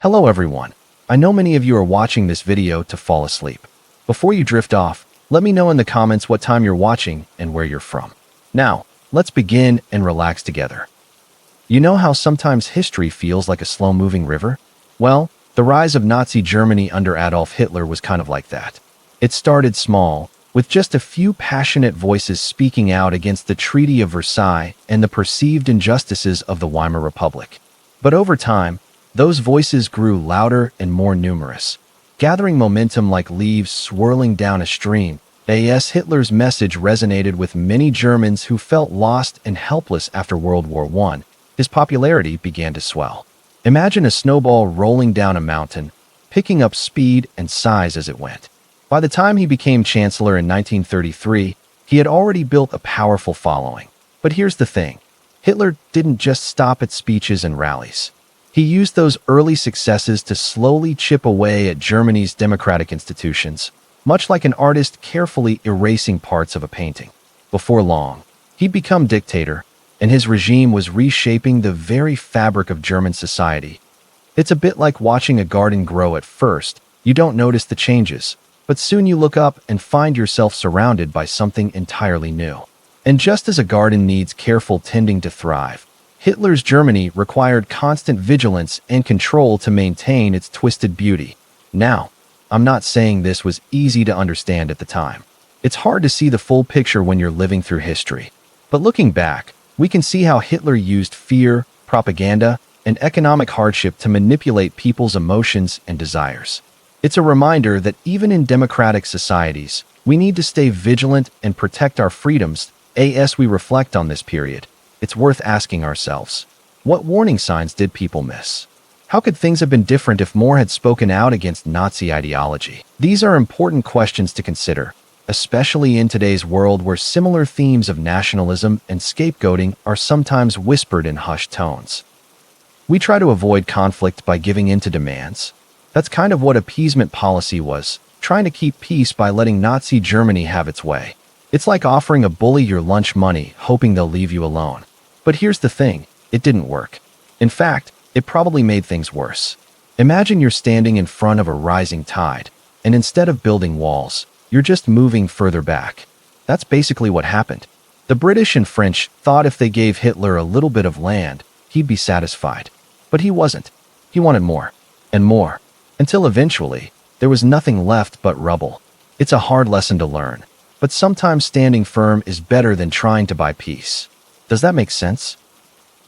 Hello everyone. I know many of you are watching this video to fall asleep. Before you drift off, let me know in the comments what time you're watching and where you're from. Now, let's begin and relax together. You know how sometimes history feels like a slow-moving river? Well, the rise of Nazi Germany under Adolf Hitler was kind of like that. It started small, with just a few passionate voices speaking out against the Treaty of Versailles and the perceived injustices of the Weimar Republic. But over time, those voices grew louder and more numerous, gathering momentum like leaves swirling down a stream. As Hitler's message resonated with many Germans who felt lost and helpless after World War I, his popularity began to swell. Imagine a snowball rolling down a mountain, picking up speed and size as it went. By the time he became chancellor in 1933, he had already built a powerful following. But here's the thing. Hitler didn't just stop at speeches and rallies. He used those early successes to slowly chip away at Germany's democratic institutions, much like an artist carefully erasing parts of a painting. Before long, he'd become dictator, and his regime was reshaping the very fabric of German society. It's a bit like watching a garden grow. At first, you don't notice the changes, but soon you look up and find yourself surrounded by something entirely new. And just as a garden needs careful tending to thrive, Hitler's Germany required constant vigilance and control to maintain its twisted beauty. Now, I'm not saying this was easy to understand at the time. It's hard to see the full picture when you're living through history. But looking back, we can see how Hitler used fear, propaganda, and economic hardship to manipulate people's emotions and desires. It's a reminder that even in democratic societies, we need to stay vigilant and protect our freedoms. As we reflect on this period, it's worth asking ourselves, what warning signs did people miss? How could things have been different if more had spoken out against Nazi ideology? These are important questions to consider, especially in today's world where similar themes of nationalism and scapegoating are sometimes whispered in hushed tones. We try to avoid conflict by giving in to demands. That's kind of what appeasement policy was, trying to keep peace by letting Nazi Germany have its way. It's like offering a bully your lunch money, hoping they'll leave you alone. But here's the thing, it didn't work. In fact, it probably made things worse. Imagine you're standing in front of a rising tide, and instead of building walls, you're just moving further back. That's basically what happened. The British and French thought if they gave Hitler a little bit of land, he'd be satisfied. But he wasn't. He wanted more, and more, until eventually, there was nothing left but rubble. It's a hard lesson to learn, but sometimes standing firm is better than trying to buy peace. Does that make sense?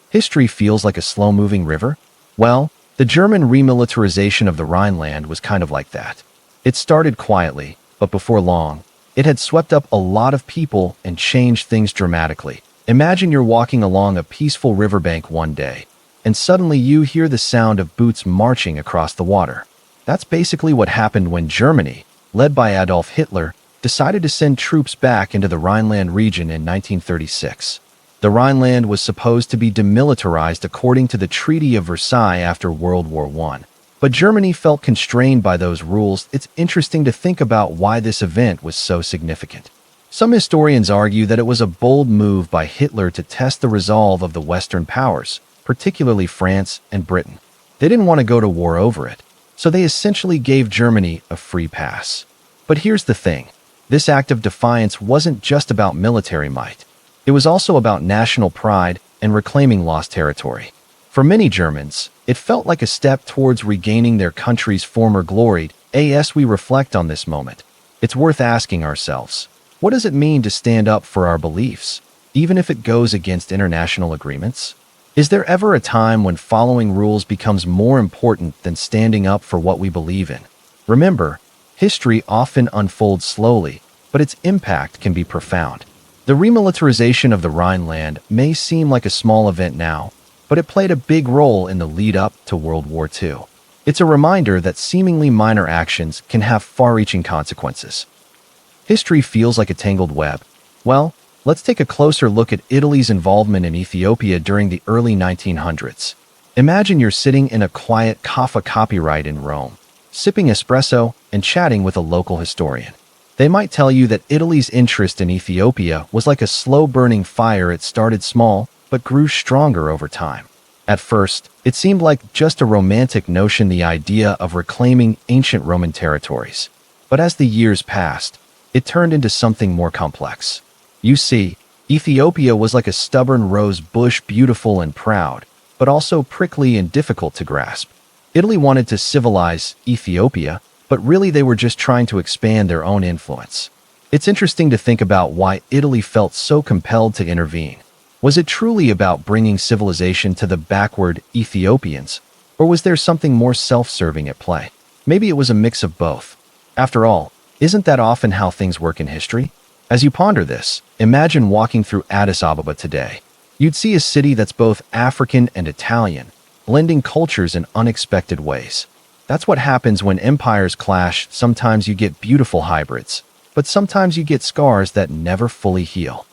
History feels like a slow-moving river? Well, the German remilitarization of the Rhineland was kind of like that. It started quietly, but before long, it had swept up a lot of people and changed things dramatically. Imagine you're walking along a peaceful riverbank one day, and suddenly you hear the sound of boots marching across the water. That's basically what happened when Germany, led by Adolf Hitler, decided to send troops back into the Rhineland region in 1936. The Rhineland was supposed to be demilitarized according to the Treaty of Versailles after World War I. But Germany felt constrained by those rules. It's interesting to think about why this event was so significant. Some historians argue that it was a bold move by Hitler to test the resolve of the Western powers, particularly France and Britain. They didn't want to go to war over it, so they essentially gave Germany a free pass. But here's the thing. This act of defiance wasn't just about military might. It was also about national pride and reclaiming lost territory. For many Germans, it felt like a step towards regaining their country's former glory. As we reflect on this moment, it's worth asking ourselves, what does it mean to stand up for our beliefs, even if it goes against international agreements? Is there ever a time when following rules becomes more important than standing up for what we believe in? Remember, history often unfolds slowly, but its impact can be profound. The remilitarization of the Rhineland may seem like a small event now, but it played a big role in the lead-up to World War II. It's a reminder that seemingly minor actions can have far-reaching consequences. History feels like a tangled web. Well, let's take a closer look at Italy's involvement in Ethiopia during the early 1900s. Imagine you're sitting in a quiet cafe copyright in Rome, sipping espresso and chatting with a local historian. They might tell you that Italy's interest in Ethiopia was like a slow-burning fire. It started small, but grew stronger over time. At first, it seemed like just a romantic notion, the idea of reclaiming ancient Roman territories. But as the years passed, it turned into something more complex. You see, Ethiopia was like a stubborn rose bush, beautiful and proud, but also prickly and difficult to grasp. Italy wanted to civilize Ethiopia, but really they were just trying to expand their own influence. It's interesting to think about why Italy felt so compelled to intervene. Was it truly about bringing civilization to the backward Ethiopians, or was there something more self-serving at play? Maybe it was a mix of both. After all, isn't that often how things work in history? As you ponder this, imagine walking through Addis Ababa today. You'd see a city that's both African and Italian, blending cultures in unexpected ways. That's what happens when empires clash. Sometimes you get beautiful hybrids, but sometimes you get scars that never fully heal.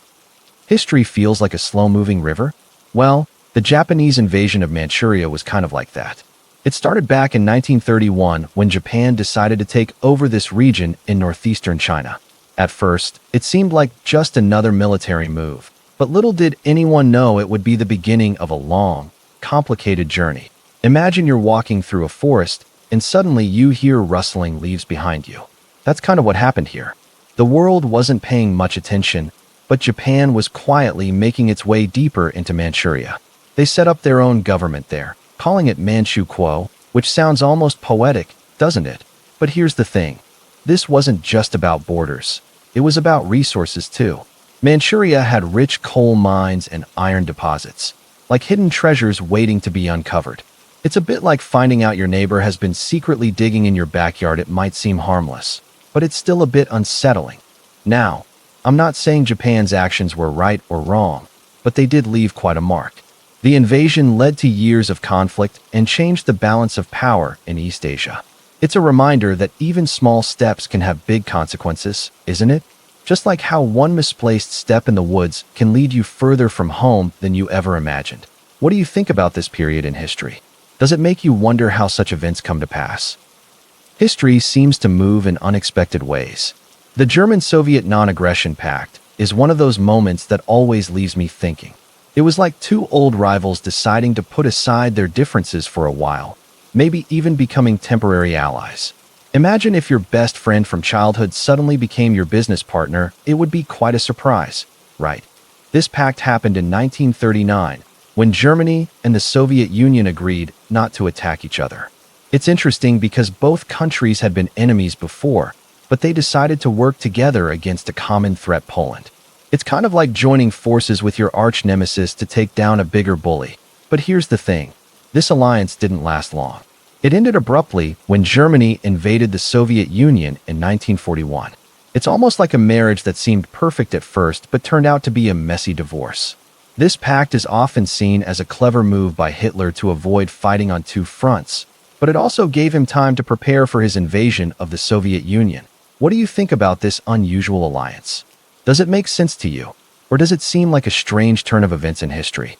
History feels like a slow-moving river? Well, the Japanese invasion of Manchuria was kind of like that. It started back in 1931 when Japan decided to take over this region in northeastern China. At first, it seemed like just another military move, but little did anyone know it would be the beginning of a long, complicated journey. Imagine you're walking through a forest and suddenly you hear rustling leaves behind you. That's kind of what happened here. The world wasn't paying much attention, but Japan was quietly making its way deeper into Manchuria. They set up their own government there, calling it Manchukuo, which sounds almost poetic, doesn't it? But here's the thing. This wasn't just about borders. It was about resources too. Manchuria had rich coal mines and iron deposits, like hidden treasures waiting to be uncovered. It's a bit like finding out your neighbor has been secretly digging in your backyard. It might seem harmless, but it's still a bit unsettling. Now, I'm not saying Japan's actions were right or wrong, but they did leave quite a mark. The invasion led to years of conflict and changed the balance of power in East Asia. It's a reminder that even small steps can have big consequences, isn't it? Just like how one misplaced step in the woods can lead you further from home than you ever imagined. What do you think about this period in history? Does it make you wonder how such events come to pass? History seems to move in unexpected ways. The German-Soviet non-aggression pact is one of those moments that always leaves me thinking. It was like two old rivals deciding to put aside their differences for a while, maybe even becoming temporary allies. Imagine if your best friend from childhood suddenly became your business partner. It would be quite a surprise, right? This pact happened in 1939, when Germany and the Soviet Union agreed not to attack each other. It's interesting because both countries had been enemies before, but they decided to work together against a common threat, Poland. It's kind of like joining forces with your arch nemesis to take down a bigger bully. But here's the thing. This alliance didn't last long. It ended abruptly when Germany invaded the Soviet Union in 1941. It's almost like a marriage that seemed perfect at first but turned out to be a messy divorce. This pact is often seen as a clever move by Hitler to avoid fighting on two fronts, but it also gave him time to prepare for his invasion of the Soviet Union. What do you think about this unusual alliance? Does it make sense to you, or does it seem like a strange turn of events in history?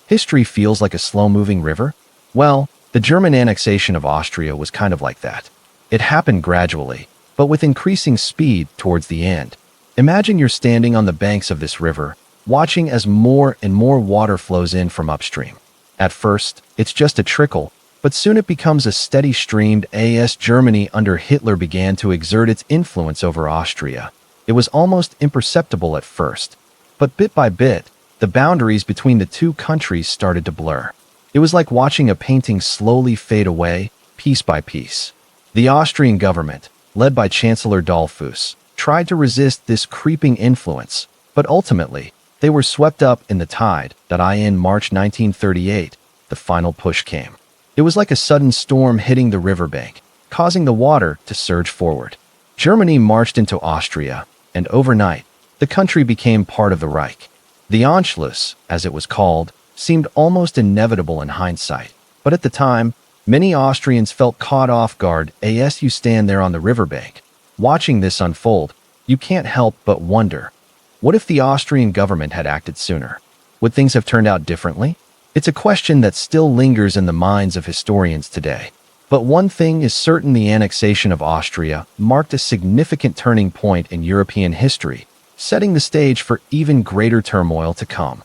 History feels like a slow-moving river? Well, the German annexation of Austria was kind of like that. It happened gradually, but with increasing speed towards the end. Imagine you're standing on the banks of this river, watching as more and more water flows in from upstream. At first, it's just a trickle, but soon it becomes a steady stream. As Germany under Hitler began to exert its influence over Austria, it was almost imperceptible at first, but bit by bit, the boundaries between the two countries started to blur. It was like watching a painting slowly fade away, piece by piece. The Austrian government, led by Chancellor Dollfuss, tried to resist this creeping influence, but ultimately, they were swept up in the tide. In March 1938, the final push came. It was like a sudden storm hitting the riverbank, causing the water to surge forward. Germany marched into Austria, and overnight, the country became part of the Reich. The Anschluss, as it was called, seemed almost inevitable in hindsight, but at the time, many Austrians felt caught off guard. As you stand there on the riverbank, watching this unfold, you can't help but wonder, what if the Austrian government had acted sooner? Would things have turned out differently? It's a question that still lingers in the minds of historians today. But one thing is certain: the annexation of Austria marked a significant turning point in European history, setting the stage for even greater turmoil to come.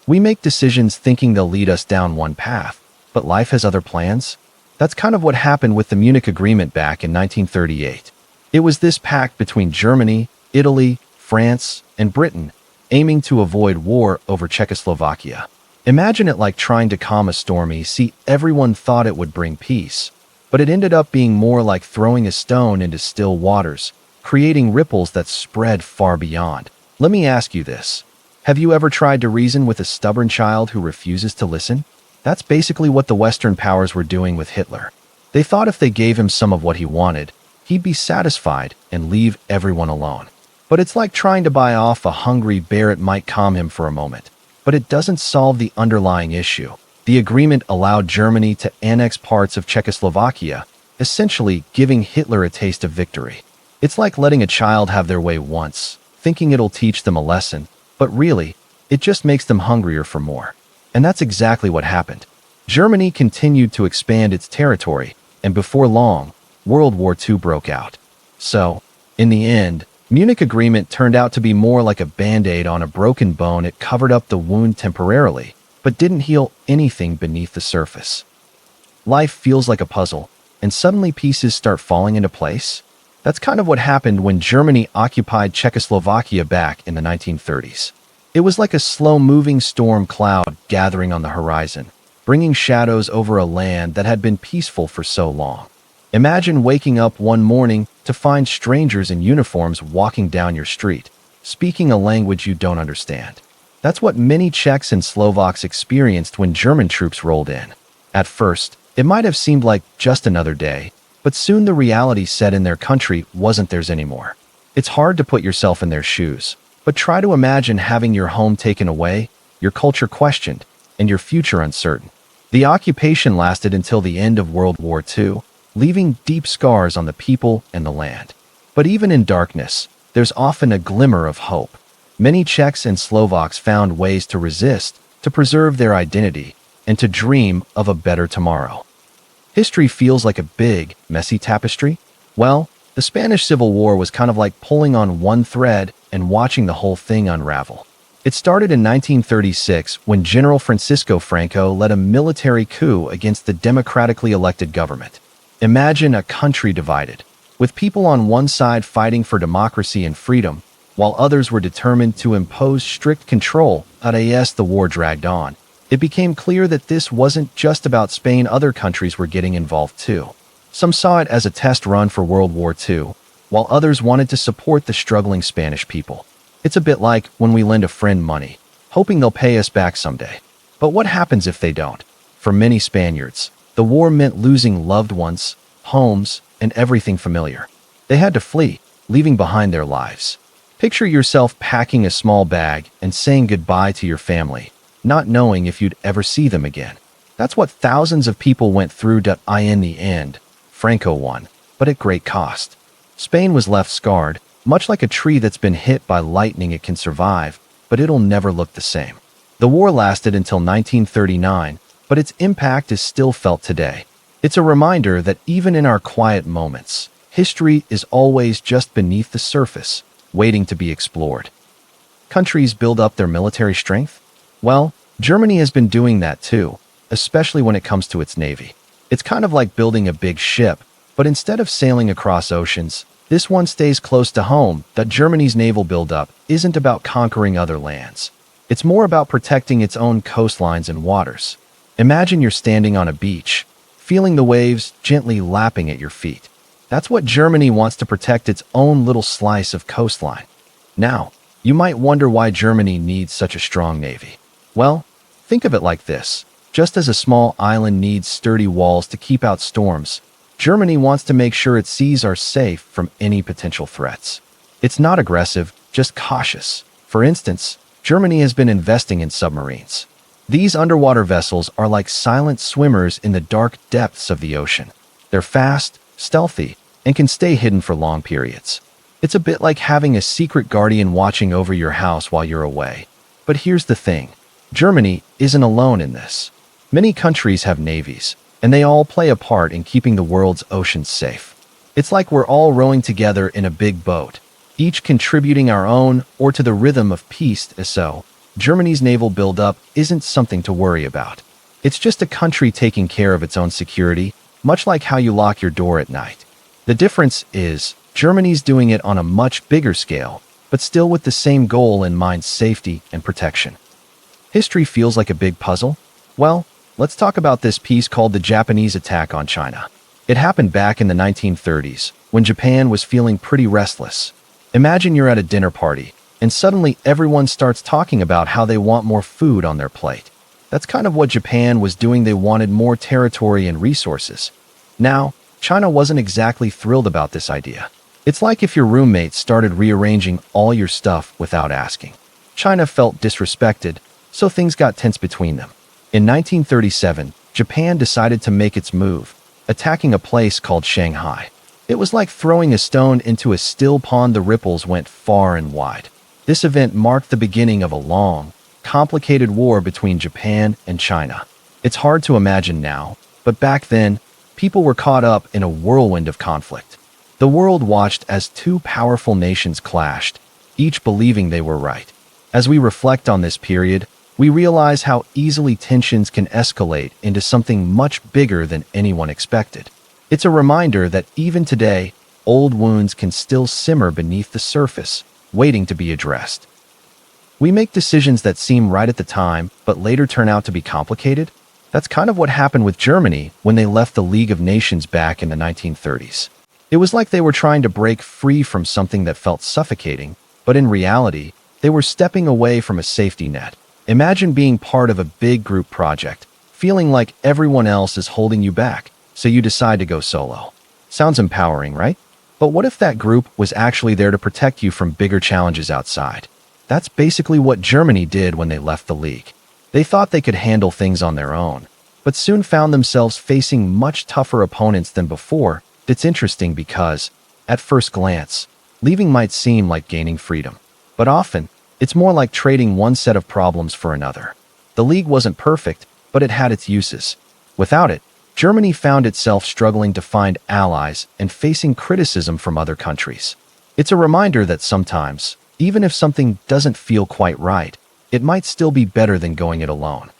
We make decisions thinking they'll lead us down one path, but life has other plans. That's kind of what happened with the Munich Agreement back in 1938. It was this pact between Germany, Italy, France, and Britain, aiming to avoid war over Czechoslovakia. Imagine it like trying to calm a stormy sea. Everyone thought it would bring peace, but it ended up being more like throwing a stone into still waters, creating ripples that spread far beyond. Let me ask you this. Have you ever tried to reason with a stubborn child who refuses to listen? That's basically what the Western powers were doing with Hitler. They thought if they gave him some of what he wanted, he'd be satisfied and leave everyone alone. But it's like trying to buy off a hungry bear. It might calm him for a moment, but it doesn't solve the underlying issue. The agreement allowed Germany to annex parts of Czechoslovakia, essentially giving Hitler a taste of victory. It's like letting a child have their way once, thinking it'll teach them a lesson, but really, it just makes them hungrier for more. And that's exactly what happened. Germany continued to expand its territory, and before long, World War II broke out. So, in the end, Munich Agreement turned out to be more like a band-aid on a broken bone. It covered up the wound temporarily, but didn't heal anything beneath the surface. Life feels like a puzzle, and suddenly pieces start falling into place. That's kind of what happened when Germany occupied Czechoslovakia back in the 1930s. It was like a slow-moving storm cloud gathering on the horizon, bringing shadows over a land that had been peaceful for so long. Imagine waking up one morning to find strangers in uniforms walking down your street, speaking a language you don't understand. That's what many Czechs and Slovaks experienced when German troops rolled in. At first, it might have seemed like just another day, but soon the reality set in. Their country wasn't theirs anymore. It's hard to put yourself in their shoes, but try to imagine having your home taken away, your culture questioned, and your future uncertain. The occupation lasted until the end of World War II, leaving deep scars on the people and the land. But even in darkness, there's often a glimmer of hope. Many Czechs and Slovaks found ways to resist, to preserve their identity, and to dream of a better tomorrow. History feels like a big, messy tapestry. Well, the Spanish Civil War was kind of like pulling on one thread and watching the whole thing unravel. It started in 1936 when General Francisco Franco led a military coup against the democratically elected government. Imagine a country divided, with people on one side fighting for democracy and freedom, while others were determined to impose strict control. As the war dragged on, it became clear that this wasn't just about Spain. Other countries were getting involved too. Some saw it as a test run for World War II, while others wanted to support the struggling Spanish people. It's a bit like when we lend a friend money, hoping they'll pay us back someday. But what happens if they don't? For many Spaniards, the war meant losing loved ones, homes, and everything familiar. They had to flee, leaving behind their lives. Picture yourself packing a small bag and saying goodbye to your family, not knowing if you'd ever see them again. That's what thousands of people went through. In the end, Franco won, but at great cost. Spain was left scarred, much like a tree that's been hit by lightning. It can survive, but it'll never look the same. The war lasted until 1939, but its impact is still felt today. It's a reminder that even in our quiet moments, history is always just beneath the surface, waiting to be explored. Countries build up their military strength? Well, Germany has been doing that too, especially when it comes to its navy. It's kind of like building a big ship, but instead of sailing across oceans, this one stays close to home. Germany's naval buildup isn't about conquering other lands. It's more about protecting its own coastlines and waters. Imagine you're standing on a beach, feeling the waves gently lapping at your feet. That's what Germany wants, to protect its own little slice of coastline. Now, you might wonder why Germany needs such a strong navy. Well, think of it like this. Just as a small island needs sturdy walls to keep out storms, Germany wants to make sure its seas are safe from any potential threats. It's not aggressive, just cautious. For instance, Germany has been investing in submarines. These underwater vessels are like silent swimmers in the dark depths of the ocean. They're fast, stealthy, and can stay hidden for long periods. It's a bit like having a secret guardian watching over your house while you're away. But here's the thing. Germany isn't alone in this. Many countries have navies, and they all play a part in keeping the world's oceans safe. It's like we're all rowing together in a big boat, each contributing our own or to the rhythm of peace. So, Germany's naval buildup isn't something to worry about. It's just a country taking care of its own security, much like how you lock your door at night. The difference is, Germany's doing it on a much bigger scale, but still with the same goal in mind: safety and protection. History feels like a big puzzle? Well, let's talk about this piece called the Japanese attack on China. It happened back in the 1930s, when Japan was feeling pretty restless. Imagine you're at a dinner party, and suddenly everyone starts talking about how they want more food on their plate. That's kind of what Japan was doing. They wanted more territory and resources. Now, China wasn't exactly thrilled about this idea. It's like if your roommate started rearranging all your stuff without asking. China felt disrespected, so things got tense between them. In 1937, Japan decided to make its move, attacking a place called Shanghai. It was like throwing a stone into a still pond. The ripples went far and wide. This event marked the beginning of a long, complicated war between Japan and China. It's hard to imagine now, but back then, people were caught up in a whirlwind of conflict. The world watched as two powerful nations clashed, each believing they were right. As we reflect on this period, we realize how easily tensions can escalate into something much bigger than anyone expected. It's a reminder that even today, old wounds can still simmer beneath the surface, waiting to be addressed. We make decisions that seem right at the time, but later turn out to be complicated. That's kind of what happened with Germany when they left the League of Nations back in the 1930s. It was like they were trying to break free from something that felt suffocating, but in reality, they were stepping away from a safety net. Imagine being part of a big group project, feeling like everyone else is holding you back, so you decide to go solo. Sounds empowering, right? But what if that group was actually there to protect you from bigger challenges outside? That's basically what Germany did when they left the League. They thought they could handle things on their own, but soon found themselves facing much tougher opponents than before. It's interesting because, at first glance, leaving might seem like gaining freedom, but often, it's more like trading one set of problems for another. The League wasn't perfect, but it had its uses. Without it, Germany found itself struggling to find allies and facing criticism from other countries. It's a reminder that sometimes, even if something doesn't feel quite right, it might still be better than going it alone.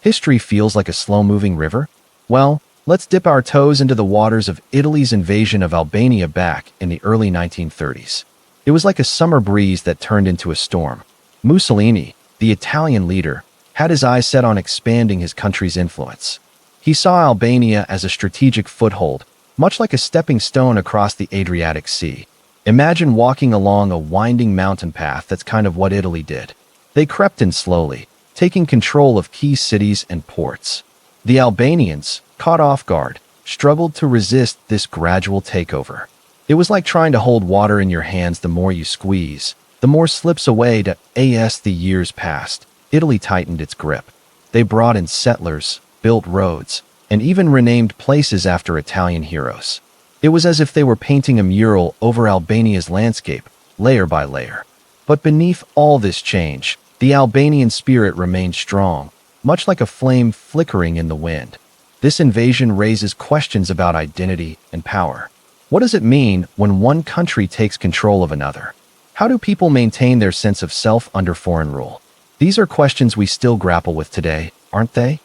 History feels like a slow-moving river? Well, let's dip our toes into the waters of Italy's invasion of Albania back in the early 1930s. It was like a summer breeze that turned into a storm. Mussolini, the Italian leader, had his eyes set on expanding his country's influence. He saw Albania as a strategic foothold, much like a stepping stone across the Adriatic Sea. Imagine walking along a winding mountain path. That's kind of what Italy did. They crept in slowly, taking control of key cities and ports. The Albanians, caught off guard, struggled to resist this gradual takeover. It was like trying to hold water in your hands. The more you squeeze, the more slips away. As the years passed, Italy tightened its grip. They brought in settlers, built roads, and even renamed places after Italian heroes. It was as if they were painting a mural over Albania's landscape, layer by layer. But beneath all this change, the Albanian spirit remained strong, much like a flame flickering in the wind. This invasion raises questions about identity and power. What does it mean when one country takes control of another? How do people maintain their sense of self under foreign rule? These are questions we still grapple with today, aren't they?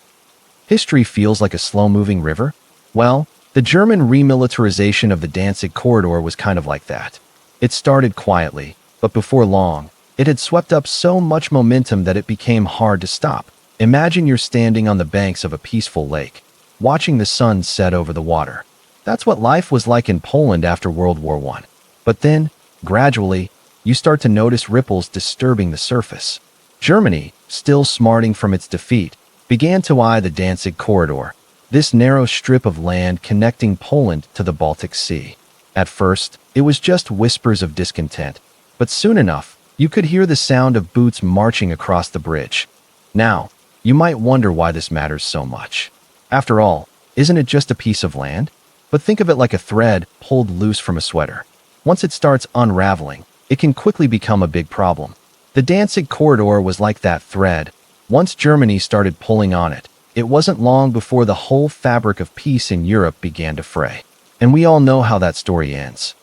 History feels like a slow-moving river? Well, the German remilitarization of the Danzig corridor was kind of like that. It started quietly, but before long, it had swept up so much momentum that it became hard to stop. Imagine you're standing on the banks of a peaceful lake, watching the sun set over the water. That's what life was like in Poland after World War I. But then, gradually, you start to notice ripples disturbing the surface. Germany, still smarting from its defeat, began to eye the Danzig corridor, this narrow strip of land connecting Poland to the Baltic Sea. At first, it was just whispers of discontent, but soon enough, you could hear the sound of boots marching across the bridge. Now, you might wonder why this matters so much. After all, isn't it just a piece of land? But think of it like a thread pulled loose from a sweater. Once it starts unraveling, it can quickly become a big problem. The Danzig corridor was like that thread. Once Germany started pulling on it, it wasn't long before the whole fabric of peace in Europe began to fray. And we all know how that story ends.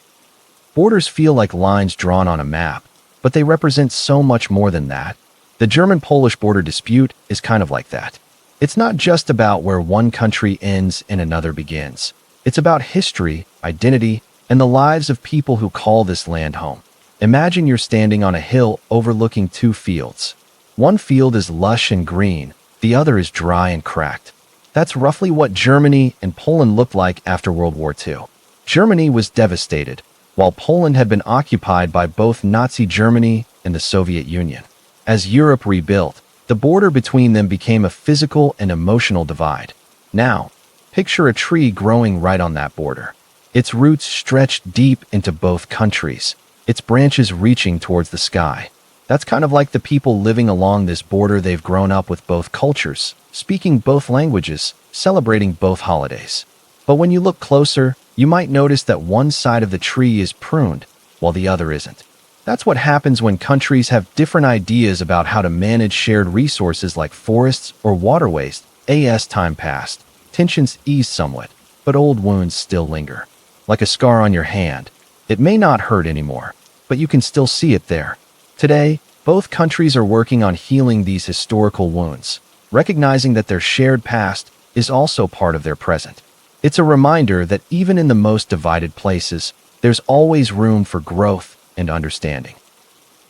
Borders feel like lines drawn on a map, but they represent so much more than that. The German-Polish border dispute is kind of like that. It's not just about where one country ends and another begins. It's about history, identity, and the lives of people who call this land home. Imagine you're standing on a hill overlooking two fields. One field is lush and green, the other is dry and cracked. That's roughly what Germany and Poland looked like after World War II. Germany was devastated, while Poland had been occupied by both Nazi Germany and the Soviet Union. As Europe rebuilt, the border between them became a physical and emotional divide. Now, picture a tree growing right on that border. Its roots stretched deep into both countries, its branches reaching towards the sky. That's kind of like the people living along this border. They've grown up with both cultures, speaking both languages, celebrating both holidays. But when you look closer, you might notice that one side of the tree is pruned, while the other isn't. That's what happens when countries have different ideas about how to manage shared resources like forests or waterways. As time passed, tensions eased somewhat, but old wounds still linger. Like a scar on your hand, it may not hurt anymore, but you can still see it there. Today, both countries are working on healing these historical wounds, recognizing that their shared past is also part of their present. It's a reminder that even in the most divided places, there's always room for growth and understanding.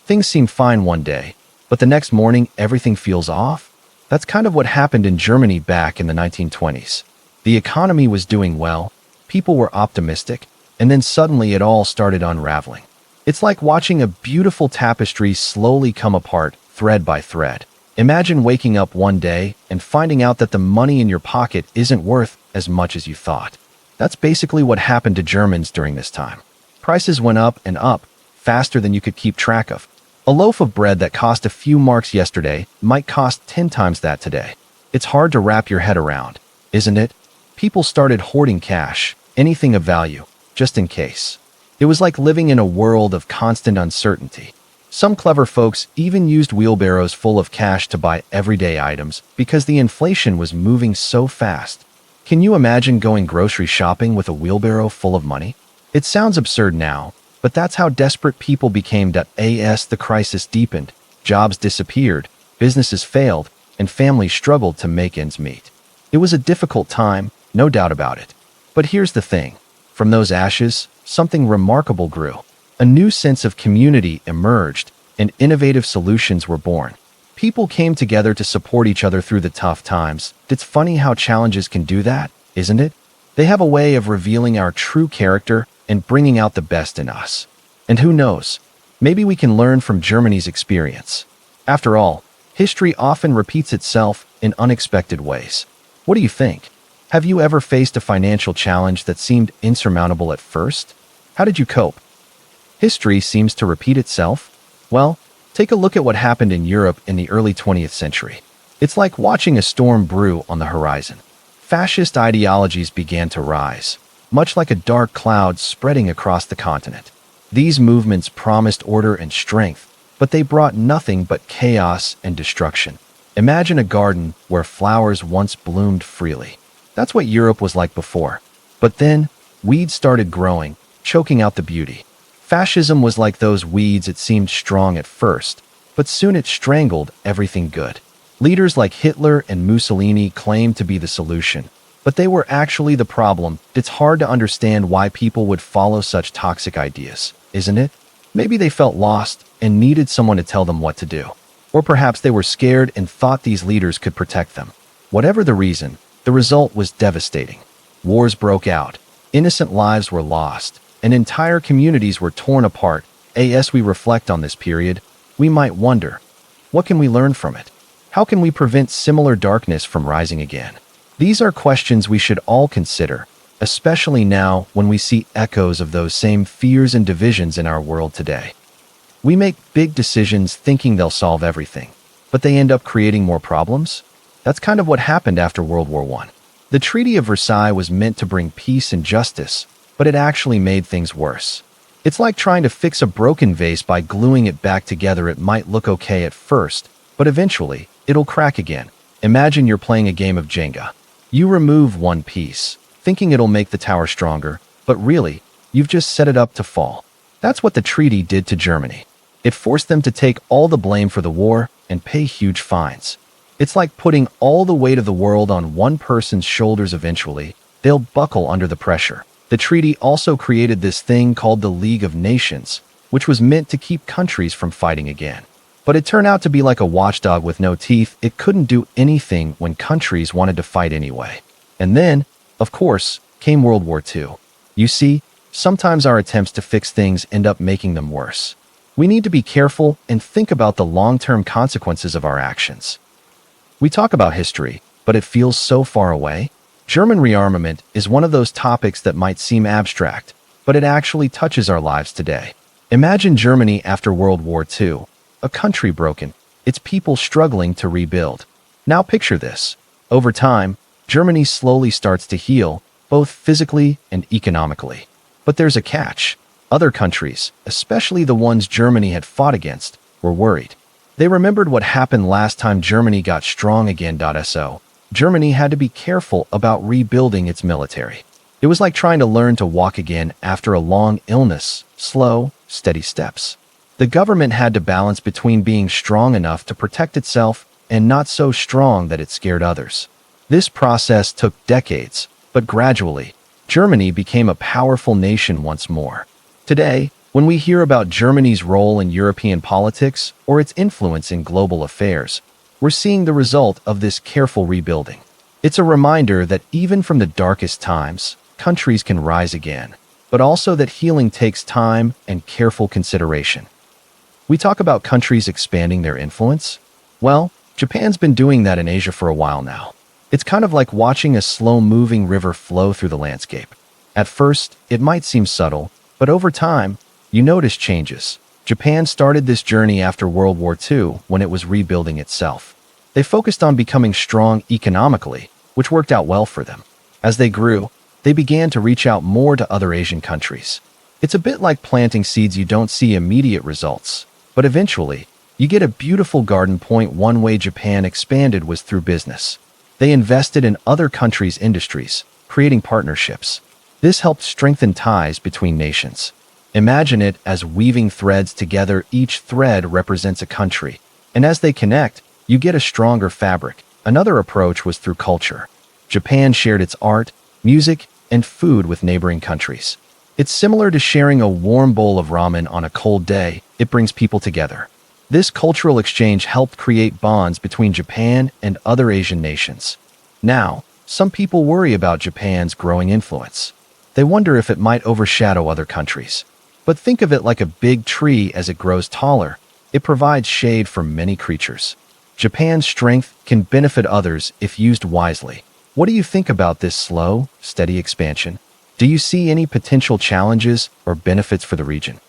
Things seem fine one day, but the next morning everything feels off. That's kind of what happened in Germany back in the 1920s. The economy was doing well, people were optimistic, and then suddenly it all started unraveling. It's like watching a beautiful tapestry slowly come apart, thread by thread. Imagine waking up one day and finding out that the money in your pocket isn't worth as much as you thought. That's basically what happened to Germans during this time. Prices went up and up, faster than you could keep track of. A loaf of bread that cost a few marks yesterday might cost 10 times that today. It's hard to wrap your head around, isn't it? People started hoarding cash, anything of value, just in case. It was like living in a world of constant uncertainty. Some clever folks even used wheelbarrows full of cash to buy everyday items because the inflation was moving so fast. Can you imagine going grocery shopping with a wheelbarrow full of money? It sounds absurd now, but that's how desperate people became. As the crisis deepened, jobs disappeared, businesses failed, and families struggled to make ends meet. It was a difficult time, no doubt about it. But here's the thing. From those ashes, something remarkable grew. A new sense of community emerged, and innovative solutions were born. People came together to support each other through the tough times. It's funny how challenges can do that, isn't it? They have a way of revealing our true character and bringing out the best in us. And who knows, maybe we can learn from Germany's experience. After all, history often repeats itself in unexpected ways. What do you think? Have you ever faced a financial challenge that seemed insurmountable at first? How did you cope? History seems to repeat itself? Well, take a look at what happened in Europe in the early 20th century. It's like watching a storm brew on the horizon. Fascist ideologies began to rise, much like a dark cloud spreading across the continent. These movements promised order and strength, but they brought nothing but chaos and destruction. Imagine a garden where flowers once bloomed freely. That's what Europe was like before. But then, weeds started growing, choking out the beauty. Fascism was like those weeds. It seemed strong at first, but soon it strangled everything good. Leaders like Hitler and Mussolini claimed to be the solution, but they were actually the problem. It's hard to understand why people would follow such toxic ideas, isn't it? Maybe they felt lost and needed someone to tell them what to do. Or perhaps they were scared and thought these leaders could protect them. Whatever the reason, the result was devastating. Wars broke out, innocent lives were lost, and entire communities were torn apart. As we reflect on this period, we might wonder, what can we learn from it? How can we prevent similar darkness from rising again? These are questions we should all consider, especially now when we see echoes of those same fears and divisions in our world today. We make big decisions thinking they'll solve everything, but they end up creating more problems. That's kind of what happened after World War I. The Treaty of Versailles was meant to bring peace and justice, but it actually made things worse. It's like trying to fix a broken vase by gluing it back together. It might look okay at first, but eventually, it'll crack again. Imagine you're playing a game of Jenga. You remove one piece, thinking it'll make the tower stronger, but really, you've just set it up to fall. That's what the treaty did to Germany. It forced them to take all the blame for the war and pay huge fines. It's like putting all the weight of the world on one person's shoulders eventually. They'll buckle under the pressure. The treaty also created this thing called the League of Nations, which was meant to keep countries from fighting again. But it turned out to be like a watchdog with no teeth. It couldn't do anything when countries wanted to fight anyway. And then, of course, came World War II. You see, sometimes our attempts to fix things end up making them worse. We need to be careful and think about the long-term consequences of our actions. We talk about history, but it feels so far away. German rearmament is one of those topics that might seem abstract, but it actually touches our lives today. Imagine Germany after World War II, a country broken, its people struggling to rebuild. Now picture this. Over time, Germany slowly starts to heal, both physically and economically. But there's a catch. Other countries, especially the ones Germany had fought against, were worried. They remembered what happened last time Germany got strong again. So, Germany had to be careful about rebuilding its military. It was like trying to learn to walk again after a long illness, slow, steady steps. The government had to balance between being strong enough to protect itself and not so strong that it scared others. This process took decades, but gradually, Germany became a powerful nation once more. Today, when we hear about Germany's role in European politics or its influence in global affairs, we're seeing the result of this careful rebuilding. It's a reminder that even from the darkest times, countries can rise again, but also that healing takes time and careful consideration. We talk about countries expanding their influence. Well, Japan's been doing that in Asia for a while now. It's kind of like watching a slow-moving river flow through the landscape. At first, it might seem subtle, but over time, you notice changes. Japan started this journey after World War II when it was rebuilding itself. They focused on becoming strong economically, which worked out well for them. As they grew, they began to reach out more to other Asian countries. It's a bit like planting seeds. You don't see immediate results, but eventually, you get a beautiful garden. One way Japan expanded was through business. They invested in other countries' industries, creating partnerships. This helped strengthen ties between nations. Imagine it as weaving threads together. Each thread represents a country, and as they connect, you get a stronger fabric. Another approach was through culture. Japan shared its art, music, and food with neighboring countries. It's similar to sharing a warm bowl of ramen on a cold day. It brings people together. This cultural exchange helped create bonds between Japan and other Asian nations. Now, some people worry about Japan's growing influence. They wonder if it might overshadow other countries. But think of it like a big tree. As it grows taller, it provides shade for many creatures. Japan's strength can benefit others if used wisely. What do you think about this slow, steady expansion? Do you see any potential challenges or benefits for the region?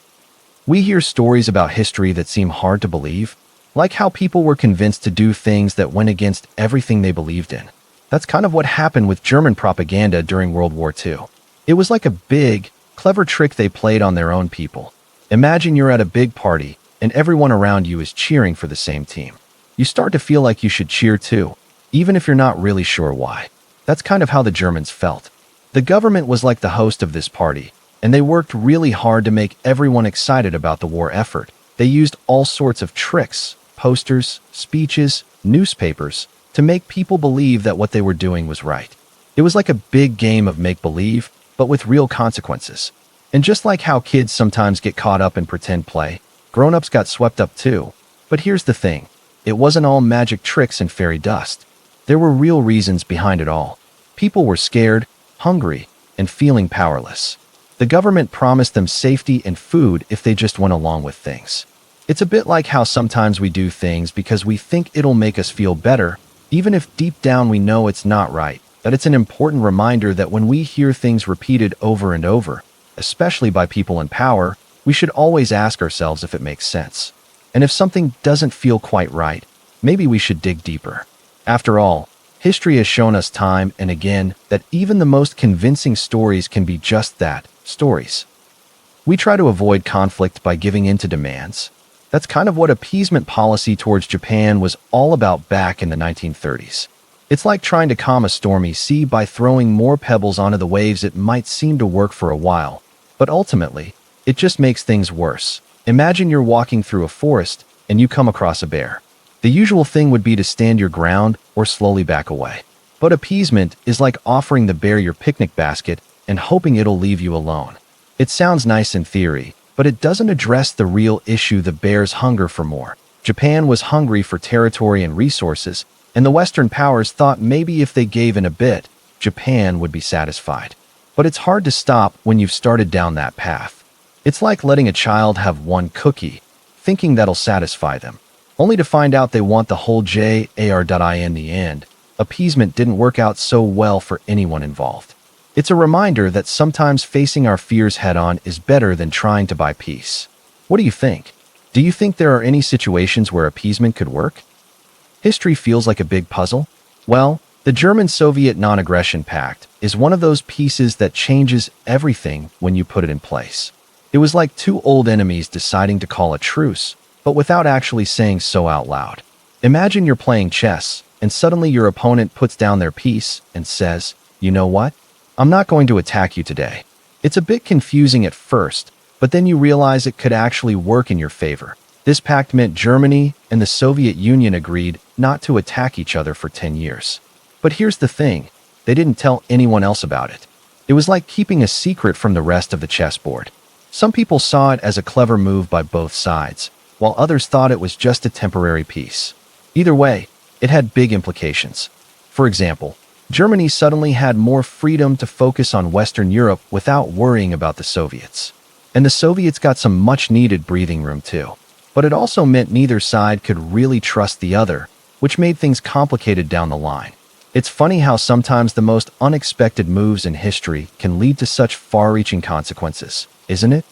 We hear stories about history that seem hard to believe, like how people were convinced to do things that went against everything they believed in. That's kind of what happened with German propaganda during World War II. It was like a big, clever trick they played on their own people. Imagine you're at a big party, and everyone around you is cheering for the same team. You start to feel like you should cheer too, even if you're not really sure why. That's kind of how the Germans felt. The government was like the host of this party, and they worked really hard to make everyone excited about the war effort. They used all sorts of tricks, posters, speeches, newspapers, to make people believe that what they were doing was right. It was like a big game of make-believe, but with real consequences. And just like how kids sometimes get caught up in pretend play, grown-ups got swept up too. But here's the thing. It wasn't all magic tricks and fairy dust. There were real reasons behind it all. People were scared, hungry, and feeling powerless. The government promised them safety and food if they just went along with things. It's a bit like how sometimes we do things because we think it'll make us feel better, even if deep down we know it's not right. But it's an important reminder that when we hear things repeated over and over, especially by people in power, we should always ask ourselves if it makes sense. And if something doesn't feel quite right, maybe we should dig deeper. After all, history has shown us time and again that even the most convincing stories can be just that, stories. We try to avoid conflict by giving in to demands. That's kind of what appeasement policy towards Japan was all about back in the 1930s. It's like trying to calm a stormy sea by throwing more pebbles onto the waves. It might seem to work for a while, but ultimately, it just makes things worse. Imagine you're walking through a forest and you come across a bear. The usual thing would be to stand your ground or slowly back away. But appeasement is like offering the bear your picnic basket and hoping it'll leave you alone. It sounds nice in theory, but it doesn't address the real issue: the bear's hunger for more. Japan was hungry for territory and resources, and the Western powers thought maybe if they gave in a bit, Japan would be satisfied. But it's hard to stop when you've started down that path. It's like letting a child have one cookie, thinking that'll satisfy them, only to find out they want the whole jar. In the end, appeasement didn't work out so well for anyone involved. It's a reminder that sometimes facing our fears head-on is better than trying to buy peace. What do you think? Do you think there are any situations where appeasement could work? History feels like a big puzzle? Well, the German-Soviet Non-Aggression Pact is one of those pieces that changes everything when you put it in place. It was like two old enemies deciding to call a truce, but without actually saying so out loud. Imagine you're playing chess, and suddenly your opponent puts down their piece and says, "You know what? I'm not going to attack you today." It's a bit confusing at first, but then you realize it could actually work in your favor. This pact meant Germany and the Soviet Union agreed not to attack each other for 10 years. But here's the thing, they didn't tell anyone else about it. It was like keeping a secret from the rest of the chessboard. Some people saw it as a clever move by both sides, while others thought it was just a temporary peace. Either way, it had big implications. For example, Germany suddenly had more freedom to focus on Western Europe without worrying about the Soviets. And the Soviets got some much-needed breathing room too. But it also meant neither side could really trust the other, which made things complicated down the line. It's funny how sometimes the most unexpected moves in history can lead to such far-reaching consequences, isn't it?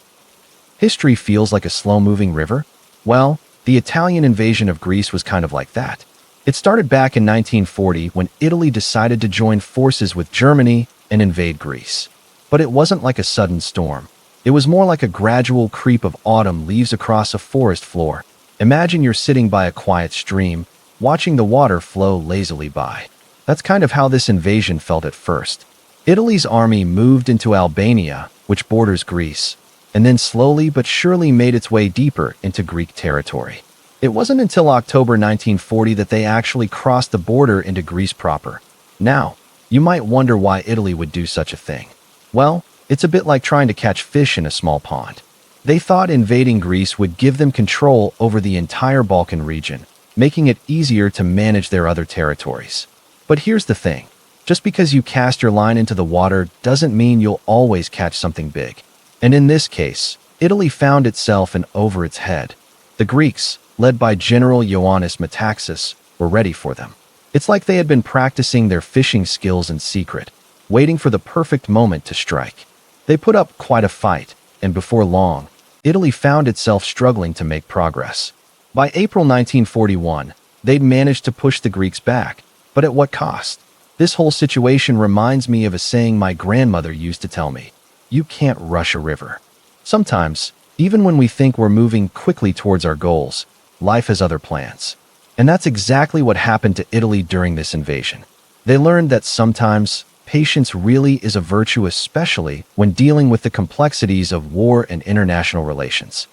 History feels like a slow-moving river? Well, the Italian invasion of Greece was kind of like that. It started back in 1940 when Italy decided to join forces with Germany and invade Greece. But it wasn't like a sudden storm. It was more like a gradual creep of autumn leaves across a forest floor. Imagine you're sitting by a quiet stream, watching the water flow lazily by. That's kind of how this invasion felt at first. Italy's army moved into Albania, which borders Greece, and then slowly but surely made its way deeper into Greek territory. It wasn't until October 1940 that they actually crossed the border into Greece proper. Now, you might wonder why Italy would do such a thing. Well, it's a bit like trying to catch fish in a small pond. They thought invading Greece would give them control over the entire Balkan region, making it easier to manage their other territories. But here's the thing. Just because you cast your line into the water doesn't mean you'll always catch something big. And in this case, Italy found itself in over its head. The Greeks, led by General Ioannis Metaxas, were ready for them. It's like they had been practicing their fishing skills in secret, waiting for the perfect moment to strike. They put up quite a fight, and before long, Italy found itself struggling to make progress. By April 1941, they'd managed to push the Greeks back, but at what cost? This whole situation reminds me of a saying my grandmother used to tell me: "You can't rush a river." Sometimes, even when we think we're moving quickly towards our goals, life has other plans. And that's exactly what happened to Italy during this invasion. They learned that sometimes patience really is a virtue, especially when dealing with the complexities of war and international relations.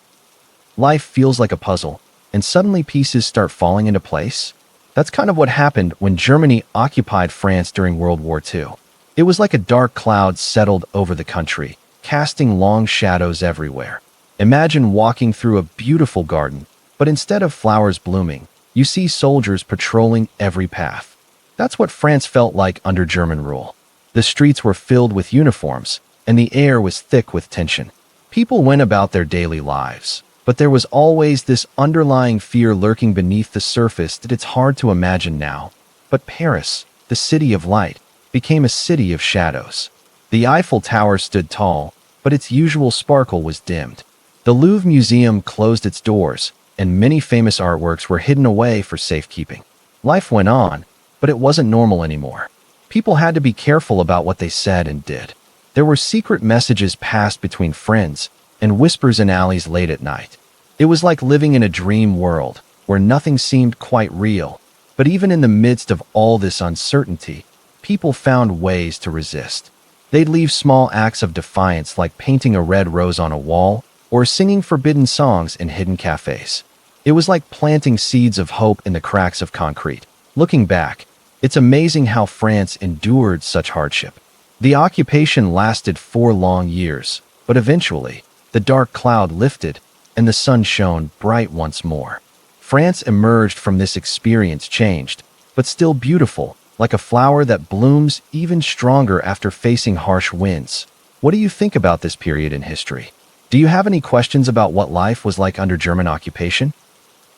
Life feels like a puzzle, and suddenly pieces start falling into place. That's kind of what happened when Germany occupied France during World War II. It was like a dark cloud settled over the country, casting long shadows everywhere. Imagine walking through a beautiful garden, but instead of flowers blooming, you see soldiers patrolling every path. That's what France felt like under German rule. The streets were filled with uniforms, and the air was thick with tension. People went about their daily lives, but there was always this underlying fear lurking beneath the surface that it's hard to imagine now. But Paris, the city of light, became a city of shadows. The Eiffel Tower stood tall, but its usual sparkle was dimmed. The Louvre Museum closed its doors, and many famous artworks were hidden away for safekeeping. Life went on, but it wasn't normal anymore. People had to be careful about what they said and did. There were secret messages passed between friends, and whispers in alleys late at night. It was like living in a dream world, where nothing seemed quite real. But even in the midst of all this uncertainty, people found ways to resist. They'd leave small acts of defiance like painting a red rose on a wall, or singing forbidden songs in hidden cafes. It was like planting seeds of hope in the cracks of concrete. Looking back, it's amazing how France endured such hardship. The occupation lasted 4 long years, but eventually, the dark cloud lifted and the sun shone bright once more. France emerged from this experience changed, but still beautiful, like a flower that blooms even stronger after facing harsh winds. What do you think about this period in history? Do you have any questions about what life was like under German occupation?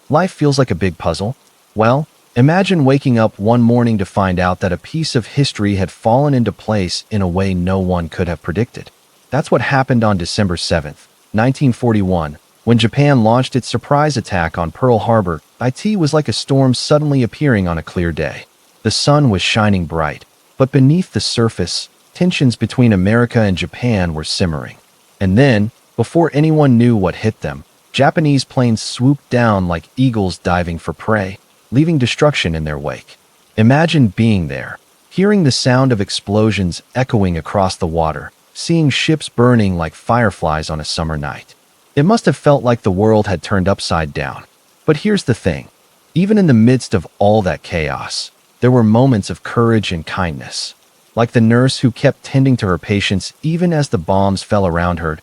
Life feels like a big puzzle? Well, imagine waking up one morning to find out that a piece of history had fallen into place in a way no one could have predicted. That's what happened on December 7th, 1941, when Japan launched its surprise attack on Pearl Harbor. It was like a storm suddenly appearing on a clear day. The sun was shining bright, but beneath the surface, tensions between America and Japan were simmering. And then, before anyone knew what hit them, Japanese planes swooped down like eagles diving for prey, leaving destruction in their wake. Imagine being there, hearing the sound of explosions echoing across the water, seeing ships burning like fireflies on a summer night. It must have felt like the world had turned upside down. But here's the thing. Even in the midst of all that chaos, there were moments of courage and kindness. Like the nurse who kept tending to her patients even as the bombs fell around her.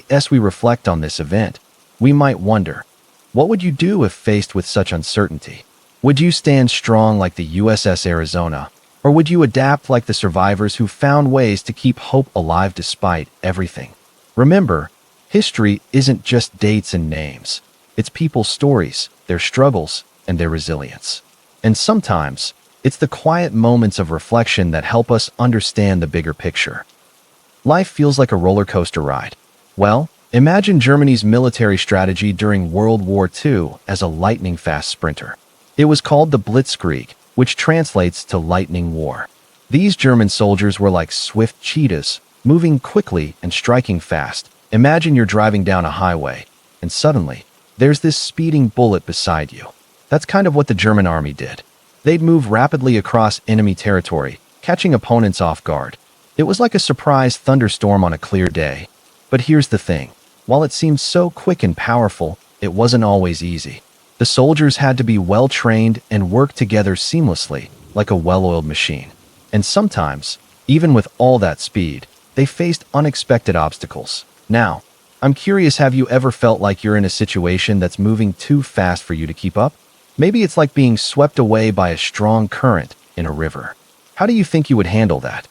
As we reflect on this event, we might wonder, what would you do if faced with such uncertainty? Would you stand strong like the USS Arizona, or would you adapt like the survivors who found ways to keep hope alive despite everything? Remember, history isn't just dates and names. It's people's stories, their struggles, and their resilience. And sometimes, it's the quiet moments of reflection that help us understand the bigger picture. Life feels like a roller coaster ride. Well, imagine Germany's military strategy during World War II as a lightning-fast sprinter. It was called the Blitzkrieg, which translates to lightning war. These German soldiers were like swift cheetahs, moving quickly and striking fast. Imagine you're driving down a highway, and suddenly, there's this speeding bullet beside you. That's kind of what the German army did. They'd move rapidly across enemy territory, catching opponents off guard. It was like a surprise thunderstorm on a clear day. But here's the thing. While it seemed so quick and powerful, it wasn't always easy. The soldiers had to be well-trained and work together seamlessly, like a well-oiled machine. And sometimes, even with all that speed, they faced unexpected obstacles. Now, I'm curious, have you ever felt like you're in a situation that's moving too fast for you to keep up? Maybe it's like being swept away by a strong current in a river. How do you think you would handle that?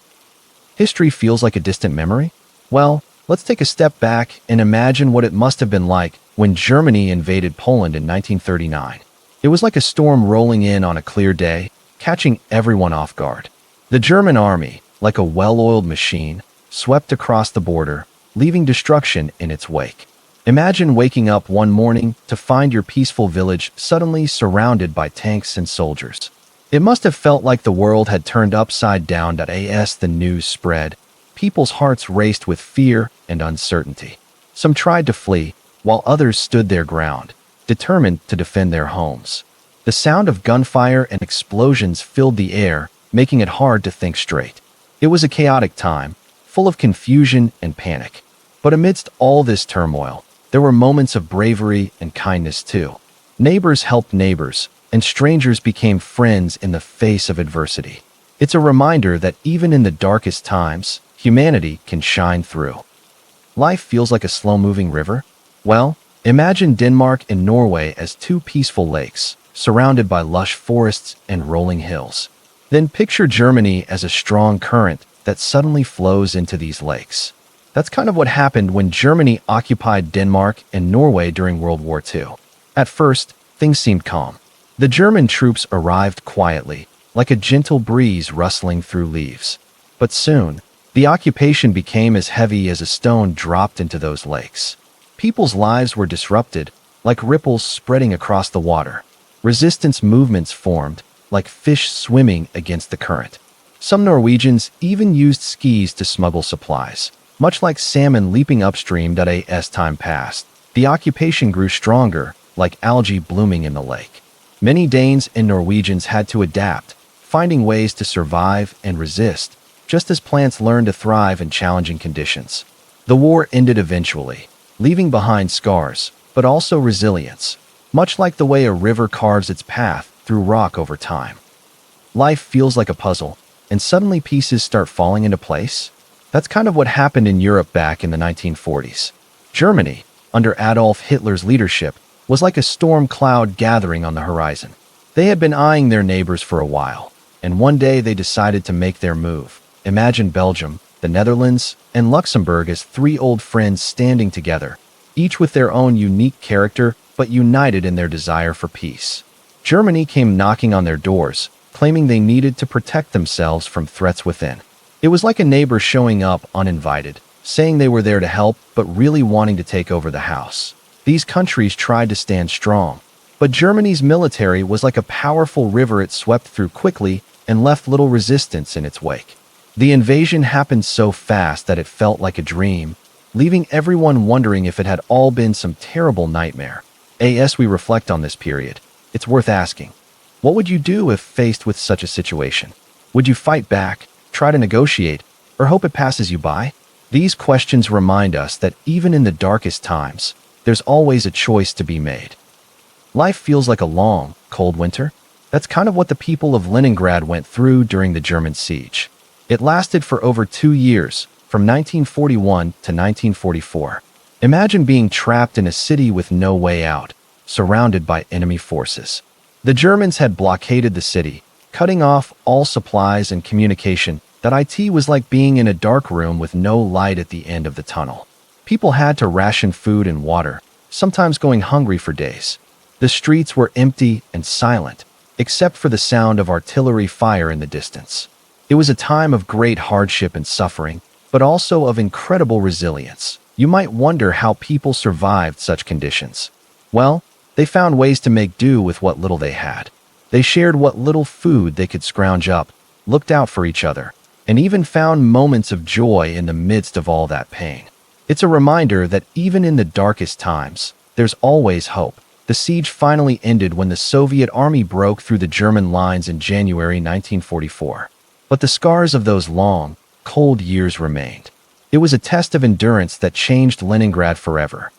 History feels like a distant memory? Well, let's take a step back and imagine what it must have been like when Germany invaded Poland in 1939. It was like a storm rolling in on a clear day, catching everyone off guard. The German army, like a well-oiled machine, swept across the border, leaving destruction in its wake. Imagine waking up one morning to find your peaceful village suddenly surrounded by tanks and soldiers. It must have felt like the world had turned upside down. As the news spread, people's hearts raced with fear and uncertainty. Some tried to flee, while others stood their ground, determined to defend their homes. The sound of gunfire and explosions filled the air, making it hard to think straight. It was a chaotic time, full of confusion and panic. But amidst all this turmoil, there were moments of bravery and kindness too. Neighbors helped neighbors, and strangers became friends in the face of adversity. It's a reminder that even in the darkest times, humanity can shine through. Life feels like a slow-moving river? Well, imagine Denmark and Norway as two peaceful lakes, surrounded by lush forests and rolling hills. Then picture Germany as a strong current that suddenly flows into these lakes. That's kind of what happened when Germany occupied Denmark and Norway during World War II. At first, things seemed calm. The German troops arrived quietly, like a gentle breeze rustling through leaves. But soon, the occupation became as heavy as a stone dropped into those lakes. People's lives were disrupted, like ripples spreading across the water. Resistance movements formed, like fish swimming against the current. Some Norwegians even used skis to smuggle supplies. Much like salmon leaping upstream. As time passed, the occupation grew stronger, like algae blooming in the lake. Many Danes and Norwegians had to adapt, finding ways to survive and resist, just as plants learned to thrive in challenging conditions. The war ended eventually, leaving behind scars, but also resilience, much like the way a river carves its path through rock over time. Life feels like a puzzle, and suddenly pieces start falling into place. That's kind of what happened in Europe back in the 1940s. Germany, under Adolf Hitler's leadership, was like a storm cloud gathering on the horizon. They had been eyeing their neighbors for a while, and one day they decided to make their move. Imagine Belgium, the Netherlands, and Luxembourg as three old friends standing together, each with their own unique character but united in their desire for peace. Germany came knocking on their doors, claiming they needed to protect themselves from threats within. It was like a neighbor showing up uninvited, saying they were there to help but really wanting to take over the house. These countries tried to stand strong, but Germany's military was like a powerful river it swept through quickly and left little resistance in its wake. The invasion happened so fast that it felt like a dream, leaving everyone wondering if it had all been some terrible nightmare. As we reflect on this period, it's worth asking, what would you do if faced with such a situation? Would you fight back, try to negotiate, or hope it passes you by? These questions remind us that even in the darkest times, there's always a choice to be made. Life feels like a long, cold winter. That's kind of what the people of Leningrad went through during the German siege. It lasted for over 2 years, from 1941 to 1944. Imagine being trapped in a city with no way out, surrounded by enemy forces. The Germans had blockaded the city, cutting off all supplies and communication. That IT was like being in a dark room with no light at the end of the tunnel. People had to ration food and water, sometimes going hungry for days. The streets were empty and silent, except for the sound of artillery fire in the distance. It was a time of great hardship and suffering, but also of incredible resilience. You might wonder how people survived such conditions. Well, they found ways to make do with what little they had. They shared what little food they could scrounge up, looked out for each other, and even found moments of joy in the midst of all that pain. It's a reminder that even in the darkest times, there's always hope. The siege finally ended when the Soviet army broke through the German lines in January 1944. But the scars of those long, cold years remained. It was a test of endurance that changed Leningrad forever.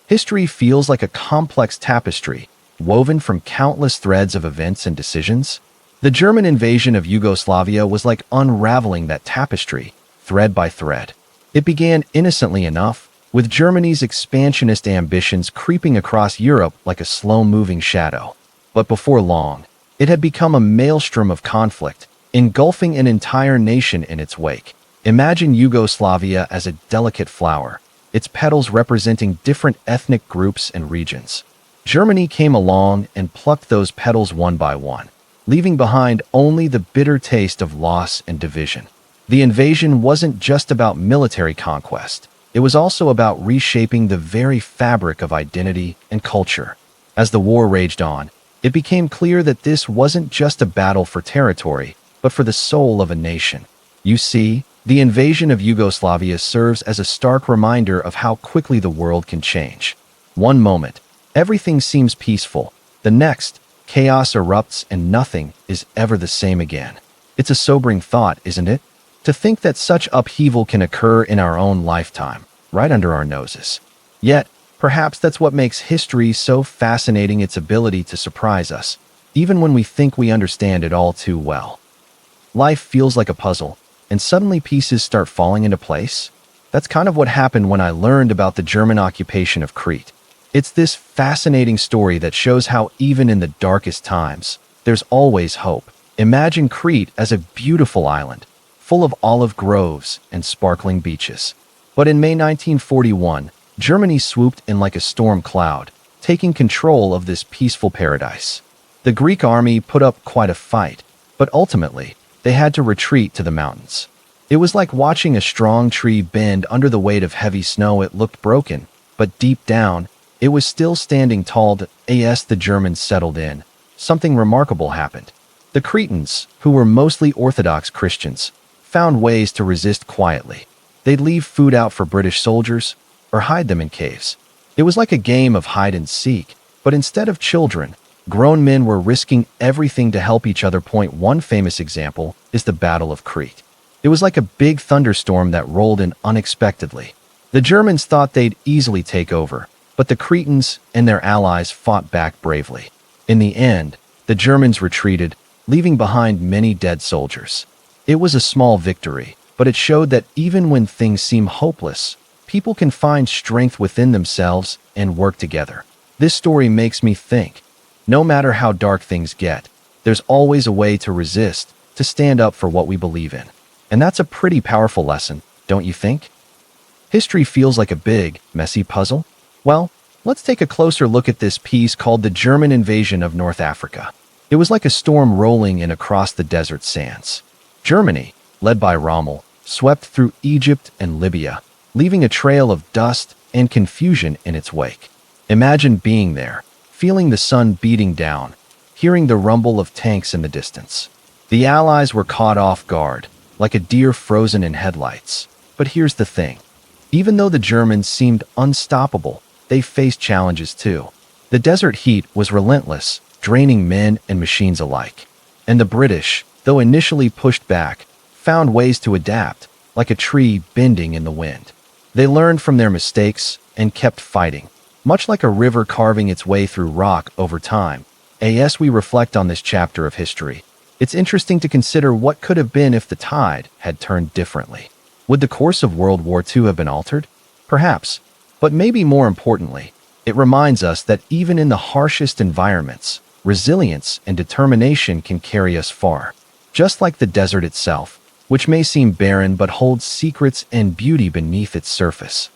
History feels like a complex tapestry, woven from countless threads of events and decisions. The German invasion of Yugoslavia was like unraveling that tapestry, thread by thread. It began innocently enough, with Germany's expansionist ambitions creeping across Europe like a slow-moving shadow. But before long, it had become a maelstrom of conflict, engulfing an entire nation in its wake. Imagine Yugoslavia as a delicate flower, its petals representing different ethnic groups and regions. Germany came along and plucked those petals one by one, leaving behind only the bitter taste of loss and division. The invasion wasn't just about military conquest. It was also about reshaping the very fabric of identity and culture. As the war raged on, it became clear that this wasn't just a battle for territory, but for the soul of a nation. You see, the invasion of Yugoslavia serves as a stark reminder of how quickly the world can change. One moment, everything seems peaceful. The next, chaos erupts and nothing is ever the same again. It's a sobering thought, isn't it? To think that such upheaval can occur in our own lifetime, right under our noses. Yet, perhaps that's what makes history so fascinating, its ability to surprise us, even when we think we understand it all too well. Life feels like a puzzle, and suddenly pieces start falling into place. That's kind of what happened when I learned about the German occupation of Crete. It's this fascinating story that shows how even in the darkest times, there's always hope. Imagine Crete as a beautiful island, full of olive groves and sparkling beaches. But in May 1941, Germany swooped in like a storm cloud, taking control of this peaceful paradise. The Greek army put up quite a fight, but ultimately, they had to retreat to the mountains. It was like watching a strong tree bend under the weight of heavy snow. It looked broken, but deep down, it was still standing tall. As the Germans settled in, something remarkable happened. The Cretans, who were mostly Orthodox Christians, found ways to resist quietly. They'd leave food out for British soldiers, or hide them in caves. It was like a game of hide and seek, but instead of children, grown men were risking everything to help each other. One famous example is the Battle of Crete. It was like a big thunderstorm that rolled in unexpectedly. The Germans thought they'd easily take over, but the Cretans and their allies fought back bravely. In the end, the Germans retreated, leaving behind many dead soldiers. It was a small victory, but it showed that even when things seem hopeless, people can find strength within themselves and work together. This story makes me think, no matter how dark things get, there's always a way to resist, to stand up for what we believe in. And that's a pretty powerful lesson, don't you think? History feels like a big, messy puzzle? Well, let's take a closer look at this piece called The German Invasion of North Africa. It was like a storm rolling in across the desert sands. Germany, led by Rommel, swept through Egypt and Libya, leaving a trail of dust and confusion in its wake. Imagine being there, feeling the sun beating down, hearing the rumble of tanks in the distance. The Allies were caught off guard, like a deer frozen in headlights. But here's the thing. Even though the Germans seemed unstoppable, they faced challenges too. The desert heat was relentless, draining men and machines alike. And the British, though initially pushed back, found ways to adapt, like a tree bending in the wind. They learned from their mistakes and kept fighting, much like a river carving its way through rock over time. As we reflect on this chapter of history, it's interesting to consider what could have been if the tide had turned differently. Would the course of World War II have been altered? Perhaps. But maybe more importantly, it reminds us that even in the harshest environments, resilience and determination can carry us far. Just like the desert itself, which may seem barren but holds secrets and beauty beneath its surface.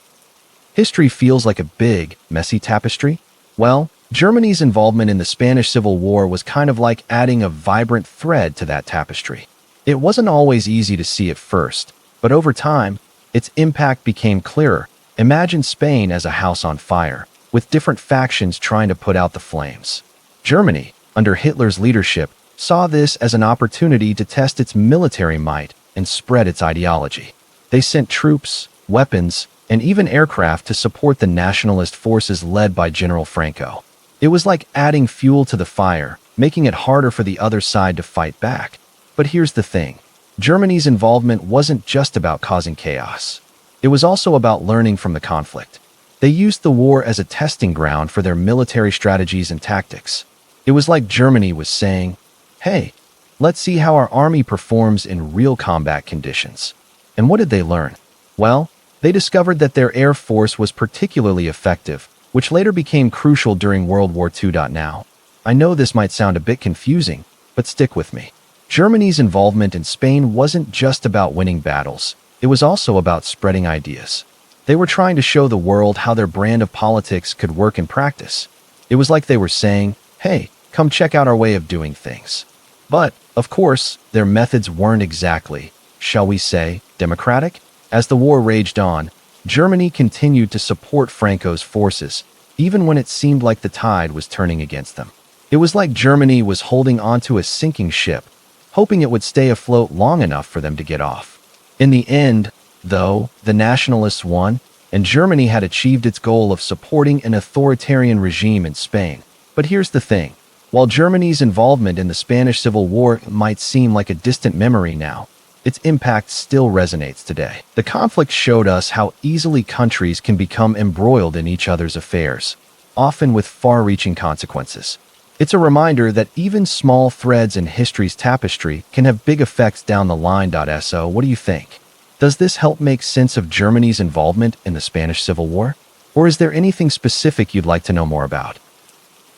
History feels like a big, messy tapestry? Well, Germany's involvement in the Spanish Civil War was kind of like adding a vibrant thread to that tapestry. It wasn't always easy to see at first, but over time, its impact became clearer. Imagine Spain as a house on fire, with different factions trying to put out the flames. Germany, under Hitler's leadership, saw this as an opportunity to test its military might and spread its ideology. They sent troops, weapons, and even aircraft to support the nationalist forces led by General Franco. It was like adding fuel to the fire, making it harder for the other side to fight back. But here's the thing. Germany's involvement wasn't just about causing chaos. It was also about learning from the conflict. They used the war as a testing ground for their military strategies and tactics. It was like Germany was saying, hey, let's see how our army performs in real combat conditions. And what did they learn? Well, they discovered that their air force was particularly effective, which later became crucial during World War II. Now, I know this might sound a bit confusing, but stick with me. Germany's involvement in Spain wasn't just about winning battles. It was also about spreading ideas. They were trying to show the world how their brand of politics could work in practice. It was like they were saying, hey, come check out our way of doing things. But, of course, their methods weren't exactly, shall we say, democratic. As the war raged on, Germany continued to support Franco's forces, even when it seemed like the tide was turning against them. It was like Germany was holding onto a sinking ship, hoping it would stay afloat long enough for them to get off. In the end, though, the nationalists won, and Germany had achieved its goal of supporting an authoritarian regime in Spain. But here's the thing. While Germany's involvement in the Spanish Civil War might seem like a distant memory now, its impact still resonates today. The conflict showed us how easily countries can become embroiled in each other's affairs, often with far-reaching consequences. It's a reminder that even small threads in history's tapestry can have big effects down the line. So, what do you think? Does this help make sense of Germany's involvement in the Spanish Civil War? Or is there anything specific you'd like to know more about?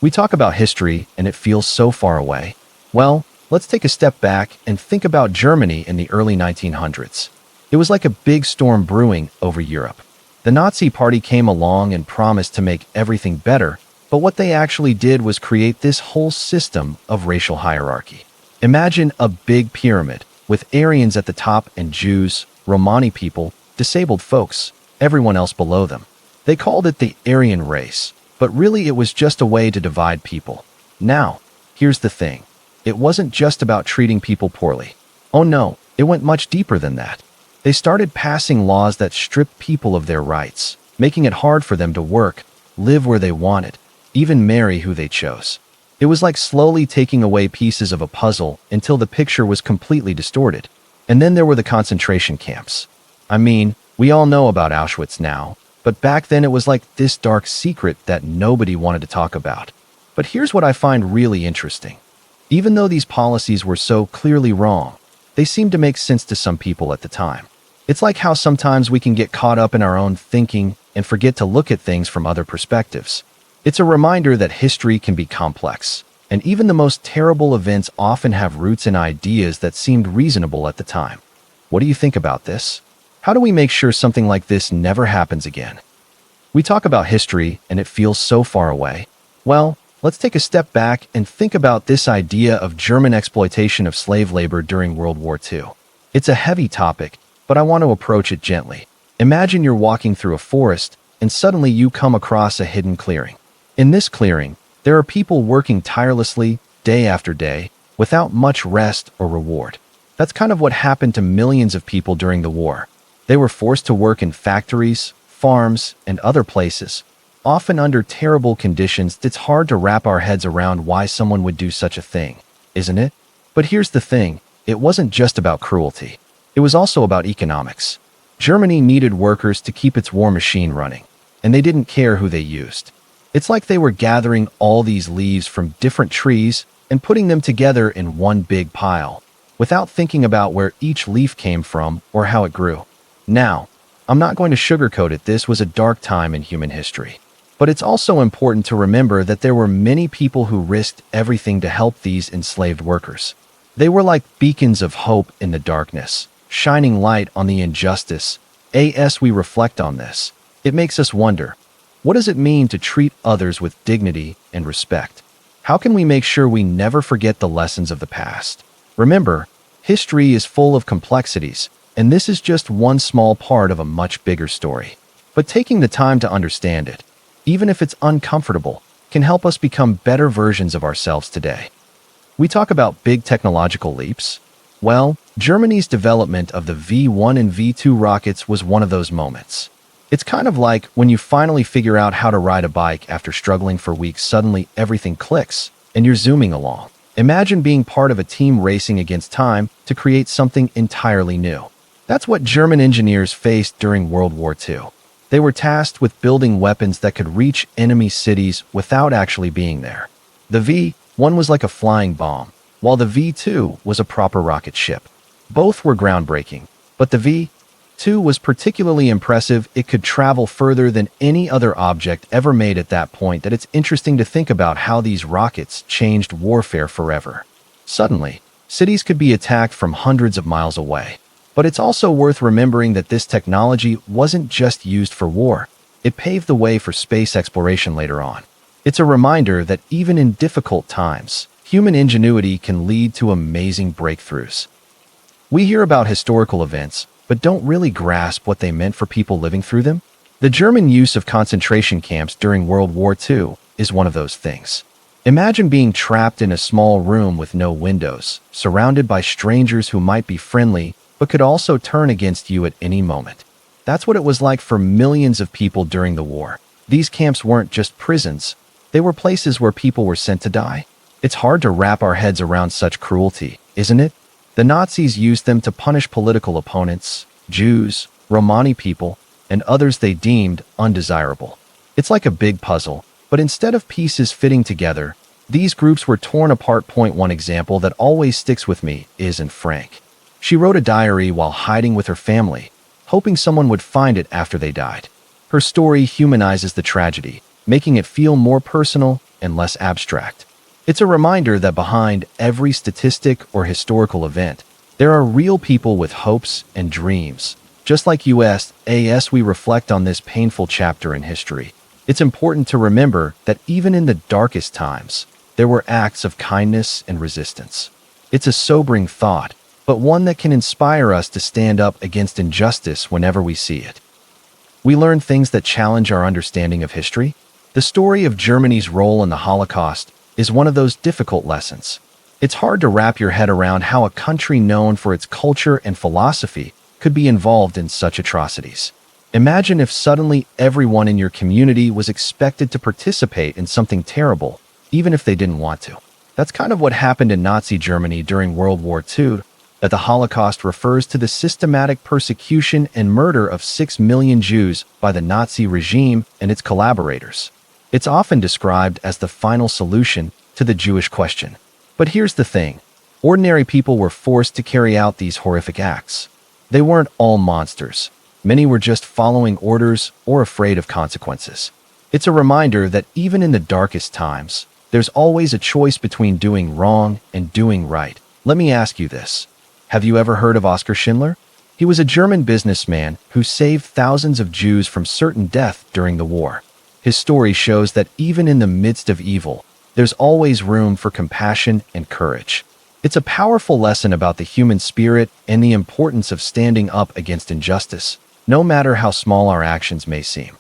We talk about history, and it feels so far away. Well, let's take a step back and think about Germany in the early 1900s. It was like a big storm brewing over Europe. The Nazi Party came along and promised to make everything better, but what they actually did was create this whole system of racial hierarchy. Imagine a big pyramid, with Aryans at the top and Jews, Romani people, disabled folks, everyone else below them. They called it the Aryan race, but really it was just a way to divide people. Now, here's the thing. It wasn't just about treating people poorly. Oh no, it went much deeper than that. They started passing laws that stripped people of their rights, making it hard for them to work, live where they wanted, even marry who they chose. It was like slowly taking away pieces of a puzzle until the picture was completely distorted. And then there were the concentration camps. I mean, We all know about Auschwitz now, but back then it was like this dark secret that nobody wanted to talk about. But here's what I find really interesting. Even though these policies were so clearly wrong, they seemed to make sense to some people at the time. It's like how sometimes we can get caught up in our own thinking and forget to look at things from other perspectives. It's a reminder that history can be complex, and even the most terrible events often have roots in ideas that seemed reasonable at the time. What do you think about this? How do we make sure something like this never happens again? We talk about history and it feels so far away. Well, let's take a step back and think about this idea of German exploitation of slave labor during World War II. It's a heavy topic, but I want to approach it gently. Imagine you're walking through a forest and suddenly you come across a hidden clearing. In this clearing, there are people working tirelessly, day after day, without much rest or reward. That's kind of what happened to millions of people during the war. They were forced to work in factories, farms, and other places, often under terrible conditions. It's hard to wrap our heads around why someone would do such a thing, isn't it? But here's the thing, it wasn't just about cruelty. It was also about economics. Germany needed workers to keep its war machine running, and they didn't care who they used. It's like they were gathering all these leaves from different trees and putting them together in one big pile, without thinking about where each leaf came from or how it grew. Now, I'm not going to sugarcoat it, this was a dark time in human history. But it's also important to remember that there were many people who risked everything to help these enslaved workers. They were like beacons of hope in the darkness, shining light on the injustice. As we reflect on this, it makes us wonder, what does it mean to treat others with dignity and respect? How can we make sure we never forget the lessons of the past? Remember, history is full of complexities, and this is just one small part of a much bigger story. But taking the time to understand it, even if it's uncomfortable, can help us become better versions of ourselves today. We talk about big technological leaps. Well, Germany's development of the V1 and V2 rockets was one of those moments. It's kind of like when you finally figure out how to ride a bike after struggling for weeks, suddenly everything clicks, and you're zooming along. Imagine being part of a team racing against time to create something entirely new. That's what German engineers faced during World War II. They were tasked with building weapons that could reach enemy cities without actually being there. The V1 was like a flying bomb, while the V2 was a proper rocket ship. Both were groundbreaking, but the V2 was particularly impressive. It could travel further than any other object ever made at that point. That it's interesting to think about how these rockets changed warfare forever. Suddenly, cities could be attacked from hundreds of miles away. But it's also worth remembering that this technology wasn't just used for war. It paved the way for space exploration later on. It's a reminder that even in difficult times, human ingenuity can lead to amazing breakthroughs. We hear about historical events, but don't really grasp what they meant for people living through them. The German use of concentration camps during World War II is one of those things. Imagine being trapped in a small room with no windows, surrounded by strangers who might be friendly, but could also turn against you at any moment. That's what it was like for millions of people during the war. These camps weren't just prisons, they were places where people were sent to die. It's hard to wrap our heads around such cruelty, isn't it? The Nazis used them to punish political opponents, Jews, Romani people, and others they deemed undesirable. It's like a big puzzle, but instead of pieces fitting together, these groups were torn apart. One example that always sticks with me is Anne Frank. She wrote a diary while hiding with her family, hoping someone would find it after they died. Her story humanizes the tragedy, making it feel more personal and less abstract. It's a reminder that behind every statistic or historical event, there are real people with hopes and dreams. Just like us, as we reflect on this painful chapter in history, it's important to remember that even in the darkest times, there were acts of kindness and resistance. It's a sobering thought, but one that can inspire us to stand up against injustice whenever we see it. We learn things that challenge our understanding of history. The story of Germany's role in the Holocaust is one of those difficult lessons. It's hard to wrap your head around how a country known for its culture and philosophy could be involved in such atrocities. Imagine if suddenly everyone in your community was expected to participate in something terrible, even if they didn't want to. That's kind of what happened in Nazi Germany during World War II. that the Holocaust refers to the systematic persecution and murder of 6 million Jews by the Nazi regime and its collaborators. It's often described as the final solution to the Jewish question. But here's the thing. Ordinary people were forced to carry out these horrific acts. They weren't all monsters. Many were just following orders or afraid of consequences. It's a reminder that even in the darkest times, there's always a choice between doing wrong and doing right. Let me ask you this. Have you ever heard of Oskar Schindler? He was a German businessman who saved thousands of Jews from certain death during the war. His story shows that even in the midst of evil, there's always room for compassion and courage. It's a powerful lesson about the human spirit and the importance of standing up against injustice, no matter how small our actions may seem.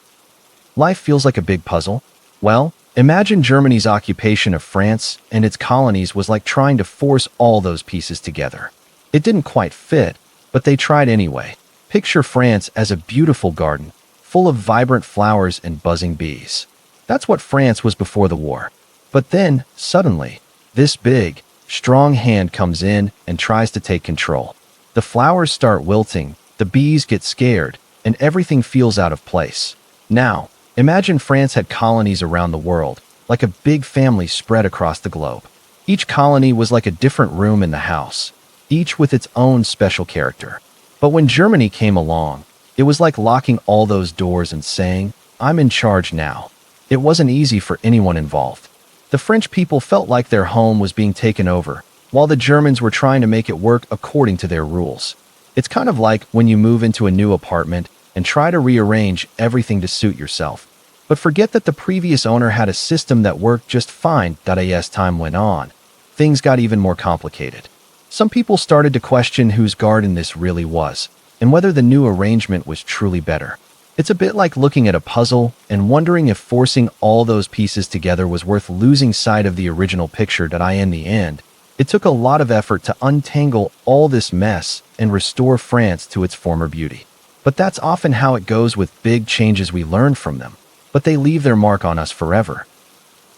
Life feels like a big puzzle? Well, imagine Germany's occupation of France and its colonies was like trying to force all those pieces together. It didn't quite fit, but they tried anyway. Picture France as a beautiful garden, full of vibrant flowers and buzzing bees. That's what France was before the war. But then, suddenly, this big, strong hand comes in and tries to take control. The flowers start wilting, the bees get scared, and everything feels out of place. Now, imagine France had colonies around the world, like a big family spread across the globe. Each colony was like a different room in the house, each with its own special character. But when Germany came along, it was like locking all those doors and saying, "I'm in charge now." It wasn't easy for anyone involved. The French people felt like their home was being taken over, while the Germans were trying to make it work according to their rules. It's kind of like when you move into a new apartment and try to rearrange everything to suit yourself. But forget that the previous owner had a system that worked just fine. As time went on, things got even more complicated. Some people started to question whose garden this really was, and whether the new arrangement was truly better. It's a bit like looking at a puzzle and wondering if forcing all those pieces together was worth losing sight of the original picture. In the end, it took a lot of effort to untangle all this mess and restore France to its former beauty. But that's often how it goes with big changes. We learn from them, but they leave their mark on us forever.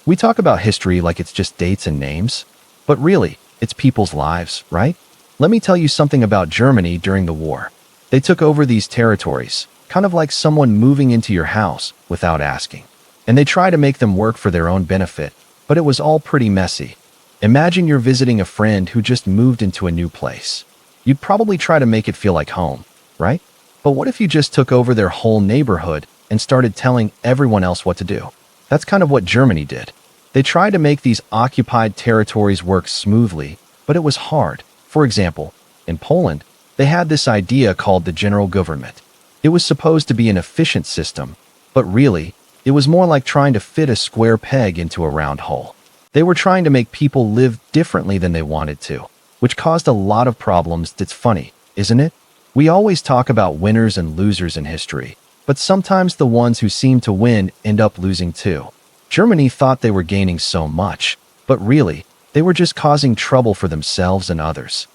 We talk about history like it's just dates and names, but really, it's people's lives, right? Let me tell you something about Germany during the war. They took over these territories, kind of like someone moving into your house without asking. And they try to make them work for their own benefit, but it was all pretty messy. Imagine you're visiting a friend who just moved into a new place. You'd probably try to make it feel like home, right? But what if you just took over their whole neighborhood and started telling everyone else what to do? That's kind of what Germany did. They tried to make these occupied territories work smoothly, but it was hard. For example, in Poland, they had this idea called the general government. It was supposed to be an efficient system, but really, it was more like trying to fit a square peg into a round hole. They were trying to make people live differently than they wanted to, which caused a lot of problems. That's funny, isn't it? We always talk about winners and losers in history, but sometimes the ones who seem to win end up losing too. Germany thought they were gaining so much, but really, they were just causing trouble for themselves and others.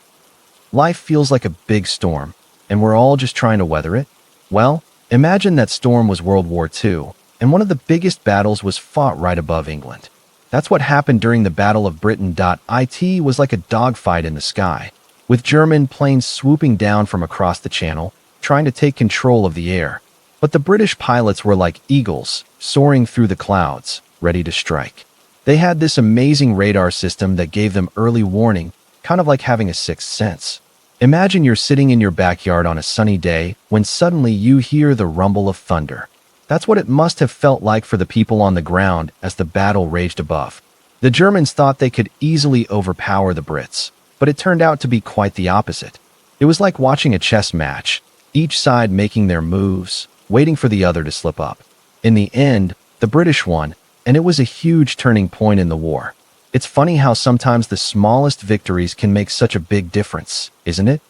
Life feels like a big storm, and we're all just trying to weather it. Well, imagine that storm was World War II, and one of the biggest battles was fought right above England. That's what happened during the Battle of Britain. It was like a dogfight in the sky, with German planes swooping down from across the channel, trying to take control of the air. But the British pilots were like eagles, soaring through the clouds, ready to strike. They had this amazing radar system that gave them early warning, kind of like having a sixth sense. Imagine you're sitting in your backyard on a sunny day when suddenly you hear the rumble of thunder. That's what it must have felt like for the people on the ground as the battle raged above. The Germans thought they could easily overpower the Brits, but it turned out to be quite the opposite. It was like watching a chess match, each side making their moves, waiting for the other to slip up. In the end, the British won, and it was a huge turning point in the war. It's funny how sometimes the smallest victories can make such a big difference, isn't it?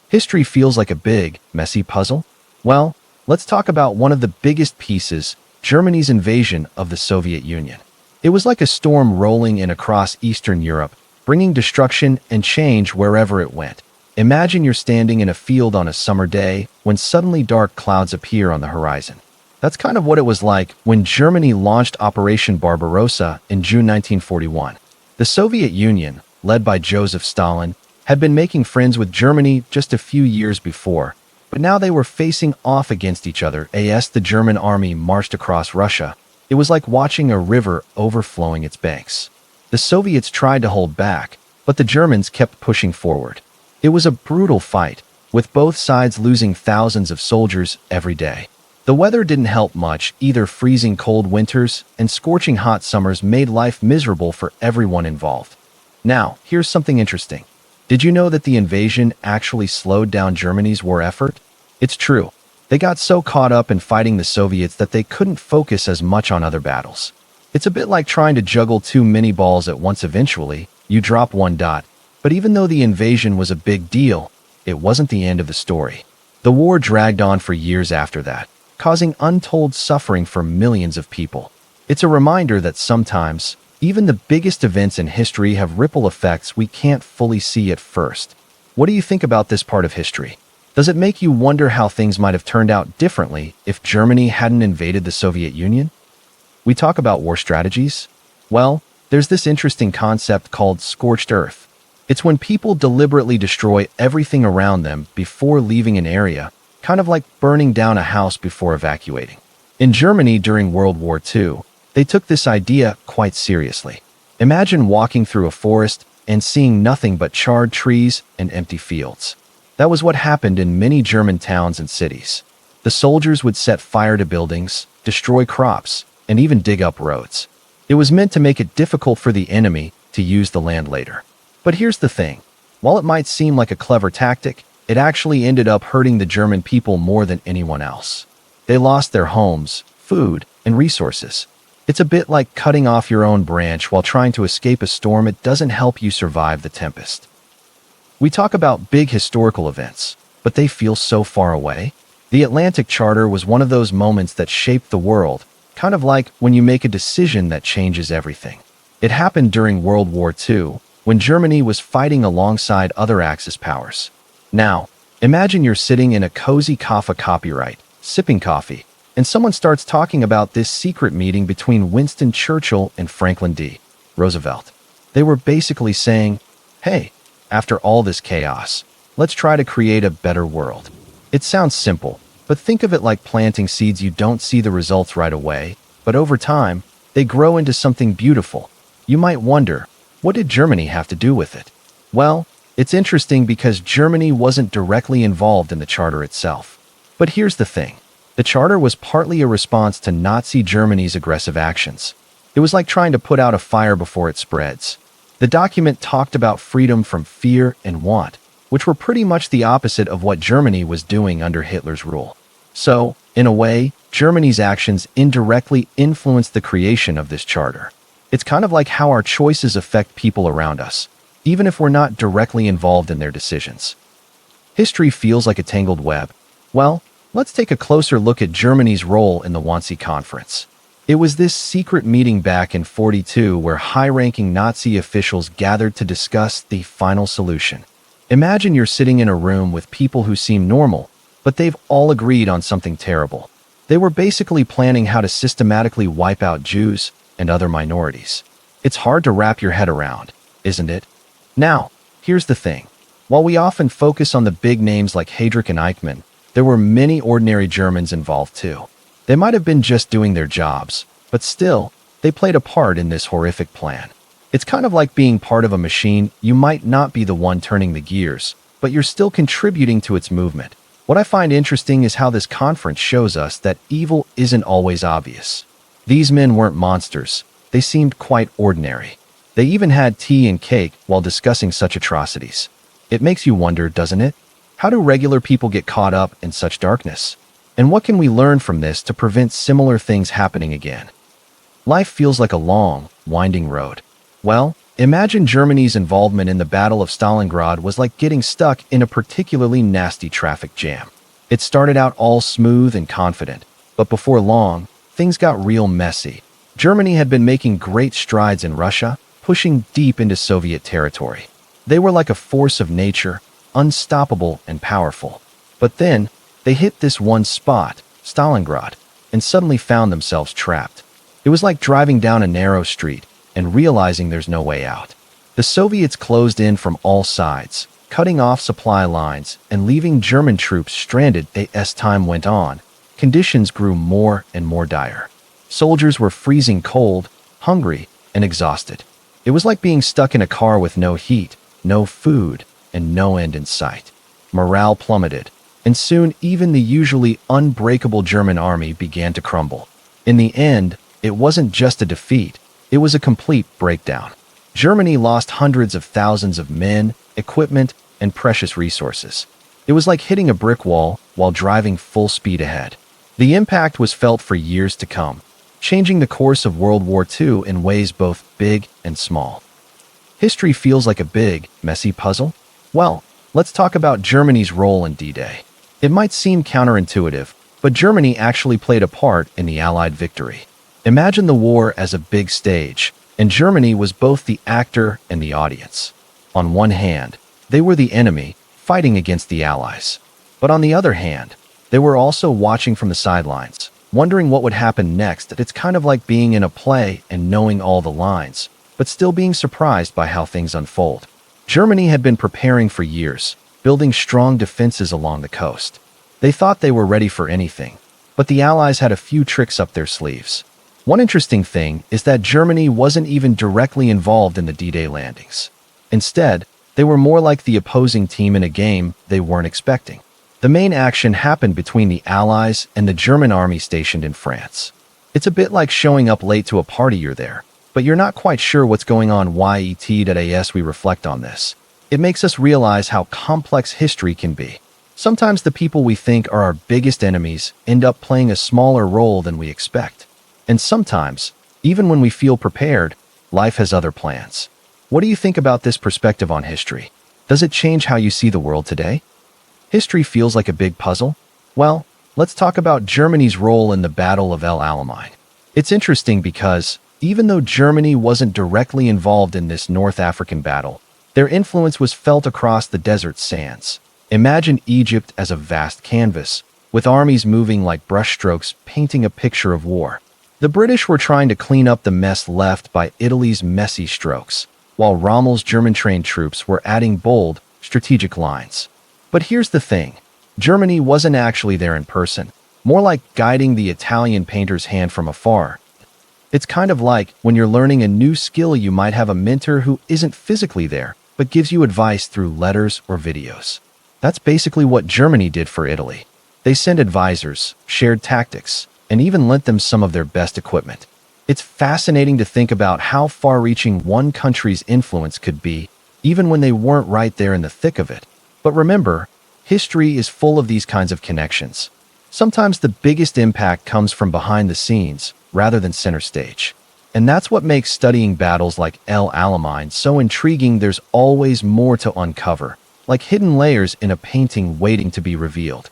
History feels like a big, messy puzzle. Well, let's talk about one of the biggest pieces, Germany's invasion of the Soviet Union. It was like a storm rolling in across Eastern Europe, bringing destruction and change wherever it went. Imagine you're standing in a field on a summer day when suddenly dark clouds appear on the horizon. That's kind of what it was like when Germany launched Operation Barbarossa in June 1941. The Soviet Union, led by Joseph Stalin, had been making friends with Germany just a few years before, but now they were facing off against each other. As the German army marched across Russia, it was like watching a river overflowing its banks. The Soviets tried to hold back, but the Germans kept pushing forward. It was a brutal fight, with both sides losing thousands of soldiers every day. The weather didn't help much either. Freezing cold winters and scorching hot summers made life miserable for everyone involved. Now, here's something interesting. Did you know that the invasion actually slowed down Germany's war effort? It's true. They got so caught up in fighting the Soviets that they couldn't focus as much on other battles. It's a bit like trying to juggle too many balls at once. Eventually, you drop one. But even though the invasion was a big deal, it wasn't the end of the story. The war dragged on for years after that, causing untold suffering for millions of people. It's a reminder that sometimes, even the biggest events in history have ripple effects we can't fully see at first. What do you think about this part of history? Does it make you wonder how things might have turned out differently if Germany hadn't invaded the Soviet Union? We talk about war strategies. Well, there's this interesting concept called scorched earth. It's when people deliberately destroy everything around them before leaving an area, kind of like burning down a house before evacuating. In Germany during World War II, they took this idea quite seriously. Imagine walking through a forest and seeing nothing but charred trees and empty fields. That was what happened in many German towns and cities. The soldiers would set fire to buildings, destroy crops, and even dig up roads. It was meant to make it difficult for the enemy to use the land later. But here's the thing. While it might seem like a clever tactic, it actually ended up hurting the German people more than anyone else. They lost their homes, food, and resources. It's a bit like cutting off your own branch while trying to escape a storm. It doesn't help you survive the tempest. We talk about big historical events, but they feel so far away. The Atlantic Charter was one of those moments that shaped the world, kind of like when you make a decision that changes everything. It happened during World War II, when Germany was fighting alongside other Axis powers. Now, imagine you're sitting in a cozy copyright, sipping coffee, and someone starts talking about this secret meeting between Winston Churchill and Franklin D. Roosevelt. They were basically saying, hey, after all this chaos, let's try to create a better world. It sounds simple, but think of it like planting seeds. You don't see the results right away, but over time, they grow into something beautiful. You might wonder, what did Germany have to do with it? Well, it's interesting because Germany wasn't directly involved in the charter itself. But here's the thing. The charter was partly a response to Nazi Germany's aggressive actions. It was like trying to put out a fire before it spreads. The document talked about freedom from fear and want, which were pretty much the opposite of what Germany was doing under Hitler's rule. So, in a way, Germany's actions indirectly influenced the creation of this charter. It's kind of like how our choices affect people around us, even if we're not directly involved in their decisions. History feels like a tangled web. Well, let's take a closer look at Germany's role in the Wannsee Conference. It was this secret meeting back in 1942 where high-ranking Nazi officials gathered to discuss the final solution. Imagine you're sitting in a room with people who seem normal, but they've all agreed on something terrible. They were basically planning how to systematically wipe out Jews and other minorities. It's hard to wrap your head around, isn't it? Now, here's the thing. While we often focus on the big names like Heydrich and Eichmann, there were many ordinary Germans involved too. They might have been just doing their jobs, but still, they played a part in this horrific plan. It's kind of like being part of a machine. You might not be the one turning the gears, but you're still contributing to its movement. What I find interesting is how this conference shows us that evil isn't always obvious. These men weren't monsters. They seemed quite ordinary. They even had tea and cake while discussing such atrocities. It makes you wonder, doesn't it? How do regular people get caught up in such darkness? And what can we learn from this to prevent similar things happening again? Life feels like a long, winding road. Well, imagine Germany's involvement in the Battle of Stalingrad was like getting stuck in a particularly nasty traffic jam. It started out all smooth and confident, but before long, things got real messy. Germany had been making great strides in Russia, pushing deep into Soviet territory. They were like a force of nature, unstoppable and powerful. But then, they hit this one spot, Stalingrad, and suddenly found themselves trapped. It was like driving down a narrow street and realizing there's no way out. The Soviets closed in from all sides, cutting off supply lines and leaving German troops stranded. As time went on, conditions grew more and more dire. Soldiers were freezing cold, hungry, and exhausted. It was like being stuck in a car with no heat, no food, and no end in sight. Morale plummeted, and soon even the usually unbreakable German army began to crumble. In the end, it wasn't just a defeat, it was a complete breakdown. Germany lost hundreds of thousands of men, equipment, and precious resources. It was like hitting a brick wall while driving full speed ahead. The impact was felt for years to come, changing the course of World War II in ways both big and small. History feels like a big, messy puzzle? Well, let's talk about Germany's role in D-Day. It might seem counterintuitive, but Germany actually played a part in the Allied victory. Imagine the war as a big stage, and Germany was both the actor and the audience. On one hand, they were the enemy, fighting against the Allies. But on the other hand, they were also watching from the sidelines, wondering what would happen next. It's kind of like being in a play and knowing all the lines, but still being surprised by how things unfold. Germany had been preparing for years, building strong defenses along the coast. They thought they were ready for anything, but the Allies had a few tricks up their sleeves. One interesting thing is that Germany wasn't even directly involved in the D-Day landings. Instead, they were more like the opposing team in a game they weren't expecting. The main action happened between the Allies and the German army stationed in France. It's a bit like showing up late to a party. You're there, but you're not quite sure what's going on. As we reflect on this, it makes us realize how complex history can be. Sometimes the people we think are our biggest enemies end up playing a smaller role than we expect. And sometimes, even when we feel prepared, life has other plans. What do you think about this perspective on history? Does it change how you see the world today? History feels like a big puzzle? Well, let's talk about Germany's role in the Battle of El Alamein. It's interesting because, even though Germany wasn't directly involved in this North African battle, their influence was felt across the desert sands. Imagine Egypt as a vast canvas, with armies moving like brushstrokes painting a picture of war. The British were trying to clean up the mess left by Italy's messy strokes, while Rommel's German-trained troops were adding bold, strategic lines. But here's the thing, Germany wasn't actually there in person, more like guiding the Italian painter's hand from afar. It's kind of like when you're learning a new skill, you might have a mentor who isn't physically there, but gives you advice through letters or videos. That's basically what Germany did for Italy. They sent advisors, shared tactics, and even lent them some of their best equipment. It's fascinating to think about how far-reaching one country's influence could be, even when they weren't right there in the thick of it. But remember, history is full of these kinds of connections. Sometimes the biggest impact comes from behind the scenes, rather than center stage. And that's what makes studying battles like El Alamein so intriguing. There's always more to uncover, like hidden layers in a painting waiting to be revealed.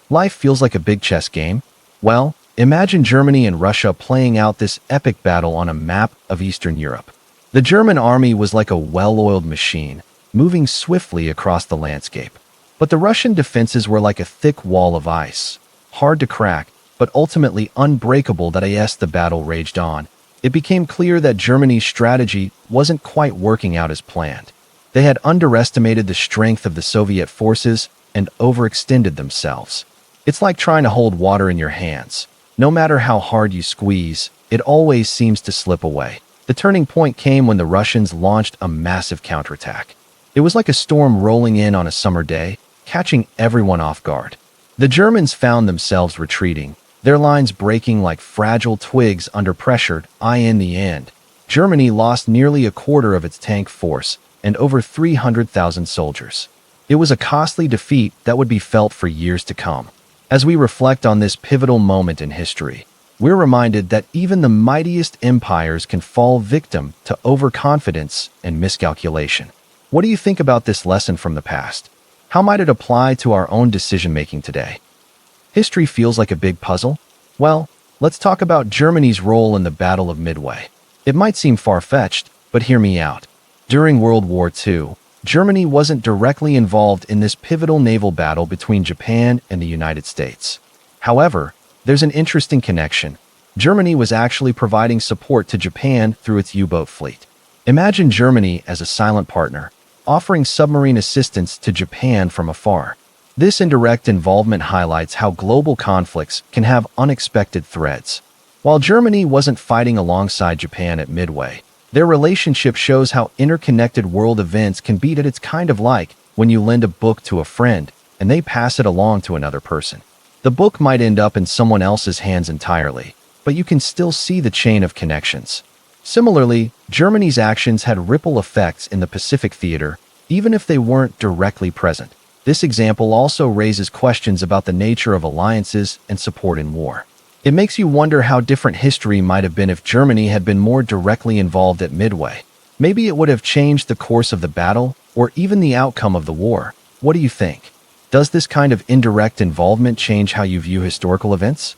Life feels like a big chess game? Well, imagine Germany and Russia playing out this epic battle on a map of Eastern Europe. The German army was like a well-oiled machine, moving swiftly across the landscape. But the Russian defenses were like a thick wall of ice, hard to crack, but ultimately unbreakable. As the battle raged on, it became clear that Germany's strategy wasn't quite working out as planned. They had underestimated the strength of the Soviet forces and overextended themselves. It's like trying to hold water in your hands. No matter how hard you squeeze, it always seems to slip away. The turning point came when the Russians launched a massive counterattack. It was like a storm rolling in on a summer day, catching everyone off guard. The Germans found themselves retreating, their lines breaking like fragile twigs under pressure. In the end, Germany lost nearly a quarter of its tank force and over 300,000 soldiers. It was a costly defeat that would be felt for years to come. As we reflect on this pivotal moment in history, we're reminded that even the mightiest empires can fall victim to overconfidence and miscalculation. What do you think about this lesson from the past? How might it apply to our own decision-making today? History feels like a big puzzle? Well, let's talk about Germany's role in the Battle of Midway. It might seem far-fetched, but hear me out. During World War II, Germany wasn't directly involved in this pivotal naval battle between Japan and the United States. However, there's an interesting connection. Germany was actually providing support to Japan through its U-boat fleet. Imagine Germany as a silent partner, offering submarine assistance to Japan from afar. This indirect involvement highlights how global conflicts can have unexpected threads. While Germany wasn't fighting alongside Japan at Midway, their relationship shows how interconnected world events can be. It's kind of like when you lend a book to a friend and they pass it along to another person. The book might end up in someone else's hands entirely, but you can still see the chain of connections. Similarly, Germany's actions had ripple effects in the Pacific theater, even if they weren't directly present. This example also raises questions about the nature of alliances and support in war. It makes you wonder how different history might have been if Germany had been more directly involved at Midway. Maybe it would have changed the course of the battle or even the outcome of the war. What do you think? Does this kind of indirect involvement change how you view historical events?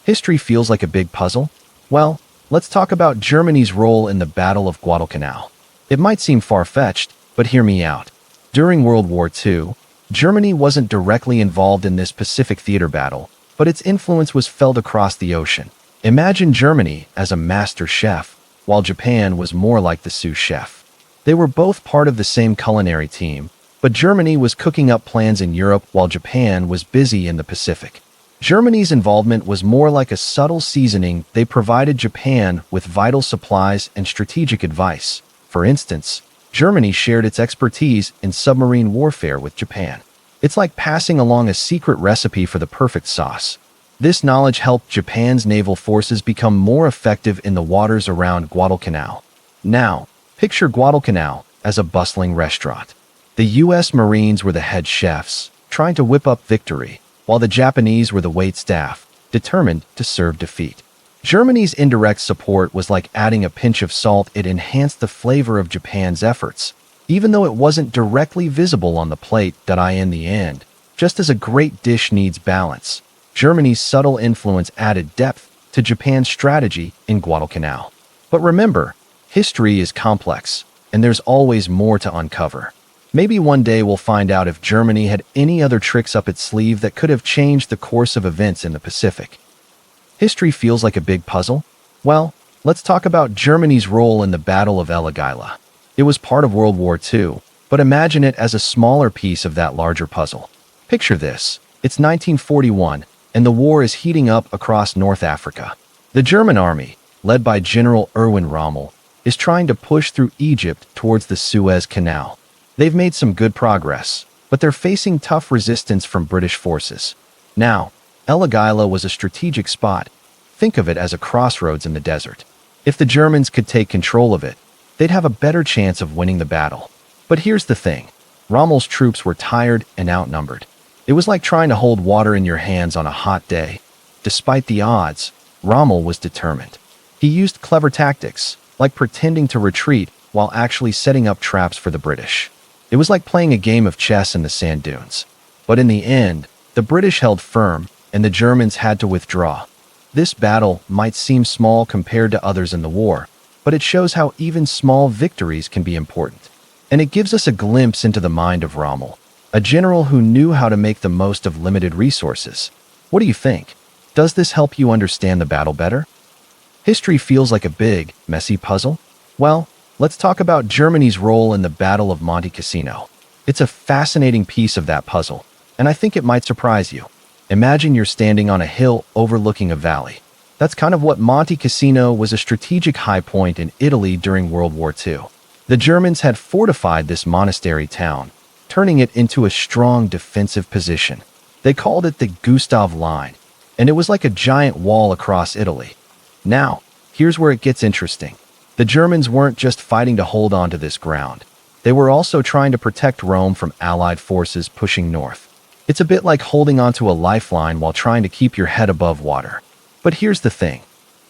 History feels like a big puzzle? Well, let's talk about Germany's role in the Battle of Guadalcanal. It might seem far-fetched, but hear me out. During World War II, Germany wasn't directly involved in this Pacific theater battle, but its influence was felt across the ocean. Imagine Germany as a master chef, while Japan was more like the sous chef. They were both part of the same culinary team, but Germany was cooking up plans in Europe while Japan was busy in the Pacific. Germany's involvement was more like a subtle seasoning. They provided Japan with vital supplies and strategic advice. For instance, Germany shared its expertise in submarine warfare with Japan. It's like passing along a secret recipe for the perfect sauce. This knowledge helped Japan's naval forces become more effective in the waters around Guadalcanal. Now, picture Guadalcanal as a bustling restaurant. The U.S. Marines were the head chefs, trying to whip up victory, while the Japanese were the waitstaff, determined to serve defeat. Germany's indirect support was like adding a pinch of salt. It enhanced the flavor of Japan's efforts, even though it wasn't directly visible on the plate. In the end, just as a great dish needs balance, Germany's subtle influence added depth to Japan's strategy in Guadalcanal. But remember, history is complex, and there's always more to uncover. Maybe one day we'll find out if Germany had any other tricks up its sleeve that could have changed the course of events in the Pacific. History feels like a big puzzle? Well, let's talk about Germany's role in the Battle of El Agheila. It was part of World War II, but imagine it as a smaller piece of that larger puzzle. Picture this. It's 1941, and the war is heating up across North Africa. The German army, led by General Erwin Rommel, is trying to push through Egypt towards the Suez Canal. They've made some good progress, but they're facing tough resistance from British forces. Now, El Agheila was a strategic spot. Think of it as a crossroads in the desert. If the Germans could take control of it, they'd have a better chance of winning the battle. But here's the thing. Rommel's troops were tired and outnumbered. It was like trying to hold water in your hands on a hot day. Despite the odds, Rommel was determined. He used clever tactics, like pretending to retreat while actually setting up traps for the British. It was like playing a game of chess in the sand dunes. But in the end, the British held firm, and the Germans had to withdraw. This battle might seem small compared to others in the war, but it shows how even small victories can be important. And it gives us a glimpse into the mind of Rommel, a general who knew how to make the most of limited resources. What do you think? Does this help you understand the battle better? History feels like a big, messy puzzle? Well, let's talk about Germany's role in the Battle of Monte Cassino. It's a fascinating piece of that puzzle, and I think it might surprise you. Imagine you're standing on a hill overlooking a valley. That's kind of what Monte Cassino was, a strategic high point in Italy during World War II. The Germans had fortified this monastery town, turning it into a strong defensive position. They called it the Gustav Line, and it was like a giant wall across Italy. Now, here's where it gets interesting. The Germans weren't just fighting to hold on to this ground. They were also trying to protect Rome from Allied forces pushing north. It's a bit like holding onto a lifeline while trying to keep your head above water. But here's the thing.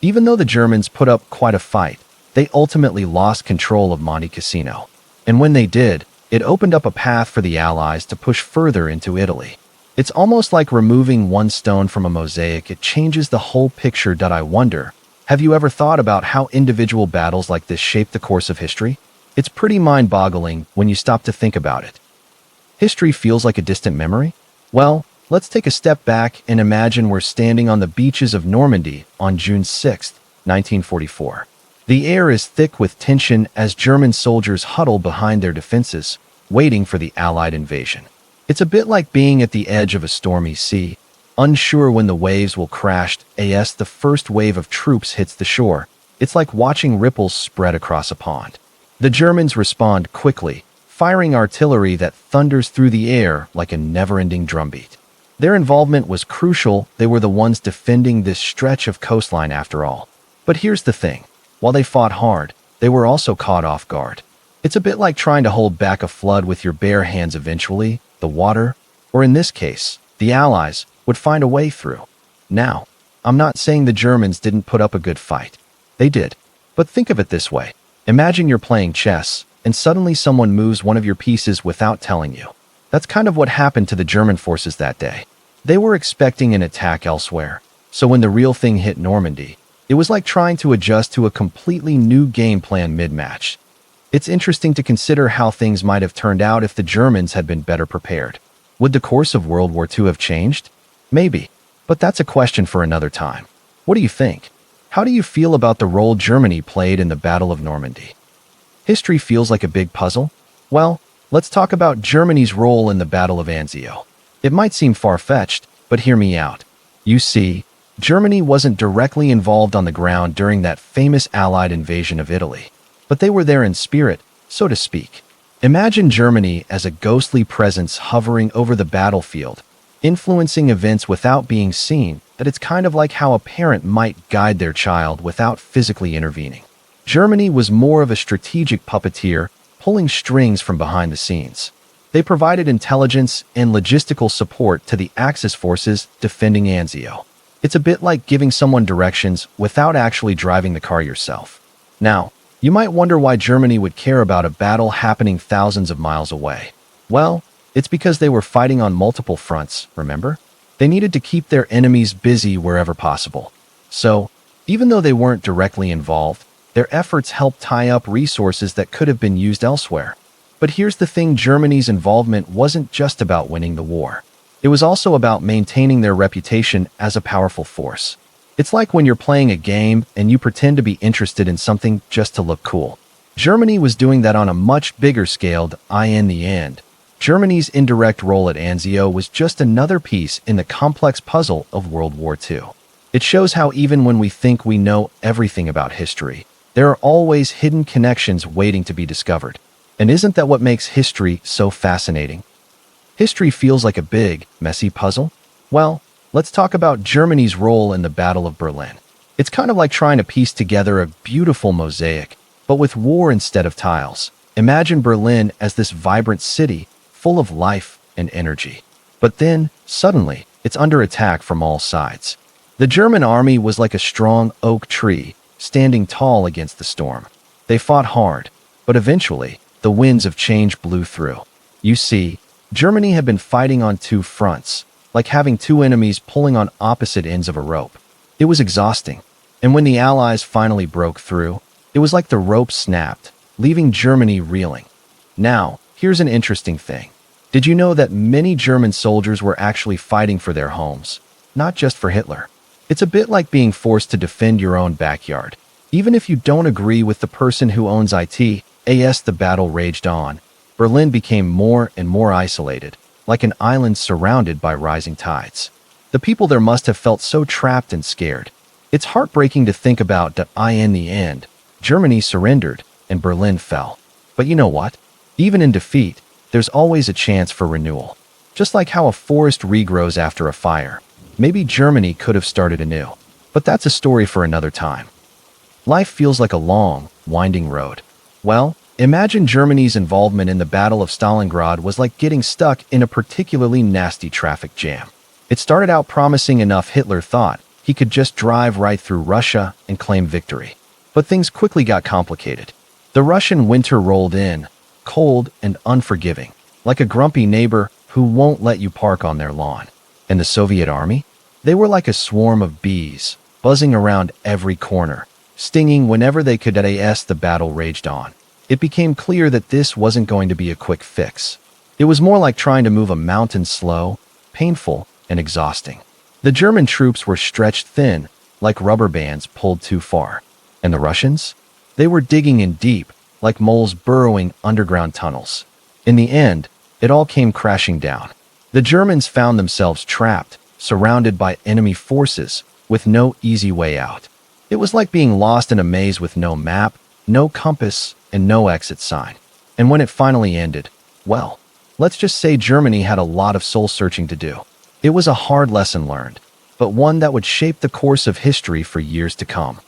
Even though the Germans put up quite a fight, they ultimately lost control of Monte Cassino. And when they did, it opened up a path for the Allies to push further into Italy. It's almost like removing one stone from a mosaic. It changes the whole picture. I wonder, have you ever thought about how individual battles like this shape the course of history? It's pretty mind-boggling when you stop to think about it. History feels like a distant memory? Well, let's take a step back and imagine we're standing on the beaches of Normandy on June 6, 1944. The air is thick with tension as German soldiers huddle behind their defenses, waiting for the Allied invasion. It's a bit like being at the edge of a stormy sea, unsure when the waves will crash as the first wave of troops hits the shore. It's like watching ripples spread across a pond. The Germans respond quickly, firing artillery that thunders through the air like a never-ending drumbeat. Their involvement was crucial. They were the ones defending this stretch of coastline after all. But here's the thing. While they fought hard, they were also caught off guard. It's a bit like trying to hold back a flood with your bare hands. Eventually, the water, or in this case, the Allies, would find a way through. Now, I'm not saying the Germans didn't put up a good fight. They did. But think of it this way. Imagine you're playing chess, and suddenly someone moves one of your pieces without telling you. That's kind of what happened to the German forces that day. They were expecting an attack elsewhere, so when the real thing hit Normandy, it was like trying to adjust to a completely new game plan mid-match. It's interesting to consider how things might have turned out if the Germans had been better prepared. Would the course of World War II have changed? Maybe, but that's a question for another time. What do you think? How do you feel about the role Germany played in the Battle of Normandy? History feels like a big puzzle? Well, let's talk about Germany's role in the Battle of Anzio. It might seem far-fetched, but hear me out. You see, Germany wasn't directly involved on the ground during that famous Allied invasion of Italy, but they were there in spirit, so to speak. Imagine Germany as a ghostly presence hovering over the battlefield, influencing events without being seen. That it's kind of like how a parent might guide their child without physically intervening. Germany was more of a strategic puppeteer, pulling strings from behind the scenes. They provided intelligence and logistical support to the Axis forces defending Anzio. It's a bit like giving someone directions without actually driving the car yourself. Now, you might wonder why Germany would care about a battle happening thousands of miles away. Well, it's because they were fighting on multiple fronts, remember? They needed to keep their enemies busy wherever possible. So, even though they weren't directly involved, their efforts helped tie up resources that could have been used elsewhere. But here's the thing, Germany's involvement wasn't just about winning the war. It was also about maintaining their reputation as a powerful force. It's like when you're playing a game and you pretend to be interested in something just to look cool. Germany was doing that on a much bigger scale. In the end, Germany's indirect role at Anzio was just another piece in the complex puzzle of World War II. It shows how even when we think we know everything about history, there are always hidden connections waiting to be discovered. And isn't that what makes history so fascinating? History feels like a big, messy puzzle? Well, let's talk about Germany's role in the Battle of Berlin. It's kind of like trying to piece together a beautiful mosaic, but with war instead of tiles. Imagine Berlin as this vibrant city, full of life and energy. But then, suddenly, it's under attack from all sides. The German army was like a strong oak tree, standing tall against the storm. They fought hard, but eventually, the winds of change blew through. You see, Germany had been fighting on two fronts, like having two enemies pulling on opposite ends of a rope. It was exhausting, and when the Allies finally broke through, it was like the rope snapped, leaving Germany reeling. Now, here's an interesting thing. Did you know that many German soldiers were actually fighting for their homes, not just for Hitler? It's a bit like being forced to defend your own backyard. Even if you don't agree with the person who owns it, as the battle raged on, Berlin became more and more isolated, like an island surrounded by rising tides. The people there must have felt so trapped and scared. It's heartbreaking to think about that in the end, Germany surrendered and Berlin fell. But you know what? Even in defeat, there's always a chance for renewal. Just like how a forest regrows after a fire, maybe Germany could have started anew. But that's a story for another time. Life feels like a long, winding road. Well, imagine Germany's involvement in the Battle of Stalingrad was like getting stuck in a particularly nasty traffic jam. It started out promising enough. Hitler thought he could just drive right through Russia and claim victory. But things quickly got complicated. The Russian winter rolled in, cold and unforgiving, like a grumpy neighbor who won't let you park on their lawn. And the Soviet army? They were like a swarm of bees, buzzing around every corner, stinging whenever they could. As the battle raged on, it became clear that this wasn't going to be a quick fix. It was more like trying to move a mountain, slow, painful, and exhausting. The German troops were stretched thin, like rubber bands pulled too far. And the Russians? They were digging in deep, like moles burrowing underground tunnels. In the end, it all came crashing down. The Germans found themselves trapped, surrounded by enemy forces, with no easy way out. It was like being lost in a maze with no map, no compass, and no exit sign. And when it finally ended, well, let's just say Germany had a lot of soul-searching to do. It was a hard lesson learned, but one that would shape the course of history for years to come.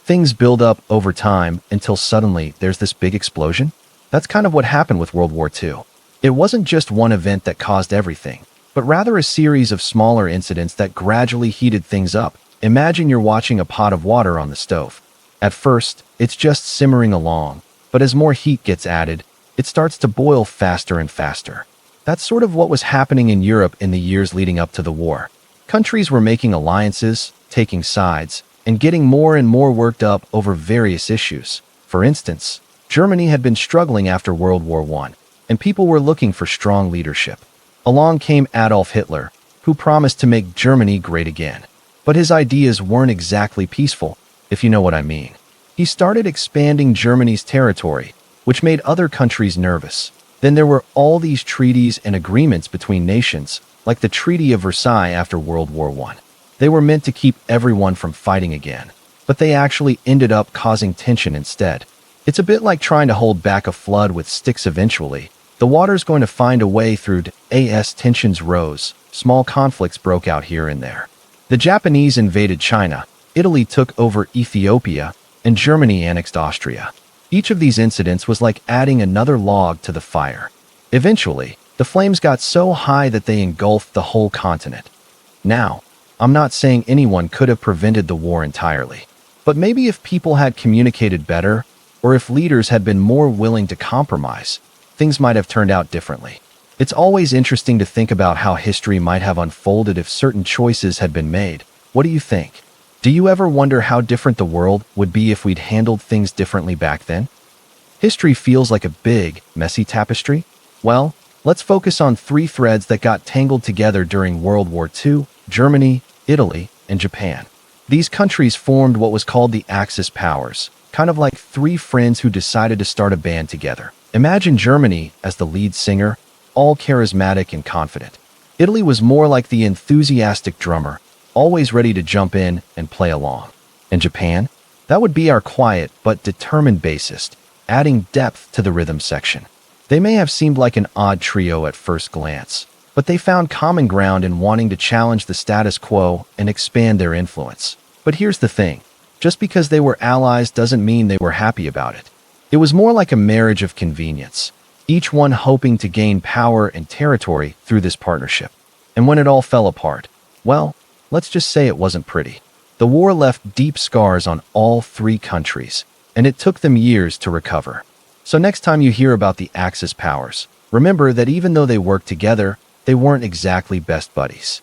Things build up over time until suddenly there's this big explosion. That's kind of what happened with World War II. It wasn't just one event that caused everything, but rather a series of smaller incidents that gradually heated things up. Imagine you're watching a pot of water on the stove. At first, it's just simmering along, but as more heat gets added, it starts to boil faster and faster. That's sort of what was happening in Europe in the years leading up to the war. Countries were making alliances, taking sides, and getting more and more worked up over various issues. For instance, Germany had been struggling after World War I, and people were looking for strong leadership. Along came Adolf Hitler, who promised to make Germany great again. But his ideas weren't exactly peaceful, if you know what I mean. He started expanding Germany's territory, which made other countries nervous. Then there were all these treaties and agreements between nations, like the Treaty of Versailles after World War I. They were meant to keep everyone from fighting again, but they actually ended up causing tension instead. It's a bit like trying to hold back a flood with sticks eventually. The water's going to find a way through. As tensions rose, small conflicts broke out here and there. The Japanese invaded China, Italy took over Ethiopia, and Germany annexed Austria. Each of these incidents was like adding another log to the fire. Eventually, the flames got so high that they engulfed the whole continent. Now, I'm not saying anyone could have prevented the war entirely, but maybe if people had communicated better, or if leaders had been more willing to compromise, things might have turned out differently. It's always interesting to think about how history might have unfolded if certain choices had been made. What do you think? Do you ever wonder how different the world would be if we'd handled things differently back then? History feels like a big, messy tapestry. Well, let's focus on 3 threads that got tangled together during World War II: Germany, Italy, and Japan. These countries formed what was called the Axis powers, kind of like 3 friends who decided to start a band together. Imagine Germany as the lead singer, all charismatic and confident. Italy was more like the enthusiastic drummer, always ready to jump in and play along. And Japan? That would be our quiet but determined bassist, adding depth to the rhythm section. They may have seemed like an odd trio at first glance, but they found common ground in wanting to challenge the status quo and expand their influence. But here's the thing. Just because they were allies doesn't mean they were happy about it. It was more like a marriage of convenience, each one hoping to gain power and territory through this partnership. And when it all fell apart, well, let's just say it wasn't pretty. The war left deep scars on all 3 countries, and it took them years to recover. So next time you hear about the Axis powers, remember that even though they worked together, they weren't exactly best buddies.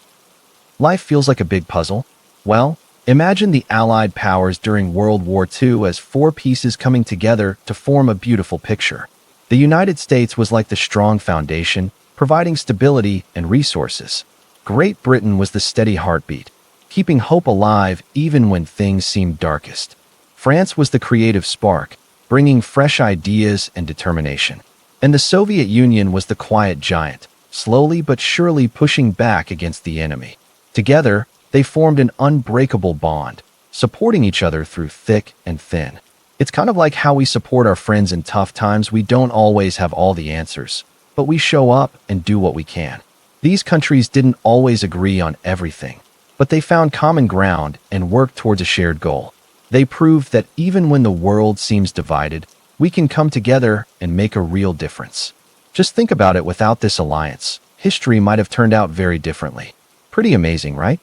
Life feels like a big puzzle? Well, imagine the Allied powers during World War II as 4 pieces coming together to form a beautiful picture. The United States was like the strong foundation, providing stability and resources. Great Britain was the steady heartbeat, keeping hope alive even when things seemed darkest. France was the creative spark, bringing fresh ideas and determination. And the Soviet Union was the quiet giant, slowly but surely pushing back against the enemy. Together, they formed an unbreakable bond, supporting each other through thick and thin. It's kind of like how we support our friends in tough times. We don't always have all the answers, but we show up and do what we can. These countries didn't always agree on everything, but they found common ground and worked towards a shared goal. They proved that even when the world seems divided, we can come together and make a real difference. Just think about it. Without this alliance, history might have turned out very differently. Pretty amazing, right?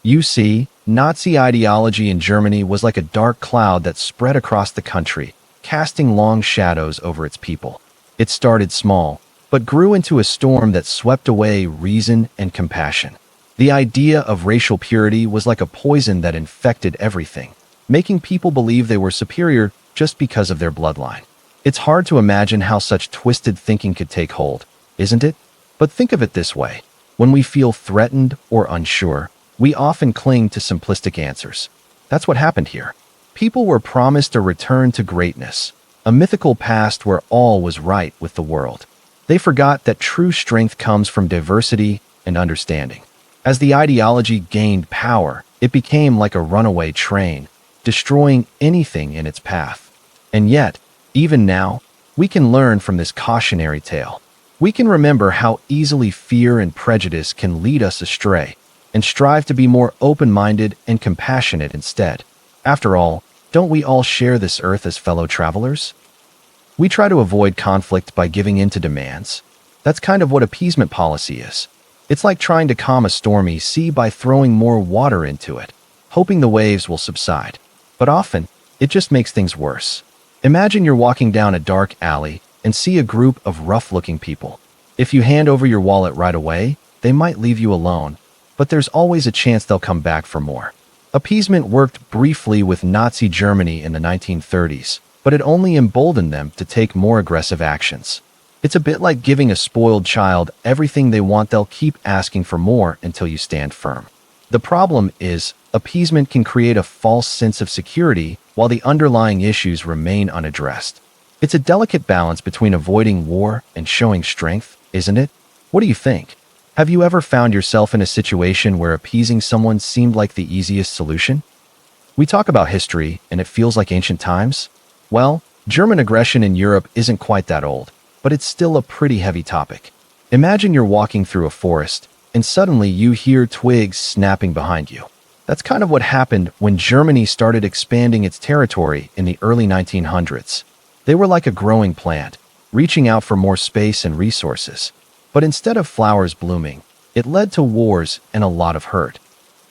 You see, Nazi ideology in Germany was like a dark cloud that spread across the country, casting long shadows over its people. It started small, but grew into a storm that swept away reason and compassion. The idea of racial purity was like a poison that infected everything, making people believe they were superior just because of their bloodline. It's hard to imagine how such twisted thinking could take hold, isn't it? But think of it this way. When we feel threatened or unsure, we often cling to simplistic answers. That's what happened here. People were promised a return to greatness, a mythical past where all was right with the world. They forgot that true strength comes from diversity and understanding. As the ideology gained power, it became like a runaway train, destroying anything in its path. And yet, even now, we can learn from this cautionary tale. We can remember how easily fear and prejudice can lead us astray, and strive to be more open-minded and compassionate instead. After all, don't we all share this earth as fellow travelers? We try to avoid conflict by giving in to demands. That's kind of what appeasement policy is. It's like trying to calm a stormy sea by throwing more water into it, hoping the waves will subside. But often, it just makes things worse. Imagine you're walking down a dark alley and see a group of rough-looking people. If you hand over your wallet right away, they might leave you alone, but there's always a chance they'll come back for more. Appeasement worked briefly with Nazi Germany in the 1930s, but it only emboldened them to take more aggressive actions. It's a bit like giving a spoiled child everything they want. They'll keep asking for more until you stand firm. The problem is, appeasement can create a false sense of security while the underlying issues remain unaddressed. It's a delicate balance between avoiding war and showing strength, isn't it? What do you think? Have you ever found yourself in a situation where appeasing someone seemed like the easiest solution? We talk about history, and it feels like ancient times. Well, German aggression in Europe isn't quite that old, but it's still a pretty heavy topic. Imagine you're walking through a forest, and suddenly you hear twigs snapping behind you. That's kind of what happened when Germany started expanding its territory in the early 1900s. They were like a growing plant, reaching out for more space and resources. But instead of flowers blooming, it led to wars and a lot of hurt.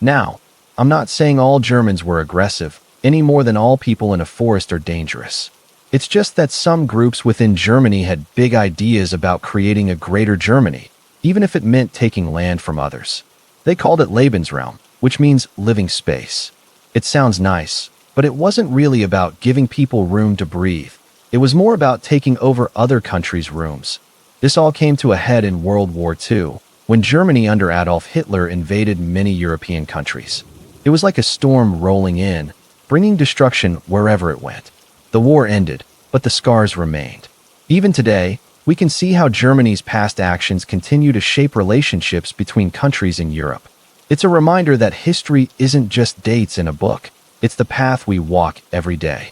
Now, I'm not saying all Germans were aggressive, any more than all people in a forest are dangerous. It's just that some groups within Germany had big ideas about creating a greater Germany, even if it meant taking land from others. They called it Lebensraum, which means living space. It sounds nice, but it wasn't really about giving people room to breathe. It was more about taking over other countries' rooms. This all came to a head in World War II, when Germany under Adolf Hitler invaded many European countries. It was like a storm rolling in, bringing destruction wherever it went. The war ended, but the scars remained. Even today, we can see how Germany's past actions continue to shape relationships between countries in Europe. It's a reminder that history isn't just dates in a book, it's the path we walk every day.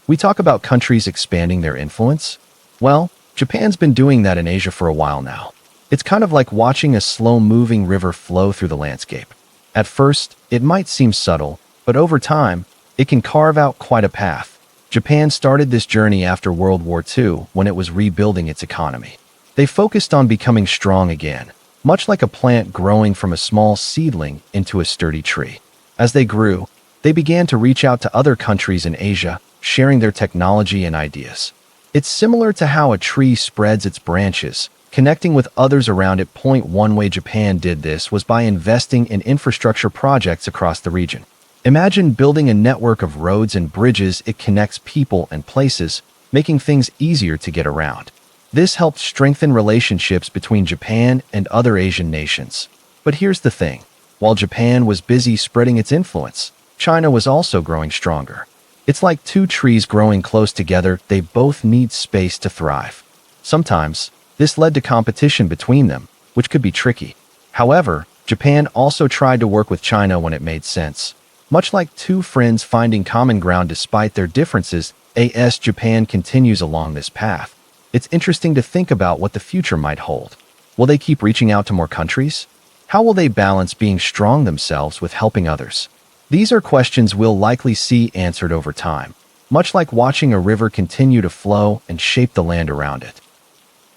We talk about countries expanding their influence. Well, Japan's been doing that in Asia for a while now. It's kind of like watching a slow-moving river flow through the landscape. At first, it might seem subtle, but over time, it can carve out quite a path. Japan started this journey after World War II when it was rebuilding its economy. They focused on becoming strong again, much like a plant growing from a small seedling into a sturdy tree. As they grew, they began to reach out to other countries in Asia, sharing their technology and ideas. It's similar to how a tree spreads its branches, connecting with others around it. One way Japan did this was by investing in infrastructure projects across the region. Imagine building a network of roads and bridges. It connects people and places, making things easier to get around. This helped strengthen relationships between Japan and other Asian nations. But here's the thing. While Japan was busy spreading its influence, China was also growing stronger. It's like two trees growing close together. They both need space to thrive. Sometimes, this led to competition between them, which could be tricky. However, Japan also tried to work with China when it made sense. Much like two friends finding common ground despite their differences, Japan continues along this path. It's interesting to think about what the future might hold. Will they keep reaching out to more countries? How will they balance being strong themselves with helping others? These are questions we'll likely see answered over time, much like watching a river continue to flow and shape the land around it.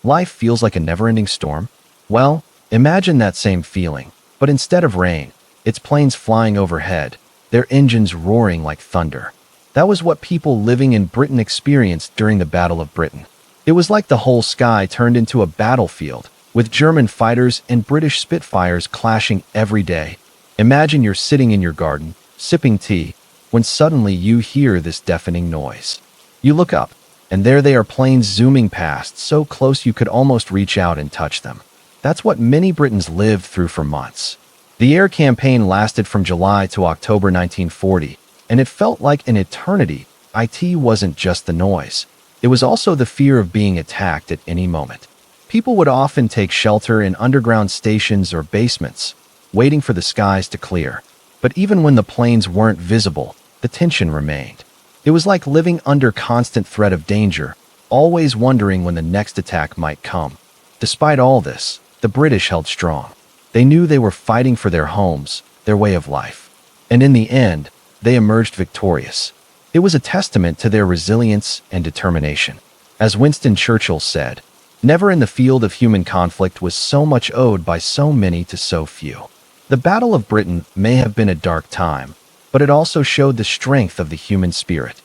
Life feels like a never-ending storm? Well, imagine that same feeling, but instead of rain, it's planes flying overhead, their engines roaring like thunder. That was what people living in Britain experienced during the Battle of Britain. It was like the whole sky turned into a battlefield, with German fighters and British Spitfires clashing every day. Imagine you're sitting in your garden, sipping tea, when suddenly you hear this deafening noise. You look up, and there they are, planes zooming past, so close you could almost reach out and touch them. That's what many Britons lived through for months. The air campaign lasted from July to October 1940, and it felt like an eternity. It wasn't just the noise. It was also the fear of being attacked at any moment. People would often take shelter in underground stations or basements, waiting for the skies to clear. But even when the planes weren't visible, the tension remained. It was like living under constant threat of danger, always wondering when the next attack might come. Despite all this, the British held strong. They knew they were fighting for their homes, their way of life. And in the end, they emerged victorious. It was a testament to their resilience and determination. As Winston Churchill said, "Never in the field of human conflict was so much owed by so many to so few." The Battle of Britain may have been a dark time, but it also showed the strength of the human spirit.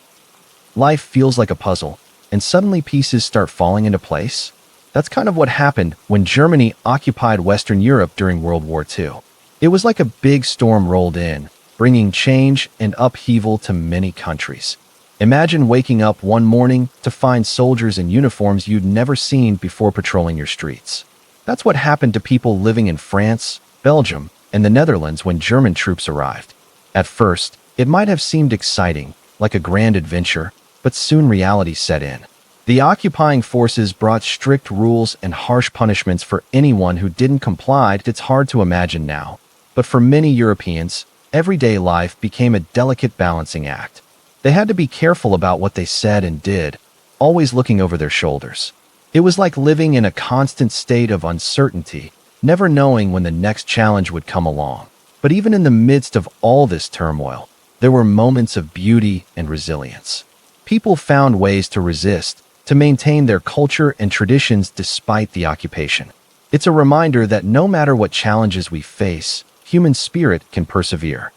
Life feels like a puzzle, and suddenly pieces start falling into place. That's kind of what happened when Germany occupied Western Europe during World War II. It was like a big storm rolled in, bringing change and upheaval to many countries. Imagine waking up one morning to find soldiers in uniforms you'd never seen before patrolling your streets. That's what happened to people living in France, Belgium, and the Netherlands when German troops arrived. At first, it might have seemed exciting, like a grand adventure, but soon reality set in. The occupying forces brought strict rules and harsh punishments for anyone who didn't comply. It's hard to imagine now, but for many Europeans, everyday life became a delicate balancing act. They had to be careful about what they said and did, always looking over their shoulders. It was like living in a constant state of uncertainty, never knowing when the next challenge would come along. But even in the midst of all this turmoil, there were moments of beauty and resilience. People found ways to resist, to maintain their culture and traditions despite the occupation. It's a reminder that no matter what challenges we face, human spirit can persevere.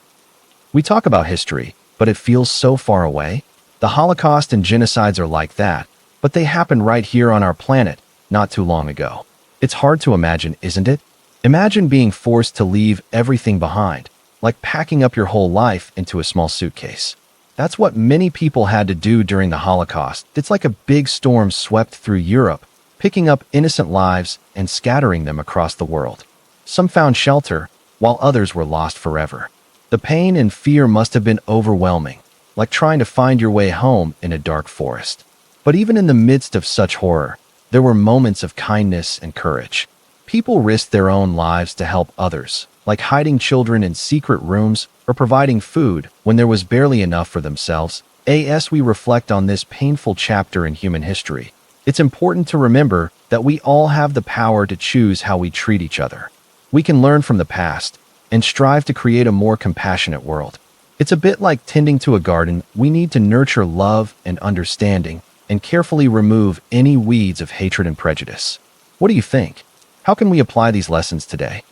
We talk about history, but it feels so far away. The Holocaust and genocides are like that, but they happened right here on our planet, not too long ago. It's hard to imagine, isn't it? Imagine being forced to leave everything behind, like packing up your whole life into a small suitcase. That's what many people had to do during the Holocaust. It's like a big storm swept through Europe, picking up innocent lives and scattering them across the world. Some found shelter, while others were lost forever. The pain and fear must have been overwhelming, like trying to find your way home in a dark forest. But even in the midst of such horror, there were moments of kindness and courage. People risked their own lives to help others, like hiding children in secret rooms or providing food when there was barely enough for themselves. As we reflect on this painful chapter in human history, it's important to remember that we all have the power to choose how we treat each other. We can learn from the past and strive to create a more compassionate world. It's a bit like tending to a garden. We need to nurture love and understanding and carefully remove any weeds of hatred and prejudice. What do you think? How can we apply these lessons today?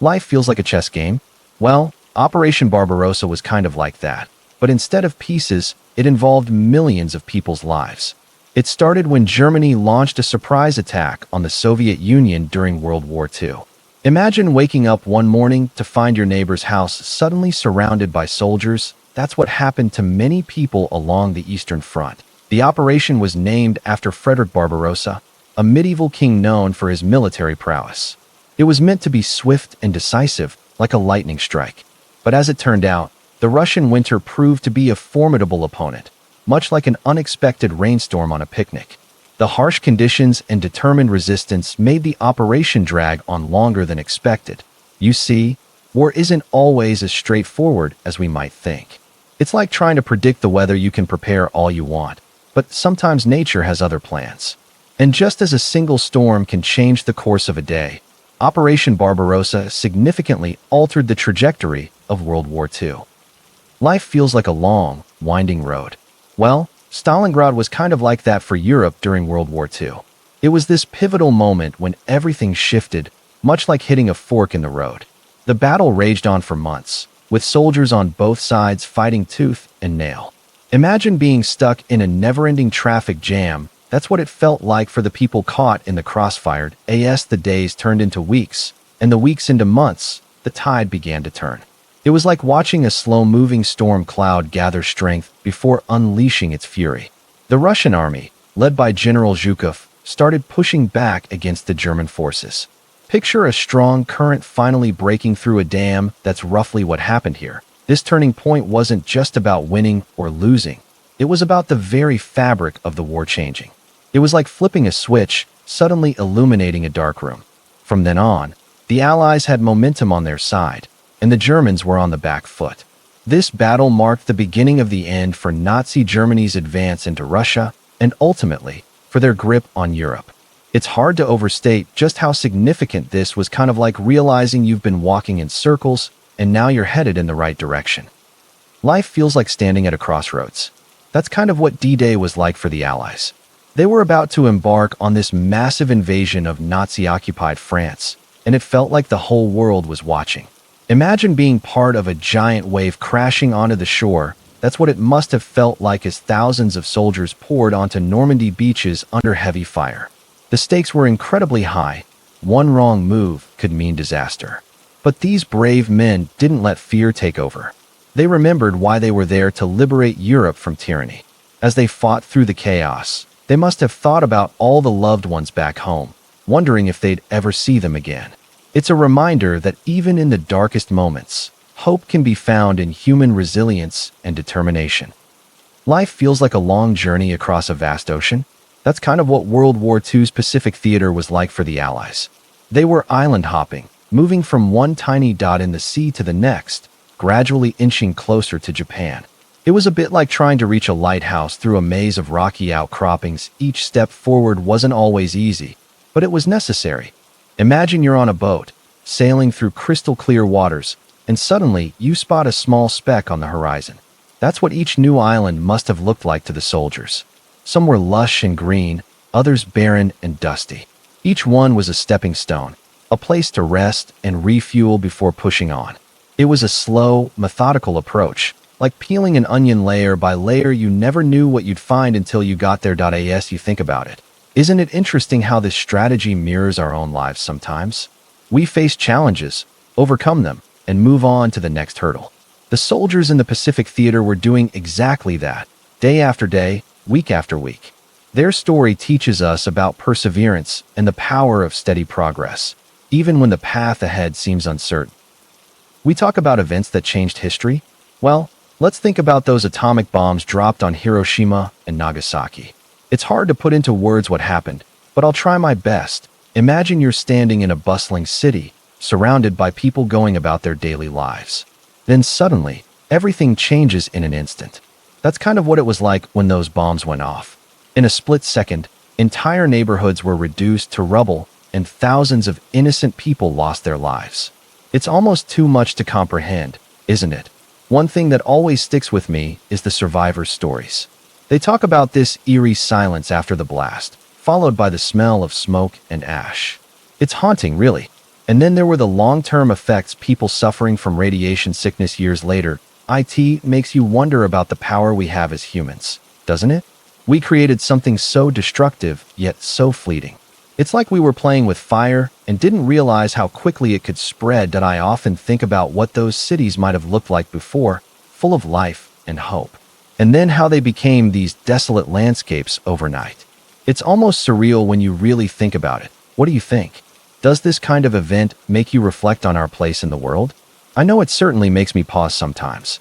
Life feels like a chess game? Well, Operation Barbarossa was kind of like that, but instead of pieces, it involved millions of people's lives. It started when Germany launched a surprise attack on the Soviet Union during World War II. Imagine waking up one morning to find your neighbor's house suddenly surrounded by soldiers. That's what happened to many people along the Eastern Front. The operation was named after Frederick Barbarossa, a medieval king known for his military prowess. It was meant to be swift and decisive, like a lightning strike. But as it turned out, the Russian winter proved to be a formidable opponent, much like an unexpected rainstorm on a picnic. The harsh conditions and determined resistance made the operation drag on longer than expected. You see, war isn't always as straightforward as we might think. It's like trying to predict the weather. You can prepare all you want, but sometimes nature has other plans. And just as a single storm can change the course of a day, Operation Barbarossa significantly altered the trajectory of World War II. Life feels like a long, winding road. Well, Stalingrad was kind of like that for Europe during World War II. It was this pivotal moment when everything shifted, much like hitting a fork in the road. The battle raged on for months, with soldiers on both sides fighting tooth and nail. Imagine being stuck in a never-ending traffic jam. That's what it felt like for the people caught in the crossfire. As the days turned into weeks, and the weeks into months, the tide began to turn. It was like watching a slow-moving storm cloud gather strength before unleashing its fury. The Russian army, led by General Zhukov, started pushing back against the German forces. Picture a strong current finally breaking through a dam. That's roughly what happened here. This turning point wasn't just about winning or losing. It was about the very fabric of the war changing. It was like flipping a switch, suddenly illuminating a dark room. From then on, the Allies had momentum on their side, and the Germans were on the back foot. This battle marked the beginning of the end for Nazi Germany's advance into Russia, and ultimately, for their grip on Europe. It's hard to overstate just how significant this was, kind of like realizing you've been walking in circles, and now you're headed in the right direction. Life feels like standing at a crossroads. That's kind of what D-Day was like for the Allies. They were about to embark on this massive invasion of Nazi-occupied France, and it felt like the whole world was watching. Imagine being part of a giant wave crashing onto the shore. That's what it must have felt like as thousands of soldiers poured onto Normandy beaches under heavy fire. The stakes were incredibly high. One wrong move could mean disaster. But these brave men didn't let fear take over. They remembered why they were there, to liberate Europe from tyranny. As they fought through the chaos, they must have thought about all the loved ones back home, wondering if they'd ever see them again. It's a reminder that even in the darkest moments, hope can be found in human resilience and determination. Life feels like a long journey across a vast ocean. That's kind of what World War II's Pacific theater was like for the Allies. They were island hopping, moving from one tiny dot in the sea to the next, gradually inching closer to Japan. It was a bit like trying to reach a lighthouse through a maze of rocky outcroppings. Each step forward wasn't always easy, but it was necessary. Imagine you're on a boat, sailing through crystal clear waters, and suddenly you spot a small speck on the horizon. That's what each new island must have looked like to the soldiers. Some were lush and green, others barren and dusty. Each one was a stepping stone, a place to rest and refuel before pushing on. It was a slow, methodical approach, like peeling an onion layer by layer. You never knew what you'd find until you got there. As you think about it, isn't it interesting how this strategy mirrors our own lives sometimes? We face challenges, overcome them, and move on to the next hurdle. The soldiers in the Pacific theater were doing exactly that, day after day, week after week. Their story teaches us about perseverance and the power of steady progress, even when the path ahead seems uncertain. We talk about events that changed history. Well, let's think about those atomic bombs dropped on Hiroshima and Nagasaki. It's hard to put into words what happened, but I'll try my best. Imagine you're standing in a bustling city, surrounded by people going about their daily lives. Then suddenly, everything changes in an instant. That's kind of what it was like when those bombs went off. In a split second, entire neighborhoods were reduced to rubble, and thousands of innocent people lost their lives. It's almost too much to comprehend, isn't it? One thing that always sticks with me is the survivors' stories. They talk about this eerie silence after the blast, followed by the smell of smoke and ash. It's haunting, really. And then there were the long-term effects, people suffering from radiation sickness years later. It makes you wonder about the power we have as humans, doesn't it? We created something so destructive, yet so fleeting. It's like we were playing with fire and didn't realize how quickly it could spread. I often think about what those cities might have looked like before, full of life and hope. And then how they became these desolate landscapes overnight. It's almost surreal when you really think about it. What do you think? Does this kind of event make you reflect on our place in the world? I know it certainly makes me pause sometimes.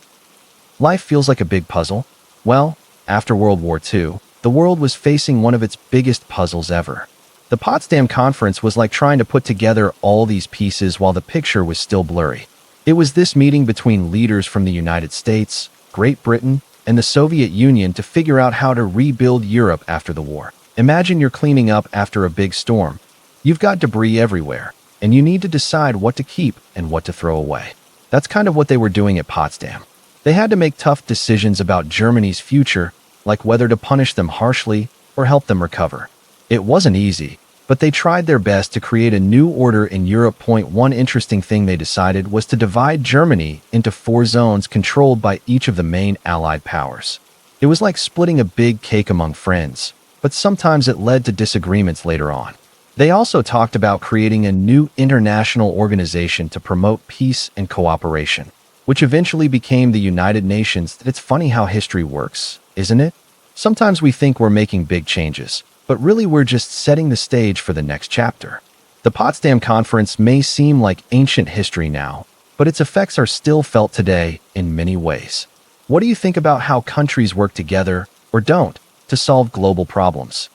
Life feels like a big puzzle. Well, after World War II, the world was facing one of its biggest puzzles ever. The Potsdam Conference was like trying to put together all these pieces while the picture was still blurry. It was this meeting between leaders from the United States, Great Britain, and the Soviet Union to figure out how to rebuild Europe after the war. Imagine you're cleaning up after a big storm. You've got debris everywhere, and you need to decide what to keep and what to throw away. That's kind of what they were doing at Potsdam. They had to make tough decisions about Germany's future, like whether to punish them harshly or help them recover. It wasn't easy, but they tried their best to create a new order in Europe. One interesting thing they decided was to divide Germany into 4 zones controlled by each of the main Allied powers. It was like splitting a big cake among friends, but sometimes it led to disagreements later on. They also talked about creating a new international organization to promote peace and cooperation, which eventually became the United Nations. It's funny how history works, isn't it? Sometimes we think we're making big changes, but really we're just setting the stage for the next chapter. The Potsdam Conference may seem like ancient history now, but its effects are still felt today in many ways. What do you think about how countries work together, or don't, to solve global problems?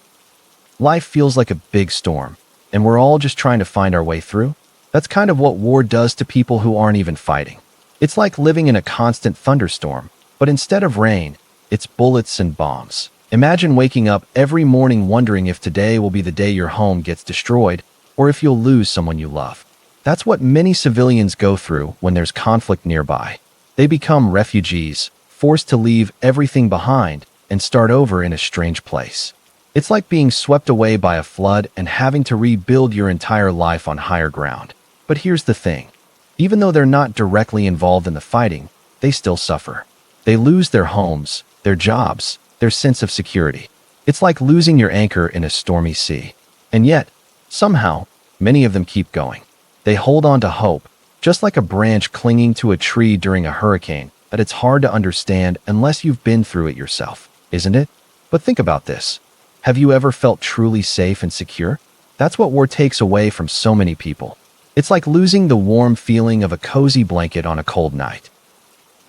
Life feels like a big storm, and we're all just trying to find our way through. That's kind of what war does to people who aren't even fighting. It's like living in a constant thunderstorm, but instead of rain, it's bullets and bombs. Imagine waking up every morning wondering if today will be the day your home gets destroyed, or if you'll lose someone you love. That's what many civilians go through when there's conflict nearby. They become refugees, forced to leave everything behind and start over in a strange place. It's like being swept away by a flood and having to rebuild your entire life on higher ground. But here's the thing. Even though they're not directly involved in the fighting, they still suffer. They lose their homes, their jobs, their sense of security. It's like losing your anchor in a stormy sea. And yet, somehow, many of them keep going. They hold on to hope, just like a branch clinging to a tree during a hurricane, that it's hard to understand unless you've been through it yourself, isn't it? But think about this. Have you ever felt truly safe and secure? That's what war takes away from so many people. It's like losing the warm feeling of a cozy blanket on a cold night.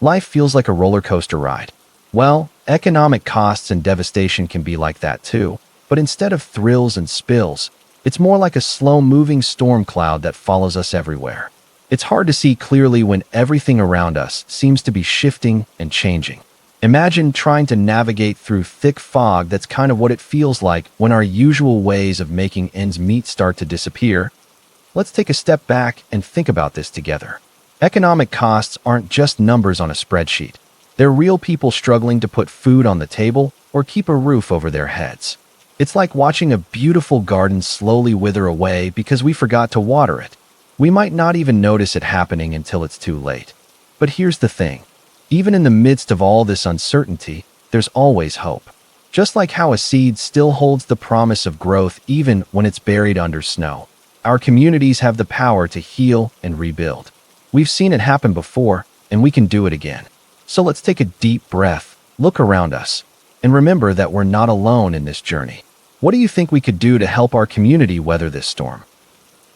Life feels like a roller coaster ride. Well, economic costs and devastation can be like that too, but instead of thrills and spills, it's more like a slow-moving storm cloud that follows us everywhere. It's hard to see clearly when everything around us seems to be shifting and changing. Imagine trying to navigate through thick fog. That's kind of what it feels like when our usual ways of making ends meet start to disappear. Let's take a step back and think about this together. Economic costs aren't just numbers on a spreadsheet. They're real people struggling to put food on the table or keep a roof over their heads. It's like watching a beautiful garden slowly wither away because we forgot to water it. We might not even notice it happening until it's too late. But here's the thing. Even in the midst of all this uncertainty, there's always hope. Just like how a seed still holds the promise of growth even when it's buried under snow, our communities have the power to heal and rebuild. We've seen it happen before, and we can do it again. So let's take a deep breath, look around us, and remember that we're not alone in this journey. What do you think we could do to help our community weather this storm?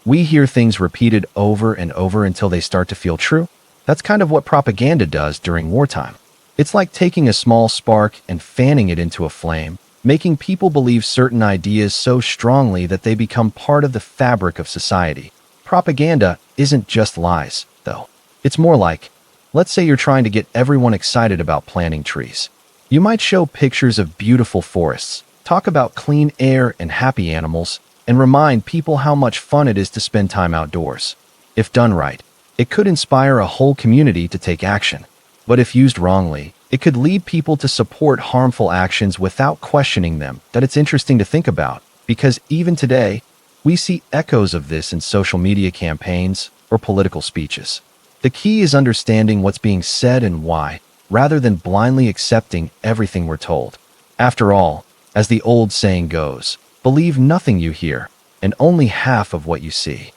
We hear things repeated over and over until they start to feel true. That's kind of what propaganda does during wartime. It's like taking a small spark and fanning it into a flame, making people believe certain ideas so strongly that they become part of the fabric of society. Propaganda isn't just lies, though. It's more like, let's say you're trying to get everyone excited about planting trees. You might show pictures of beautiful forests, talk about clean air and happy animals, and remind people how much fun it is to spend time outdoors. If done right, it could inspire a whole community to take action. But if used wrongly, it could lead people to support harmful actions without questioning them. That it's interesting to think about, because even today, we see echoes of this in social media campaigns or political speeches. The key is understanding what's being said and why, rather than blindly accepting everything we're told. After all, as the old saying goes, believe nothing you hear, and only half of what you see.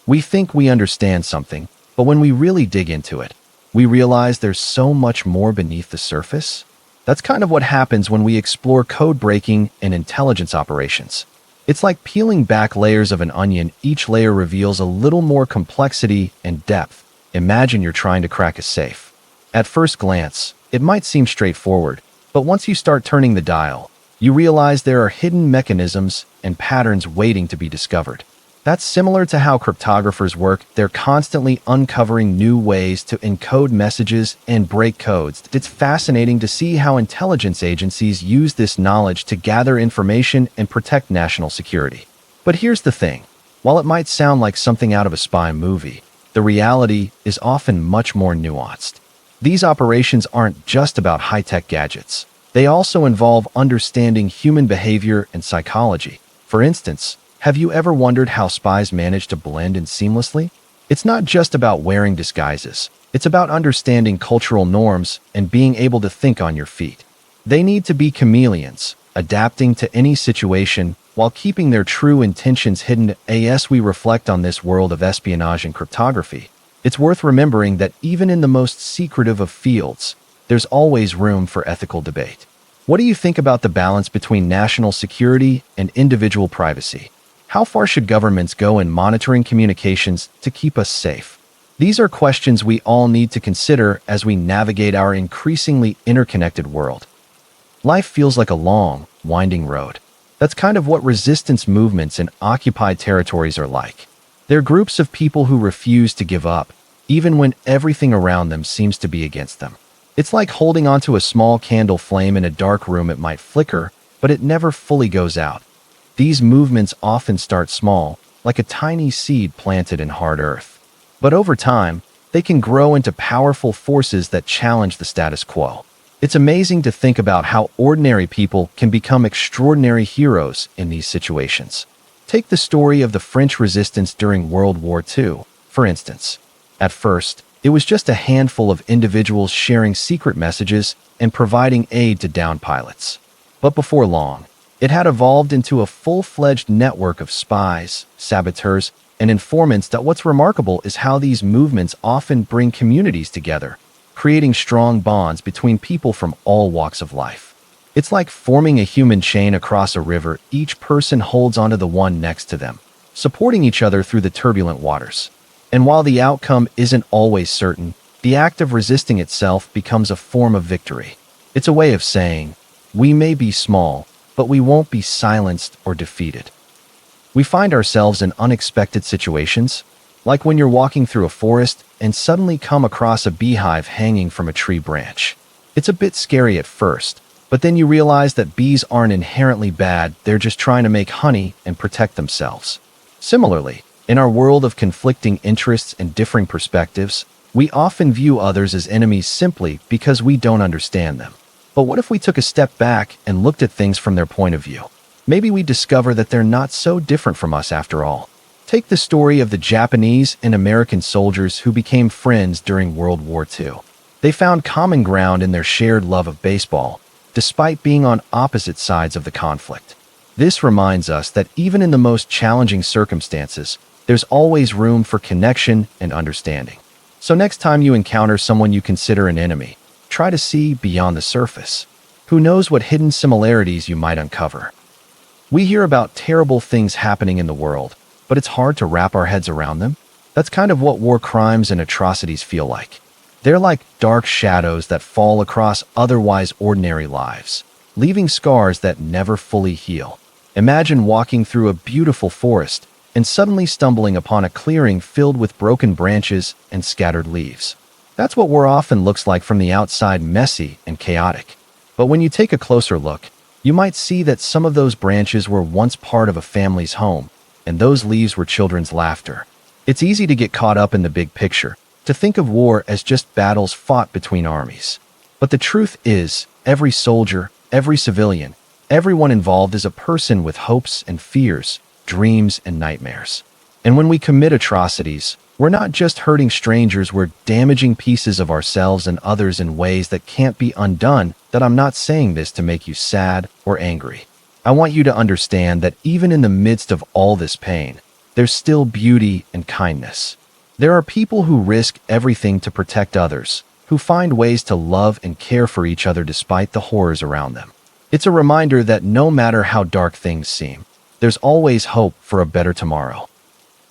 We think we understand something, but when we really dig into it, we realize there's so much more beneath the surface. That's kind of what happens when we explore code breaking and intelligence operations. It's like peeling back layers of an onion. Each layer reveals a little more complexity and depth. Imagine you're trying to crack a safe. At first glance, it might seem straightforward, but once you start turning the dial, you realize there are hidden mechanisms and patterns waiting to be discovered. That's similar to how cryptographers work. They're constantly uncovering new ways to encode messages and break codes. It's fascinating to see how intelligence agencies use this knowledge to gather information and protect national security. But here's the thing. While it might sound like something out of a spy movie, the reality is often much more nuanced. These operations aren't just about high-tech gadgets. They also involve understanding human behavior and psychology. For instance, have you ever wondered how spies manage to blend in seamlessly? It's not just about wearing disguises. It's about understanding cultural norms and being able to think on your feet. They need to be chameleons, adapting to any situation while keeping their true intentions hidden. As we reflect on this world of espionage and cryptography, it's worth remembering that even in the most secretive of fields, there's always room for ethical debate. What do you think about the balance between national security and individual privacy? How far should governments go in monitoring communications to keep us safe? These are questions we all need to consider as we navigate our increasingly interconnected world. Life feels like a long, winding road. That's kind of what resistance movements in occupied territories are like. They're groups of people who refuse to give up, even when everything around them seems to be against them. It's like holding onto a small candle flame in a dark room. It might flicker, but it never fully goes out. These movements often start small, like a tiny seed planted in hard earth. But over time, they can grow into powerful forces that challenge the status quo. It's amazing to think about how ordinary people can become extraordinary heroes in these situations. Take the story of the French resistance during World War II, for instance. At first, it was just a handful of individuals sharing secret messages and providing aid to downed pilots. But before long, it had evolved into a full-fledged network of spies, saboteurs, and informants. That what's remarkable is how these movements often bring communities together, creating strong bonds between people from all walks of life. It's like forming a human chain across a river. Each person holds onto the one next to them, supporting each other through the turbulent waters. And while the outcome isn't always certain, the act of resisting itself becomes a form of victory. It's a way of saying, we may be small, but we won't be silenced or defeated. We find ourselves in unexpected situations, like when you're walking through a forest and suddenly come across a beehive hanging from a tree branch. It's a bit scary at first, but then you realize that bees aren't inherently bad. They're just trying to make honey and protect themselves. Similarly, in our world of conflicting interests and differing perspectives, we often view others as enemies simply because we don't understand them. But what if we took a step back and looked at things from their point of view? Maybe we discover that they're not so different from us after all. Take the story of the Japanese and American soldiers who became friends during World War II. They found common ground in their shared love of baseball, despite being on opposite sides of the conflict. This reminds us that even in the most challenging circumstances, there's always room for connection and understanding. So next time you encounter someone you consider an enemy, try to see beyond the surface. Who knows what hidden similarities you might uncover? We hear about terrible things happening in the world, but it's hard to wrap our heads around them. That's kind of what war crimes and atrocities feel like. They're like dark shadows that fall across otherwise ordinary lives, leaving scars that never fully heal. Imagine walking through a beautiful forest and suddenly stumbling upon a clearing filled with broken branches and scattered leaves. That's what war often looks like from the outside, messy and chaotic. But when you take a closer look, you might see that some of those branches were once part of a family's home, and those leaves were children's laughter. It's easy to get caught up in the big picture, to think of war as just battles fought between armies. But the truth is, every soldier, every civilian, everyone involved is a person with hopes and fears, dreams and nightmares. And when we commit atrocities, we're not just hurting strangers, we're damaging pieces of ourselves and others in ways that can't be undone. That I'm not saying this to make you sad or angry. I want you to understand that even in the midst of all this pain, there's still beauty and kindness. There are people who risk everything to protect others, who find ways to love and care for each other despite the horrors around them. It's a reminder that no matter how dark things seem, there's always hope for a better tomorrow.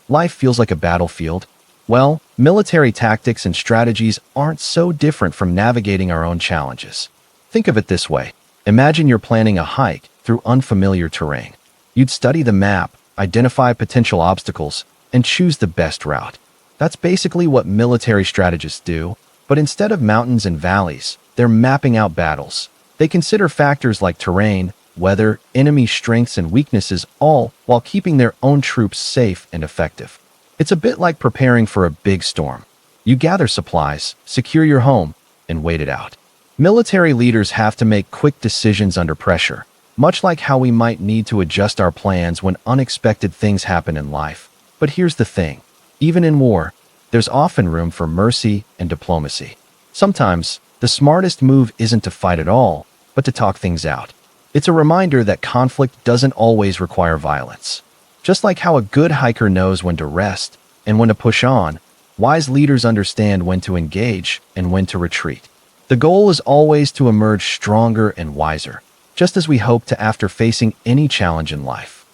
Life feels like a battlefield. Well, military tactics and strategies aren't so different from navigating our own challenges. Think of it this way. Imagine you're planning a hike through unfamiliar terrain. You'd study the map, identify potential obstacles, and choose the best route. That's basically what military strategists do, but instead of mountains and valleys, they're mapping out battles. They consider factors like terrain, weather, enemy strengths and weaknesses, all while keeping their own troops safe and effective. It's a bit like preparing for a big storm. You gather supplies, secure your home, and wait it out. Military leaders have to make quick decisions under pressure, much like how we might need to adjust our plans when unexpected things happen in life. But here's the thing. Even in war, there's often room for mercy and diplomacy. Sometimes, the smartest move isn't to fight at all, but to talk things out. It's a reminder that conflict doesn't always require violence. Just like how a good hiker knows when to rest and when to push on, wise leaders understand when to engage and when to retreat. The goal is always to emerge stronger and wiser, just as we hope to after facing any challenge in life.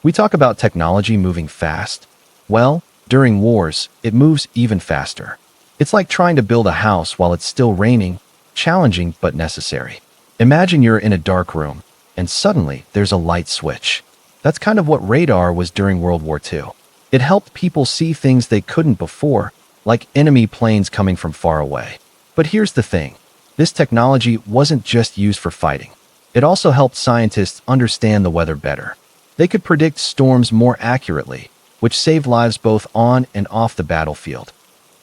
We talk about technology moving fast. Well, During wars, it moves even faster. It's like trying to build a house while it's still raining, challenging but necessary. Imagine you're in a dark room, and suddenly there's a light switch. That's kind of what radar was during World War II. It helped people see things they couldn't before, like enemy planes coming from far away. But here's the thing. This technology wasn't just used for fighting. It also helped scientists understand the weather better. They could predict storms more accurately, which saved lives both on and off the battlefield.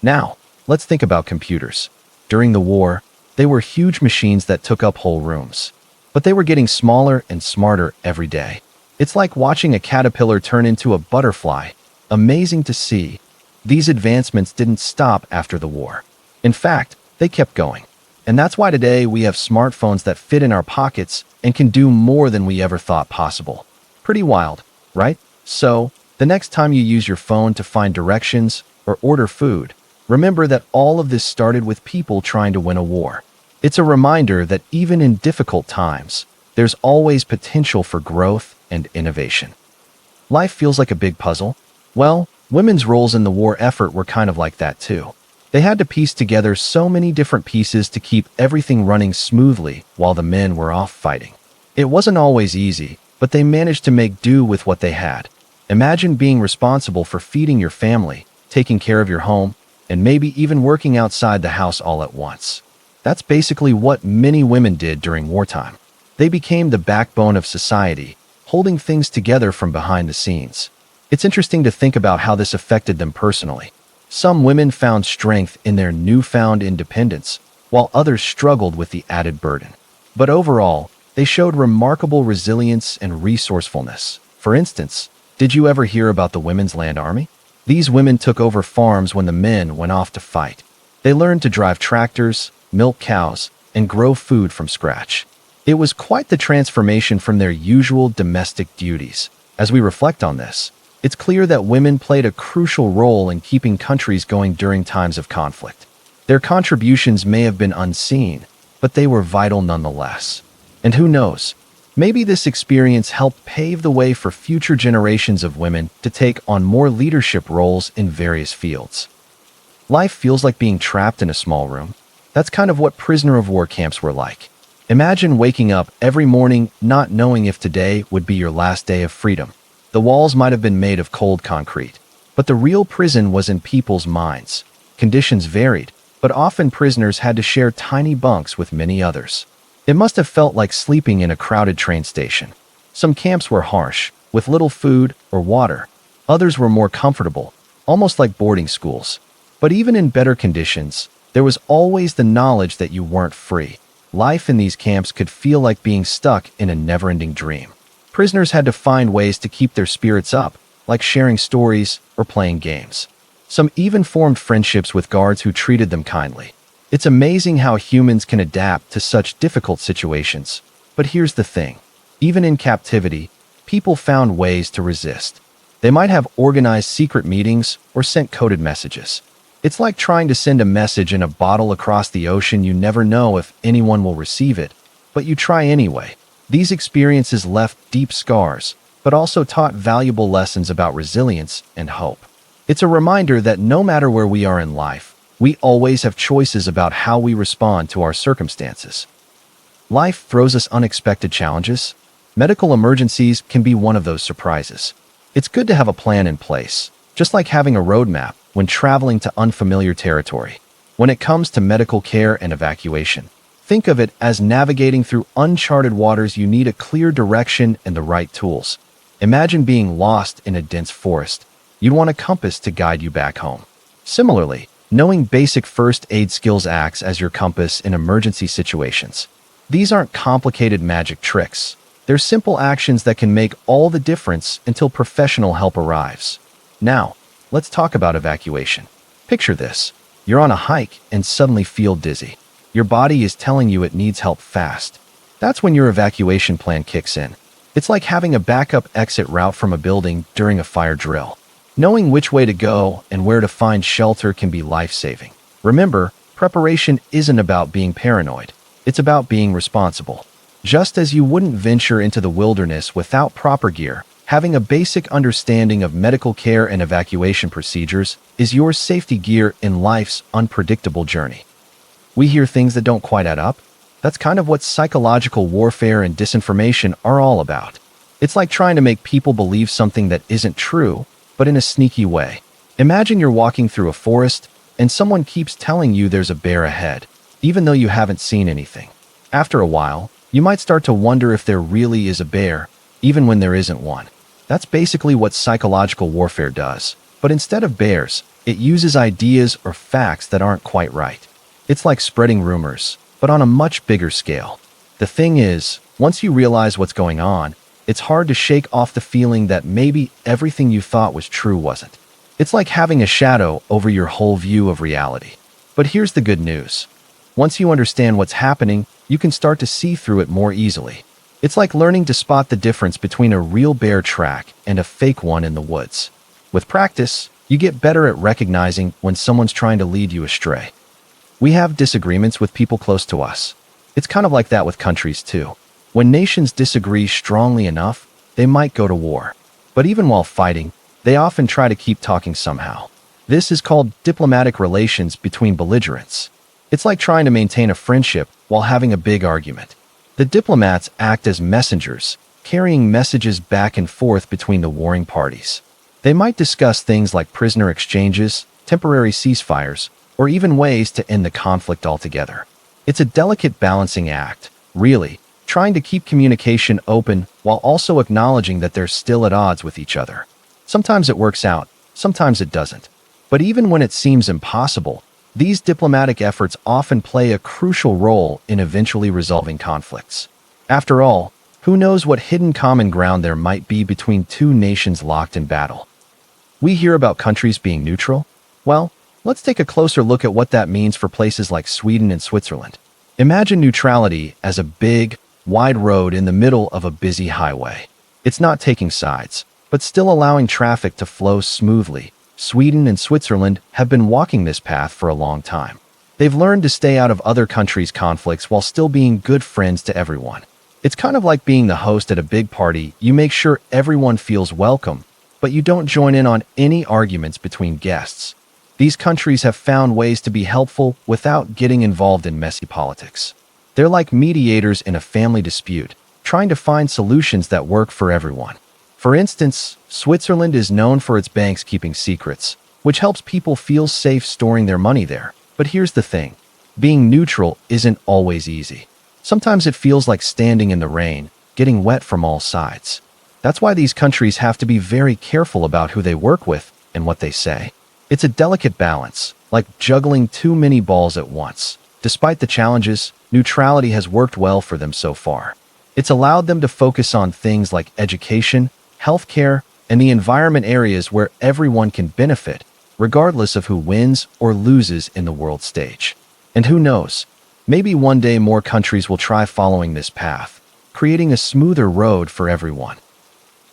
Now, let's think about computers. During the war, they were huge machines that took up whole rooms. But they were getting smaller and smarter every day. It's like watching a caterpillar turn into a butterfly. Amazing to see. These advancements didn't stop after the war. In fact, they kept going. And that's why today we have smartphones that fit in our pockets and can do more than we ever thought possible. Pretty wild, right? So, the next time you use your phone to find directions or order food, remember that all of this started with people trying to win a war. It's a reminder that even in difficult times, there's always potential for growth and innovation. Life feels like a big puzzle. Well, women's roles in the war effort were kind of like that too. They had to piece together so many different pieces to keep everything running smoothly while the men were off fighting. It wasn't always easy, but they managed to make do with what they had. Imagine being responsible for feeding your family, taking care of your home, and maybe even working outside the house all at once. That's basically what many women did during wartime. They became the backbone of society, holding things together from behind the scenes. It's interesting to think about how this affected them personally. Some women found strength in their newfound independence, while others struggled with the added burden. But overall, they showed remarkable resilience and resourcefulness. For instance, did you ever hear about the Women's Land Army? These women took over farms when the men went off to fight. They learned to drive tractors, milk cows, and grow food from scratch. It was quite the transformation from their usual domestic duties. As we reflect on this, it's clear that women played a crucial role in keeping countries going during times of conflict. Their contributions may have been unseen, but they were vital nonetheless. And who knows, maybe this experience helped pave the way for future generations of women to take on more leadership roles in various fields. Life feels like being trapped in a small room. That's kind of what prisoner of war camps were like. Imagine waking up every morning not knowing if today would be your last day of freedom. The walls might have been made of cold concrete, but the real prison was in people's minds. Conditions varied, but often prisoners had to share tiny bunks with many others. It must have felt like sleeping in a crowded train station. Some camps were harsh, with little food or water. Others were more comfortable, almost like boarding schools. But even in better conditions, there was always the knowledge that you weren't free. Life in these camps could feel like being stuck in a never-ending dream. Prisoners had to find ways to keep their spirits up, like sharing stories or playing games. Some even formed friendships with guards who treated them kindly. It's amazing how humans can adapt to such difficult situations. But here's the thing. Even in captivity, people found ways to resist. They might have organized secret meetings or sent coded messages. It's like trying to send a message in a bottle across the ocean. You never know if anyone will receive it, but you try anyway. These experiences left deep scars, but also taught valuable lessons about resilience and hope. It's a reminder that no matter where we are in life, we always have choices about how we respond to our circumstances. Life throws us unexpected challenges. Medical emergencies can be one of those surprises. It's good to have a plan in place, just like having a roadmap when traveling to unfamiliar territory. When it comes to medical care and evacuation, think of it as navigating through uncharted waters. You need a clear direction and the right tools. Imagine being lost in a dense forest. You'd want a compass to guide you back home. Similarly, knowing basic first aid skills acts as your compass in emergency situations. These aren't complicated magic tricks. They're simple actions that can make all the difference until professional help arrives. Now, let's talk about evacuation. Picture this. You're on a hike and suddenly feel dizzy. Your body is telling you it needs help fast. That's when your evacuation plan kicks in. It's like having a backup exit route from a building during a fire drill. Knowing which way to go and where to find shelter can be life-saving. Remember, preparation isn't about being paranoid. It's about being responsible. Just as you wouldn't venture into the wilderness without proper gear, Having a basic understanding of medical care and evacuation procedures is your safety gear in life's unpredictable journey. We hear things that don't quite add up. That's kind of what psychological warfare and disinformation are all about. It's like trying to make people believe something that isn't true, but in a sneaky way. Imagine you're walking through a forest and someone keeps telling you there's a bear ahead, even though you haven't seen anything. After a while, you might start to wonder if there really is a bear, even when there isn't one. That's basically what psychological warfare does. But instead of bears, it uses ideas or facts that aren't quite right. It's like spreading rumors, but on a much bigger scale. The thing is, once you realize what's going on, it's hard to shake off the feeling that maybe everything you thought was true wasn't. It's like having a shadow over your whole view of reality. But here's the good news. Once you understand what's happening, you can start to see through it more easily. It's like learning to spot the difference between a real bear track and a fake one in the woods. With practice, you get better at recognizing when someone's trying to lead you astray. We have disagreements with people close to us. It's kind of like that with countries too. When nations disagree strongly enough, they might go to war. But even while fighting, they often try to keep talking somehow. This is called diplomatic relations between belligerents. It's like trying to maintain a friendship while having a big argument. The diplomats act as messengers, carrying messages back and forth between the warring parties. They might discuss things like prisoner exchanges, temporary ceasefires, or even ways to end the conflict altogether. It's a delicate balancing act, really, trying to keep communication open while also acknowledging that they're still at odds with each other. Sometimes it works out, sometimes it doesn't. But even when it seems impossible, these diplomatic efforts often play a crucial role in eventually resolving conflicts. After all, who knows what hidden common ground there might be between two nations locked in battle? We hear about countries being neutral. Well, let's take a closer look at what that means for places like Sweden and Switzerland. Imagine neutrality as a big, wide road in the middle of a busy highway. It's not taking sides, but still allowing traffic to flow smoothly. Sweden and Switzerland have been walking this path for a long time. They've learned to stay out of other countries' conflicts while still being good friends to everyone. It's kind of like being the host at a big party. You make sure everyone feels welcome, but you don't join in on any arguments between guests. These countries have found ways to be helpful without getting involved in messy politics. They're like mediators in a family dispute, trying to find solutions that work for everyone. For instance, Switzerland is known for its banks keeping secrets, which helps people feel safe storing their money there. But here's the thing. Being neutral isn't always easy. Sometimes it feels like standing in the rain, getting wet from all sides. That's why these countries have to be very careful about who they work with and what they say. It's a delicate balance, like juggling too many balls at once. Despite the challenges, neutrality has worked well for them so far. It's allowed them to focus on things like education, healthcare, and the environment areas where everyone can benefit, regardless of who wins or loses in the world stage. And who knows, maybe one day more countries will try following this path, creating a smoother road for everyone.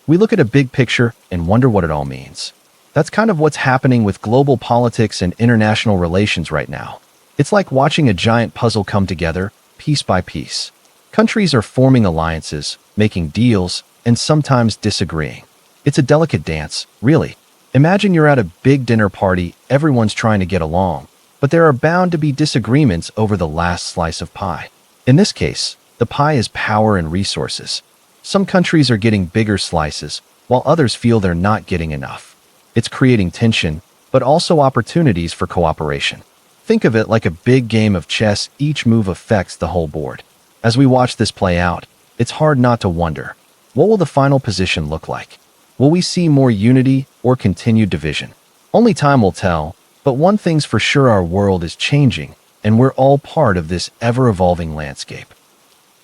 We look at a big picture and wonder what it all means. That's kind of what's happening with global politics and international relations right now. It's like watching a giant puzzle come together, piece by piece. Countries are forming alliances, making deals, and sometimes disagreeing. It's a delicate dance, really. Imagine you're at a big dinner party, everyone's trying to get along, but there are bound to be disagreements over the last slice of pie. In this case, the pie is power and resources. Some countries are getting bigger slices, while others feel they're not getting enough. It's creating tension, but also opportunities for cooperation. Think of it like a big game of chess. Each move affects the whole board. As we watch this play out, it's hard not to wonder, what will the final position look like? Will we see more unity or continued division? Only time will tell, but one thing's for sure, our world is changing, and we're all part of this ever-evolving landscape.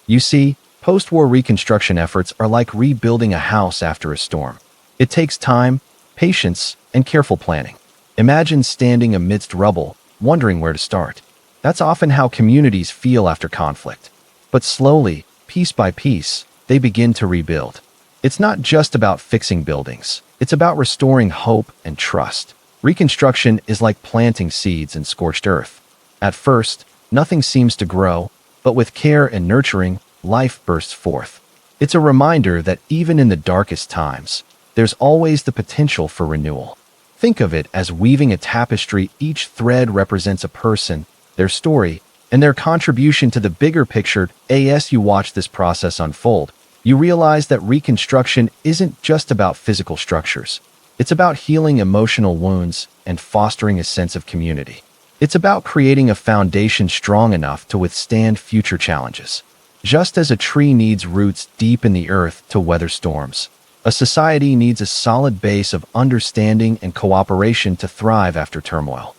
You see, post-war reconstruction efforts are like rebuilding a house after a storm. It takes time, patience, and careful planning. Imagine standing amidst rubble, wondering where to start. That's often how communities feel after conflict. But slowly, piece by piece, they begin to rebuild. It's not just about fixing buildings. It's about restoring hope and trust. Reconstruction is like planting seeds in scorched earth. At first, nothing seems to grow, but with care and nurturing, life bursts forth. It's a reminder that even in the darkest times, there's always the potential for renewal. Think of it as weaving a tapestry. Each thread represents a person, their story, and their contribution to the bigger picture. As you watch this process unfold, you realize that reconstruction isn't just about physical structures. It's about healing emotional wounds and fostering a sense of community. It's about creating a foundation strong enough to withstand future challenges. Just as a tree needs roots deep in the earth to weather storms, a society needs a solid base of understanding and cooperation to thrive after turmoil.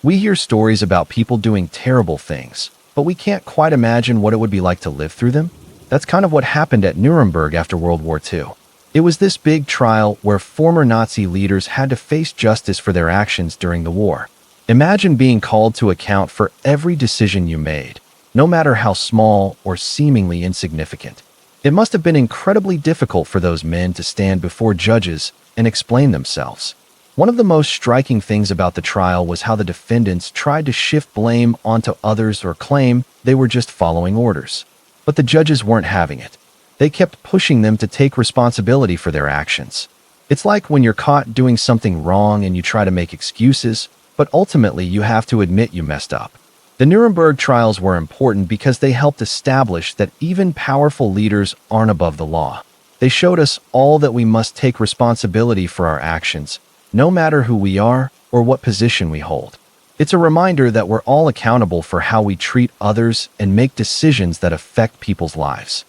We hear stories about people doing terrible things, but we can't quite imagine what it would be like to live through them. That's kind of what happened at Nuremberg after World War II. It was this big trial where former Nazi leaders had to face justice for their actions during the war. Imagine being called to account for every decision you made, no matter how small or seemingly insignificant. It must have been incredibly difficult for those men to stand before judges and explain themselves. One of the most striking things about the trial was how the defendants tried to shift blame onto others or claim they were just following orders. But the judges weren't having it. They kept pushing them to take responsibility for their actions. It's like when you're caught doing something wrong and you try to make excuses, but ultimately you have to admit you messed up. The Nuremberg trials were important because they helped establish that even powerful leaders aren't above the law. They showed us all that we must take responsibility for our actions, no matter who we are or what position we hold. It's a reminder that we're all accountable for how we treat others and make decisions that affect people's lives.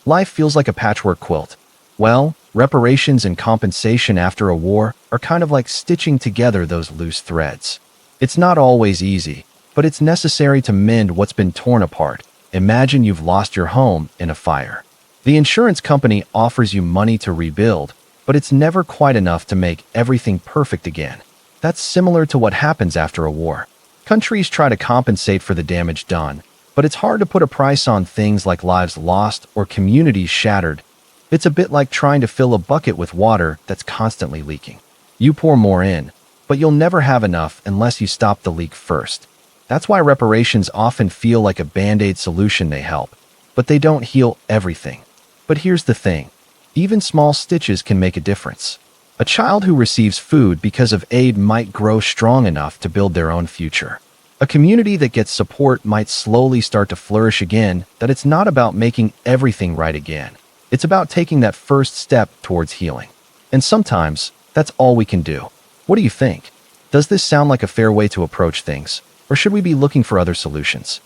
Life feels like a patchwork quilt. Well, reparations and compensation after a war are kind of like stitching together those loose threads. It's not always easy, but it's necessary to mend what's been torn apart. Imagine you've lost your home in a fire. The insurance company offers you money to rebuild, but it's never quite enough to make everything perfect again. That's similar to what happens after a war. Countries try to compensate for the damage done, but it's hard to put a price on things like lives lost or communities shattered. It's a bit like trying to fill a bucket with water that's constantly leaking. You pour more in, but you'll never have enough unless you stop the leak first. That's why reparations often feel like a band-aid solution. They help, but they don't heal everything. But here's the thing. Even small stitches can make a difference. A child who receives food because of aid might grow strong enough to build their own future. A community that gets support might slowly start to flourish again. That it's not about making everything right again. It's about taking that first step towards healing. And sometimes, that's all we can do. What do you think? Does this sound like a fair way to approach things? Or should we be looking for other solutions?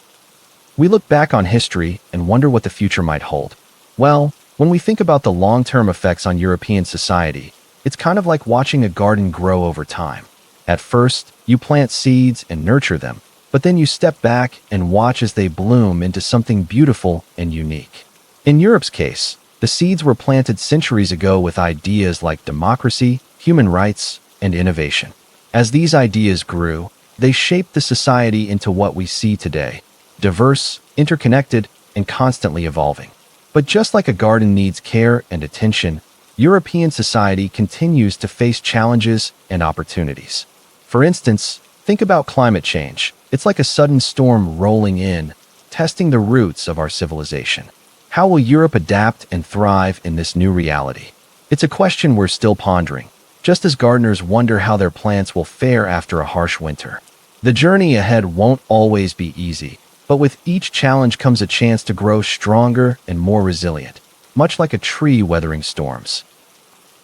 We look back on history and wonder what the future might hold. Well, when we think about the long-term effects on European society, it's kind of like watching a garden grow over time. At first, you plant seeds and nurture them, but then you step back and watch as they bloom into something beautiful and unique. In Europe's case, the seeds were planted centuries ago with ideas like democracy, human rights, and innovation. As these ideas grew, they shaped the society into what we see today: diverse, interconnected, and constantly evolving. But just like a garden needs care and attention, European society continues to face challenges and opportunities. For instance, think about climate change. It's like a sudden storm rolling in, testing the roots of our civilization. How will Europe adapt and thrive in this new reality? It's a question we're still pondering, just as gardeners wonder how their plants will fare after a harsh winter. The journey ahead won't always be easy, but with each challenge comes a chance to grow stronger and more resilient, much like a tree weathering storms.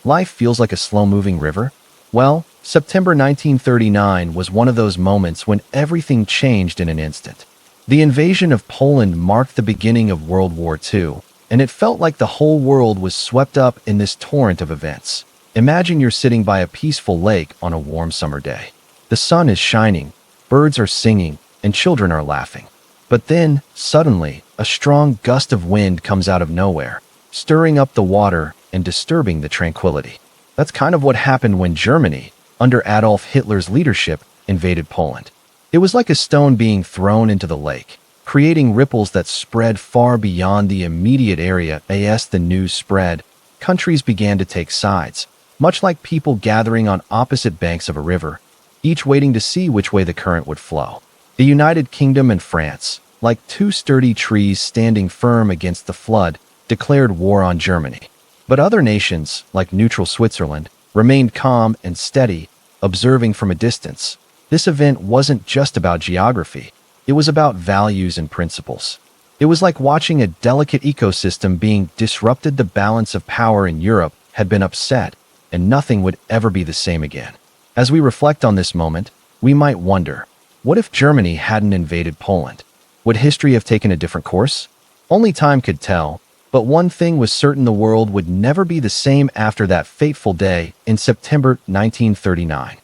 Life feels like a slow-moving river? Well, September 1939 was one of those moments when everything changed in an instant. The invasion of Poland marked the beginning of World War II, and it felt like the whole world was swept up in this torrent of events. Imagine you're sitting by a peaceful lake on a warm summer day. The sun is shining, birds are singing, and children are laughing. But then, suddenly, a strong gust of wind comes out of nowhere, stirring up the water and disturbing the tranquility. That's kind of what happened when Germany, under Adolf Hitler's leadership, invaded Poland. It was like a stone being thrown into the lake, creating ripples that spread far beyond the immediate area. As the news spread, countries began to take sides, much like people gathering on opposite banks of a river, each waiting to see which way the current would flow. The United Kingdom and France, like two sturdy trees standing firm against the flood, declared war on Germany. But other nations, like neutral Switzerland, remained calm and steady, observing from a distance. This event wasn't just about geography, it was about values and principles. It was like watching a delicate ecosystem being disrupted. The balance of power in Europe had been upset, and nothing would ever be the same again. As we reflect on this moment, we might wonder, what if Germany hadn't invaded Poland? Would history have taken a different course? Only time could tell, but one thing was certain: the world would never be the same after that fateful day in September 1939.